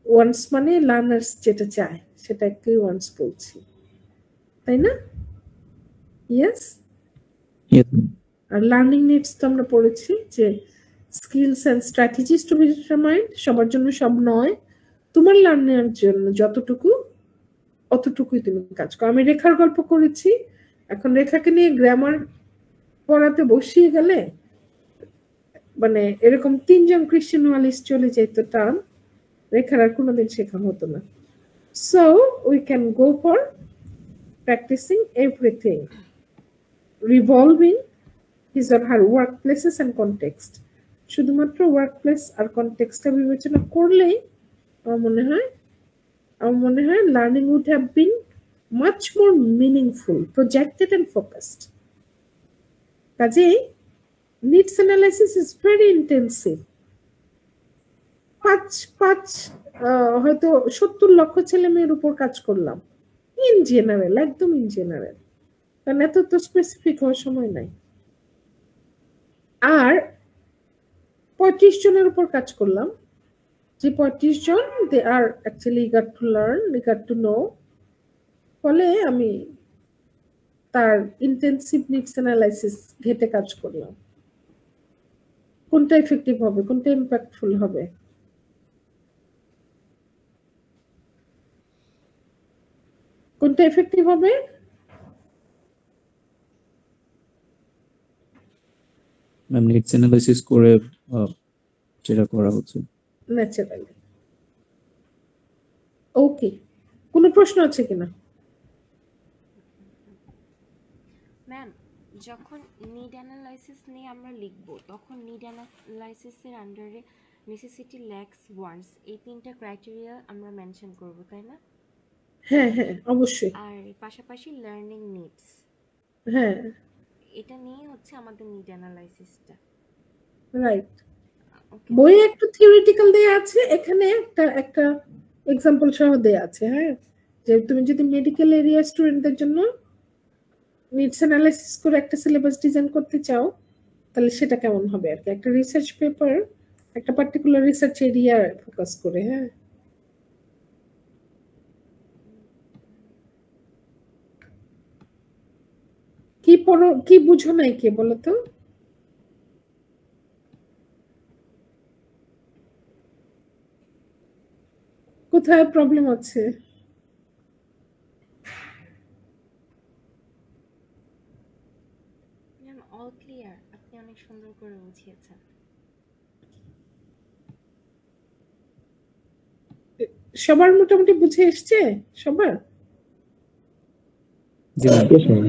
ওয়ান্স মানে লার্নার্স যেটা চায় সেটাকে ওয়ান্স বলছি, তাই না? Yes. Yes, ma'am. Are learning needs তো আমরা পড়েছি যে skills and strategies two be determined, সবার জন্য সব নয়, তোমার লার্নার জন্য যতটুকু অতটুকুই তুমি কাজ করো। আমি রেখার গল্প করেছি, এখন রেখাকে নিয়ে গ্রামার পড়াতে বসিয়ে গেলে মানে এরকম 3 জন ক্রিশ্চিয়ান ওয়ালিস চলে যেত টার্ম, রেখার আর কোনোদিন শেখা হতো না। So we can go for practising everything revolving his or her work places and context. শুধুমাত্র ওয়ার্ক প্লেস আর কনটেক্সটটা বিবেচনা করলেই আমার মনে হয় learning would have been much more meaningful, projected and focused. কাজেই needs analysis is very intensive. হয়তো 70 লক্ষ ছেলে মেয়ের উপর কাজ করলাম ইন জেনারেল, একদম ইন জেনারেল, কারণ এত তো স্পেসিফিক হওয়ার সময় নাই। আর 35 জনের উপর কাজ করলাম, যে 35 জন দে আর actually eager to learn, eager to know, ফলে আমি তার ইন্টেন্সিভ নিডস অ্যানালাইসিস ঘেটে কাজ করলাম। কোনটা এফেক্টিভ হবে, কোনটা ইম্প্যাক্টফুল হবে, কোনটা এফেক্টিভ হবে? ম্যাম নিডস অ্যানালাইসিস করে যেটা করা হচ্ছে। ন্যাচারালি। ওকে, কোনো প্রশ্ন আছে কিনা? ম্যাম, যখন নিড অ্যানালাইসিস নিয়ে আমরা লিখব তখন নিড অ্যানালাইসিসের আন্ডারে নেসেসিটি, ল্যাকস, ওয়ান্টস এই 3টা ক্রাইটেরিয়া আমরা মেনশন করব, তাই না? হ্যাঁ হ্যাঁ অবশ্যই। আর পাশাপাশি লার্নিং নিডস, হ্যাঁ এটা নিয়ে হচ্ছে আমাদের নিড অ্যানালাইসিসটা। রাইট। ওকে, বইয়ে একটু থিওরিটিক্যাল দেয়া আছে, এখানে একটা এক্সাম্পল সহ দেয়া আছে। হ্যাঁ, যে তুমি যদি মেডিকেল এরিয়া স্টুডেন্টদের জন্য নিডস অ্যানালাইসিস করে একটা সিলেবাস ডিজাইন করতে চাও তাহলে সেটা কেমন হবে আর কি, একটা রিসার্চ পেপার একটা পার্টিকুলার রিসার্চ এরিয়া ফোকাস করে। হ্যাঁ, কি পড়ো, কি বুঝো নাই কে বলো তো? কোথায় প্রবলেম আছে? ম্যাম অল ক্লিয়ার, আপনি অনেক সুন্দর করে বুঝিয়েছেন। সবার মোটামুটি বুঝে এসছে সবার? জি ম্যাম। Yes, ma'am.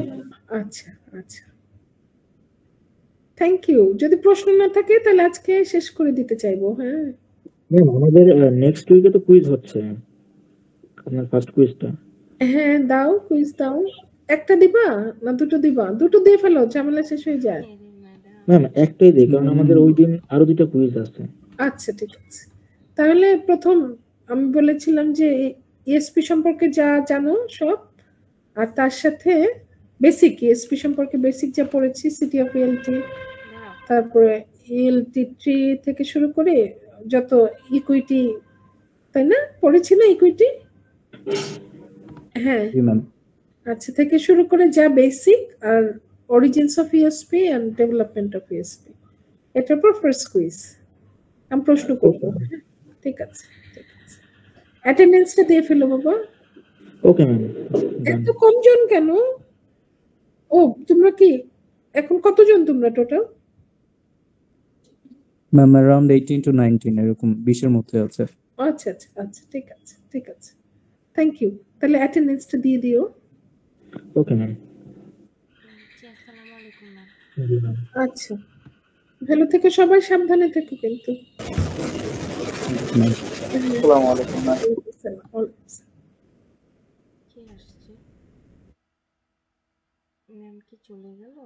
আচ্ছা আচ্ছা, থ্যাংক ইউ। যদি প্রশ্ন না থাকে তাহলে আজকে শেষ করে দিতে চাইবো। হ্যাঁ ম্যাম আমাদের নেক্সট উইকে তো কুইজ হচ্ছে, আপনার ফার্স্ট কুইজটা। হ্যাঁ দাও, কুইজ দাও। একটা দিবা না দুটো দিবা? দুটো দিয়ে ফেলো, ঝামেলা শেষ হয়ে যায়। ম্যাম একটাই দিই, কারণ আমাদের ওই দিন আরো 2টা কুইজ আছে। আচ্ছা ঠিক আছে, তাহলে প্রথম আমি বলেছিলাম যে ইএসপি সম্পর্কে যা জানো সব, আর তার সাথে বেসিক ইএসপি সম্পর্কে বেসিক যা পড়েছি, সিটি অফ ইএলটি, তারপরে ইএলটি 3 থেকে শুরু করে যত ইকুইটি, তাই না, পড়েছি না ইকুইটি? হ্যাঁ জি ম্যাম। আচ্ছা, থেকে শুরু করে যা বেসিক আর origins of ESP and development of ESP, এটার পর ফার্স্ট কুইজ আমি প্রশ্ন করবো। ঠিক আছে ঠিক আছে, অ্যাটেন্ডেন্সটা দিয়ে ফেলো বাবা। Okay ma'am. এত কমজন কেন? ও তোমরা কি এখন কতজন তোমরা টোটাল? ম্যাম अराउंड 18 to 19 এরকম 20 এর মধ্যে আছে। আচ্ছা আচ্ছা আচ্ছা ঠিক আছে ঠিক আছে, থ্যাংক ইউ। তাহলে অ্যাটেন্ডেন্সটা দিয়ে দিও। Okay ma'am. জি, আসসালামু আলাইকুম ম্যাম। জি ম্যাম। আচ্ছা, ভালো থেকে সবাই সাবধানে থেকো কিন্তু। ম্যাম আসসালামু আলাইকুম ম্যাম। ওয়ালাইকুম আসসালাম। ওয়ালাইকুম আসসালাম। কে আসছে? ম্যাম কি চলে গেল?